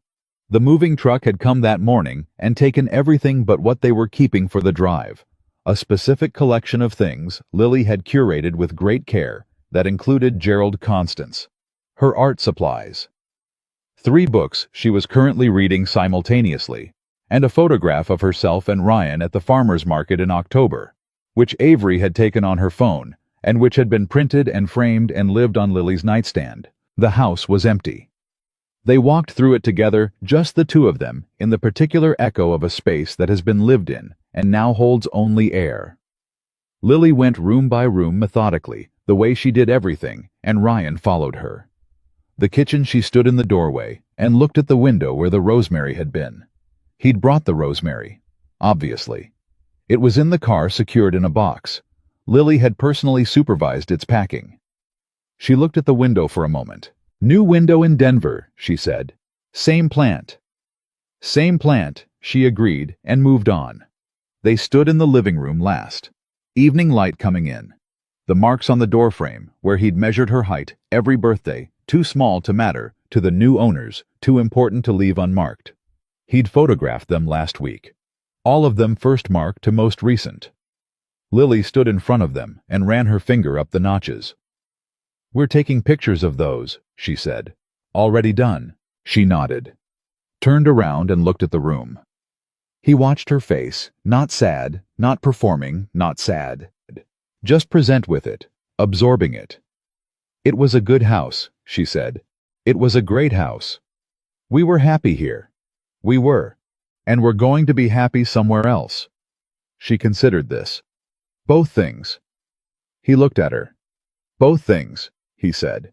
The moving truck had come that morning and taken everything but what they were keeping for the drive. A specific collection of things Lily had curated with great care that included Gerald Constance, her art supplies, 3 books she was currently reading simultaneously, and a photograph of herself and Ryan at the farmer's market in October, which Avery had taken on her phone and which had been printed and framed and lived on Lily's nightstand. The house was empty. They walked through it together, just the two of them, in the particular echo of a space that has been lived in and now holds only air. Lily went room by room methodically, the way she did everything, and Ryan followed her. The kitchen, she stood in the doorway and looked at the window where the rosemary had been. He'd brought the rosemary, obviously. It was in the car, secured in a box. Lily had personally supervised its packing. She looked at the window for a moment. New window in Denver, she said. Same plant. Same plant, she agreed and moved on. They stood in the living room last. Evening light coming in. The marks on the doorframe, where he'd measured her height every birthday, too small to matter, to the new owners, too important to leave unmarked. He'd photographed them last week. all of them first marked to most recent. Lily stood in front of them and ran her finger up the notches. "We're taking pictures of those," she said. "Already done." She nodded, turned around and looked at the room. He watched her face, not sad, not performing, not sad. Just present with it, absorbing it. "It was a good house," she said. "It was a great house. We were happy here. We were. And we're going to be happy somewhere else." She considered this. "Both things." He looked at her. "Both things," he said.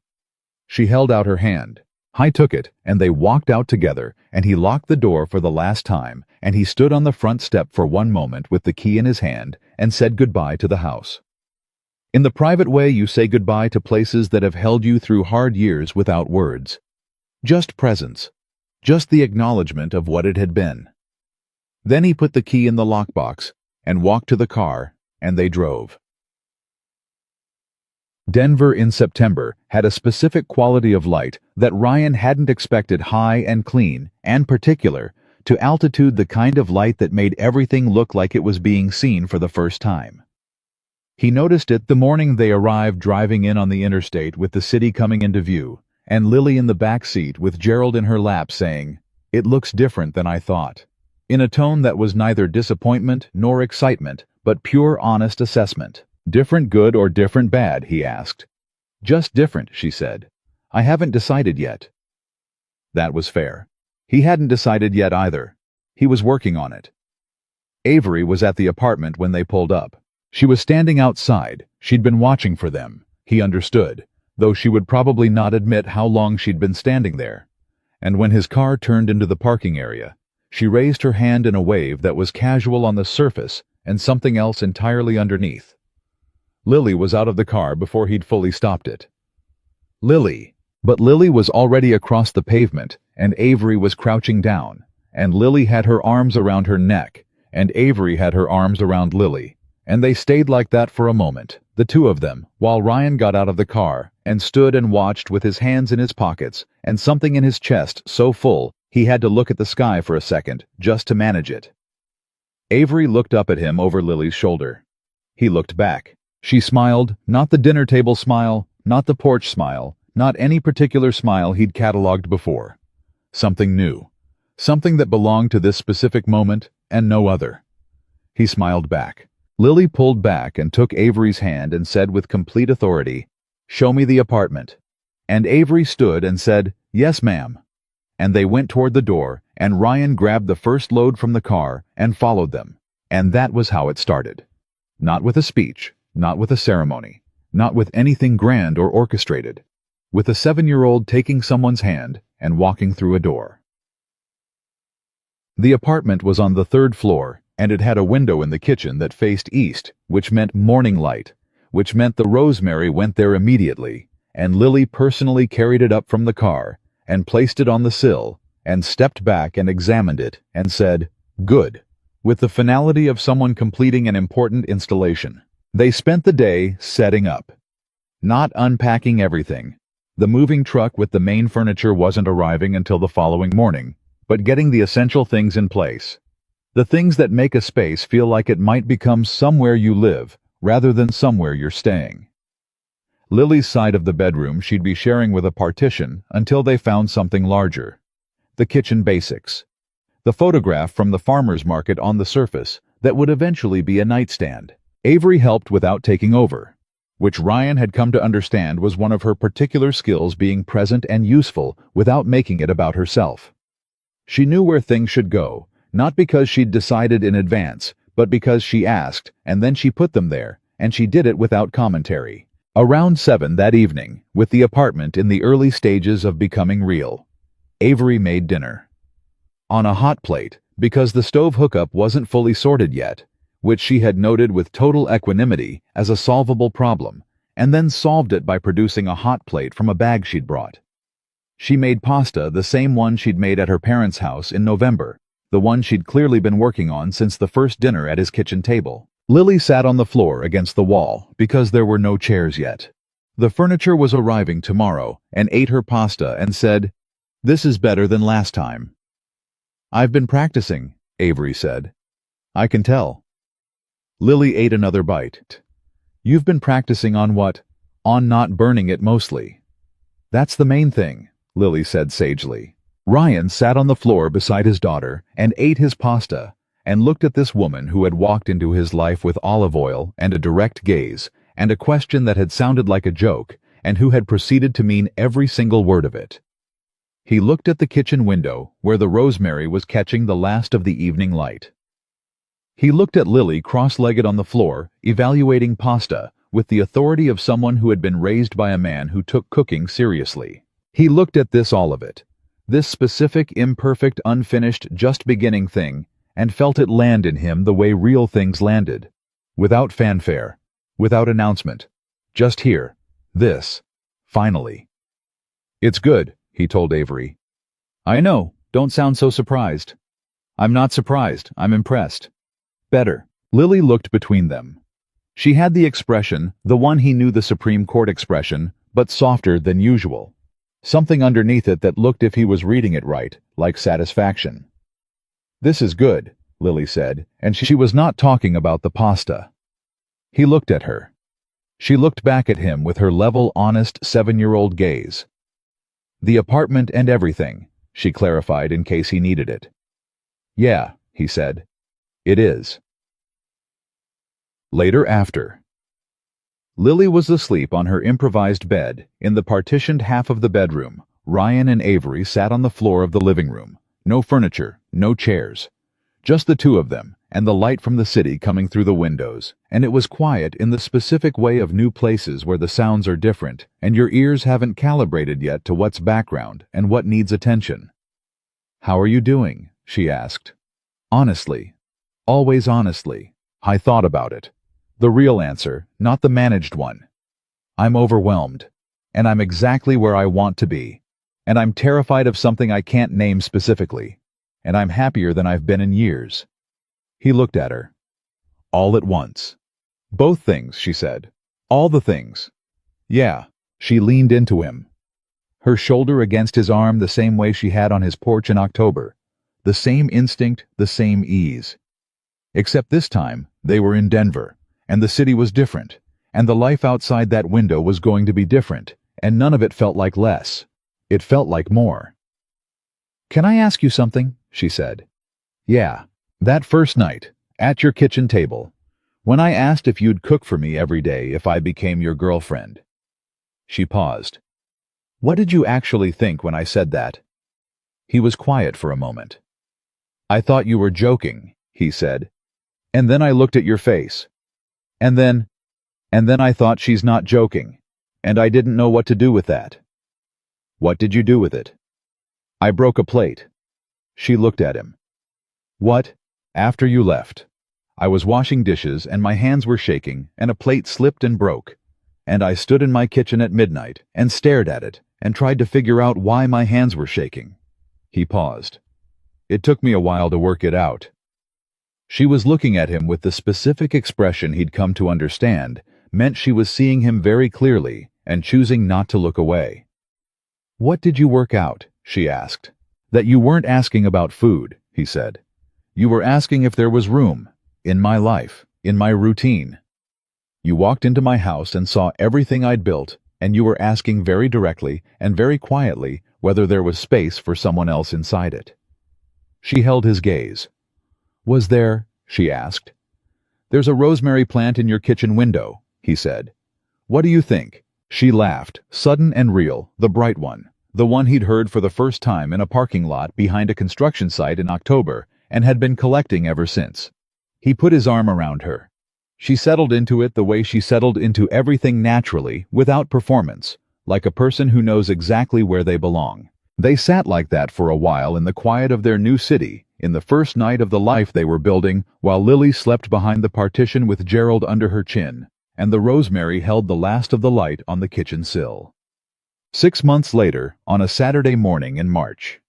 She held out her hand. I took it, and they walked out together, and he locked the door for the last time, and he stood on the front step for one moment with the key in his hand and said goodbye to the house. In the private way you say goodbye to places that have held you through hard years without words. Just presence. Just the acknowledgement of what it had been. Then he put the key in the lockbox and walked to the car, and they drove. Denver in September had a specific quality of light that Ryan hadn't expected, high and clean, and particular, to altitude, the kind of light that made everything look like it was being seen for the first time. He noticed it the morning they arrived, driving in on the interstate with the city coming into view, and Lily in the back seat with Gerald in her lap saying, "It looks different than I thought," in a tone that was neither disappointment nor excitement, but pure honest assessment. "Different good or different bad?" he asked. "Just different," she said. "I haven't decided yet." That was fair. He hadn't decided yet either. He was working on it. Avery was at the apartment when they pulled up. She was standing outside. She'd been watching for them. He understood, though she would probably not admit how long she'd been standing there. And when his car turned into the parking area, she raised her hand in a wave that was casual on the surface and something else entirely underneath. Lily was out of the car before he'd fully stopped it. Lily! But Lily was already across the pavement, and Avery was crouching down, and Lily had her arms around her neck, and Avery had her arms around Lily, and they stayed like that for a moment, the two of them, while Ryan got out of the car and stood and watched with his hands in his pockets and something in his chest so full he had to look at the sky for a second just to manage it. Avery looked up at him over Lily's shoulder. He looked back. She smiled, not the dinner table smile, not the porch smile, not any particular smile he'd catalogued before. Something new. Something that belonged to this specific moment and no other. He smiled back. Lily pulled back and took Avery's hand and said with complete authority, "Show me the apartment." And Avery stood and said, "Yes, ma'am." And they went toward the door, and Ryan grabbed the first load from the car and followed them. And that was how it started. Not with a speech, not with a ceremony, not with anything grand or orchestrated. With a 7-year-old taking someone's hand and walking through a door. The apartment was on the 3rd floor, and it had a window in the kitchen that faced east, which meant morning light, which meant the rosemary went there immediately, and Lily personally carried it up from the car, and placed it on the sill, and stepped back and examined it, and said, "Good," with the finality of someone completing an important installation. They spent the day setting up. Not unpacking everything. The moving truck with the main furniture wasn't arriving until the following morning, but getting the essential things in place. The things that make a space feel like it might become somewhere you live, rather than somewhere you're staying. Lily's side of the bedroom she'd be sharing with a partition until they found something larger. The kitchen basics. The photograph from the farmer's market on the surface that would eventually be a nightstand. Avery helped without taking over, which Ryan had come to understand was one of her particular skills, being present and useful without making it about herself. She knew where things should go, not because she'd decided in advance, but because she asked, and then she put them there, and she did it without commentary. Around 7 that evening, with the apartment in the early stages of becoming real, Avery made dinner. On a hot plate, because the stove hookup wasn't fully sorted yet, which she had noted with total equanimity as a solvable problem, and then solved it by producing a hot plate from a bag she'd brought. She made pasta, the same one she'd made at her parents' house in November, the one she'd clearly been working on since the first dinner at his kitchen table. Lily sat on the floor against the wall because there were no chairs yet. The furniture was arriving tomorrow, and ate her pasta and said, "This is better than last time." "I've been practicing," Avery said. I can tell. Lily ate another bite. You've been practicing on what? On not burning it mostly. That's the main thing, Lily said sagely. Ryan sat on the floor beside his daughter and ate his pasta and looked at this woman who had walked into his life with olive oil and a direct gaze and a question that had sounded like a joke and who had proceeded to mean every single word of it. He looked at the kitchen window where the rosemary was catching the last of the evening light. He looked at Lily cross-legged on the floor, evaluating pasta with the authority of someone who had been raised by a man who took cooking seriously. He looked at all of it, this specific, imperfect, unfinished, just beginning thing, and felt it land in him the way real things landed. Without fanfare, without announcement. Just here. This. Finally. It's good, he told Avery. I know, don't sound so surprised. I'm not surprised, I'm impressed. Better. Lily looked between them. She had the expression, the one he knew, the Supreme Court expression, but softer than usual. Something underneath it that looked, if he was reading it right, like satisfaction. This is good, Lily said, and she was not talking about the pasta. He looked at her. She looked back at him with her level, honest, 7-year-old gaze. The apartment and everything, she clarified in case he needed it. Yeah, he said. It is. Later after. Lily was asleep on her improvised bed. In the partitioned half of the bedroom, Ryan and Avery sat on the floor of the living room. No furniture, no chairs. Just the two of them, and the light from the city coming through the windows. And it was quiet in the specific way of new places where the sounds are different, and your ears haven't calibrated yet to what's background and what needs attention. How are you doing? She asked. Honestly. Always honestly. I thought about it. The real answer, not the managed one. I'm overwhelmed. And I'm exactly where I want to be. And I'm terrified of something I can't name specifically. And I'm happier than I've been in years. He looked at her. All at once. Both things, she said. All the things. Yeah. She leaned into him. Her shoulder against his arm the same way she had on his porch in October. The same instinct, the same ease. Except this time, they were in Denver. And the city was different, and the life outside that window was going to be different, and none of it felt like less. It felt like more. Can I ask you something? She said. Yeah, that first night, at your kitchen table, when I asked if you'd cook for me every day if I became your girlfriend. She paused. What did you actually think when I said that? He was quiet for a moment. I thought you were joking, he said. And then I looked at your face. And then I thought she's not joking, and I didn't know what to do with that. What did you do with it? I broke a plate. She looked at him. What? After you left. I was washing dishes and my hands were shaking and a plate slipped and broke. And I stood in my kitchen at midnight and stared at it and tried to figure out why my hands were shaking. He paused. It took me a while to work it out. She was looking at him with the specific expression he'd come to understand meant she was seeing him very clearly and choosing not to look away. What did you work out? She asked. That you weren't asking about food, he said. You were asking if there was room, in my life, in my routine. You walked into my house and saw everything I'd built, and you were asking very directly and very quietly whether there was space for someone else inside it. She held his gaze. Was there? She asked. There's a rosemary plant in your kitchen window, he said. What do you think? She laughed, sudden and real, the bright one, the one he'd heard for the first time in a parking lot behind a construction site in October and had been collecting ever since. He put his arm around her. She settled into it the way she settled into everything naturally, without performance, like a person who knows exactly where they belong. They sat like that for a while in the quiet of their new city, in the first night of the life they were building, while Lily slept behind the partition with Gerald under her chin, and the rosemary held the last of the light on the kitchen sill. 6 months later, on a Saturday morning in March.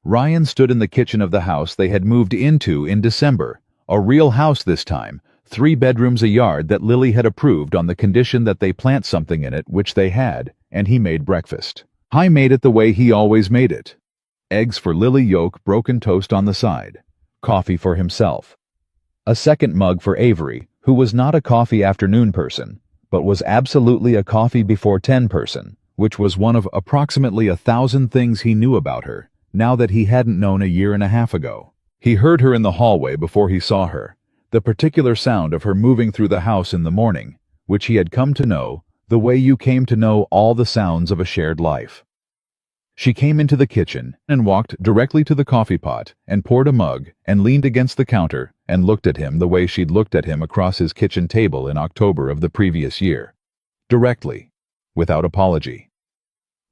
Ryan stood in the kitchen of the house they had moved into in December, a real house this time, 3 bedrooms, a yard that Lily had approved on the condition that they plant something in it, which they had, and he made breakfast. I made it the way he always made it. Eggs for Lily, yolk, broken toast on the side. Coffee for himself. A second mug for Avery, who was not a coffee afternoon person, but was absolutely a coffee before 10 person, which was one of approximately 1,000 things he knew about her, now that he hadn't known a year and a half ago. He heard her in the hallway before he saw her, the particular sound of her moving through the house in the morning, which he had come to know, the way you came to know all the sounds of a shared life. She came into the kitchen and walked directly to the coffee pot and poured a mug and leaned against the counter and looked at him the way she'd looked at him across his kitchen table in October of the previous year. Directly, without apology.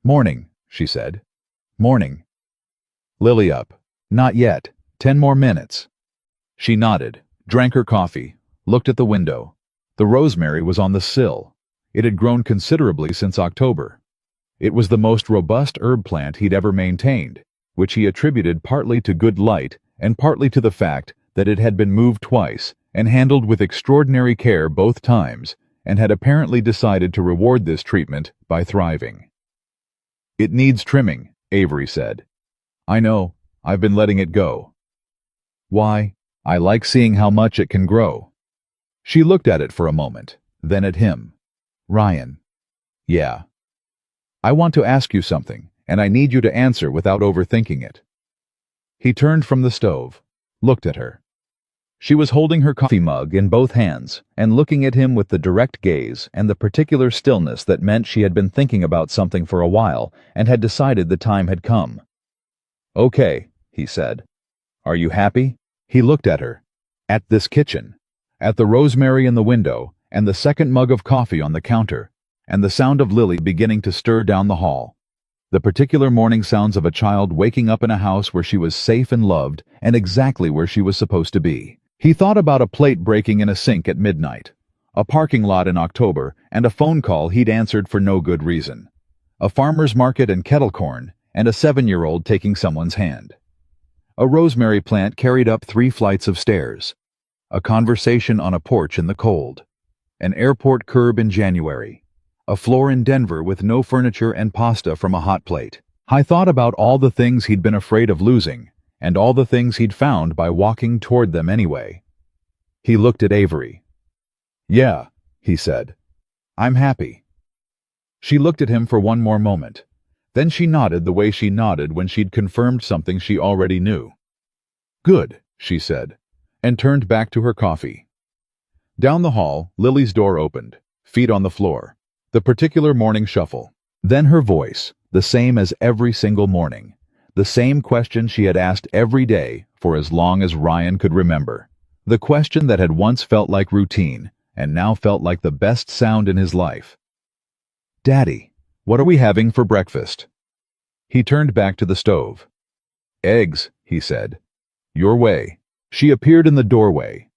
"Morning," she said. "Morning." "Lily up?" "Not yet. 10 more minutes." She nodded, drank her coffee, looked at the window. The rosemary was on the sill. It had grown considerably since October. It was the most robust herb plant he'd ever maintained, which he attributed partly to good light and partly to the fact that it had been moved twice and handled with extraordinary care both times, and had apparently decided to reward this treatment by thriving. "It needs trimming," Avery said. "I know. I've been letting it go." "Why? I like seeing how much it can grow." She looked at it for a moment, then at him. "Ryan." "Yeah." "I want to ask you something, and I need you to answer without overthinking it." He turned from the stove, looked at her. She was holding her coffee mug in both hands and looking at him with the direct gaze and the particular stillness that meant she had been thinking about something for a while and had decided the time had come. "Okay," he said. "Are you happy?" He looked at her, at this kitchen, at the rosemary in the window and the second mug of coffee on the counter, and the sound of Lily beginning to stir down the hall. The particular morning sounds of a child waking up in a house where she was safe and loved and exactly where she was supposed to be. He thought about a plate breaking in a sink at midnight, a parking lot in October, and a phone call he'd answered for no good reason, a farmer's market and kettle corn, and a 7-year-old taking someone's hand. A rosemary plant carried up 3 flights of stairs, a conversation on a porch in the cold, an airport curb in January, a floor in Denver with no furniture and pasta from a hot plate. I thought about all the things he'd been afraid of losing, and all the things he'd found by walking toward them anyway. He looked at Avery. "Yeah," he said. "I'm happy." She looked at him for one more moment. Then she nodded the way she nodded when she'd confirmed something she already knew. "Good," she said, and turned back to her coffee. Down the hall, Lily's door opened, feet on the floor. The particular morning shuffle. Then her voice, the same as every single morning. The same question she had asked every day for as long as Ryan could remember. The question that had once felt like routine and now felt like the best sound in his life. "Daddy, what are we having for breakfast?" He turned back to the stove. "Eggs," he said. "Your way." She appeared in the doorway.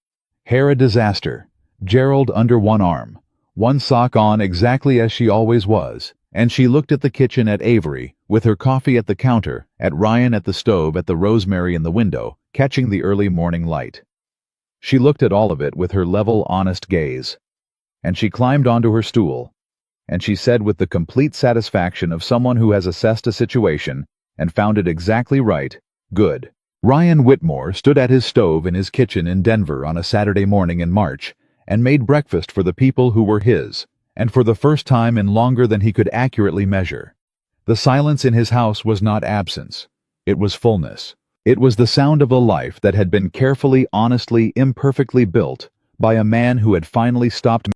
Hair a disaster, Gerald under one arm, one sock on exactly as she always was, and she looked at the kitchen at Avery, with her coffee at the counter, at Ryan at the stove, at the rosemary in the window, catching the early morning light. She looked at all of it with her level, honest gaze. And she climbed onto her stool, and she said with the complete satisfaction of someone who has assessed a situation and found it exactly right, "Good." Ryan Whitmore stood at his stove in his kitchen in Denver on a Saturday morning in March and made breakfast for the people who were his, and for the first time in longer than he could accurately measure. The silence in his house was not absence. It was fullness. It was the sound of a life that had been carefully, honestly, imperfectly built by a man who had finally stopped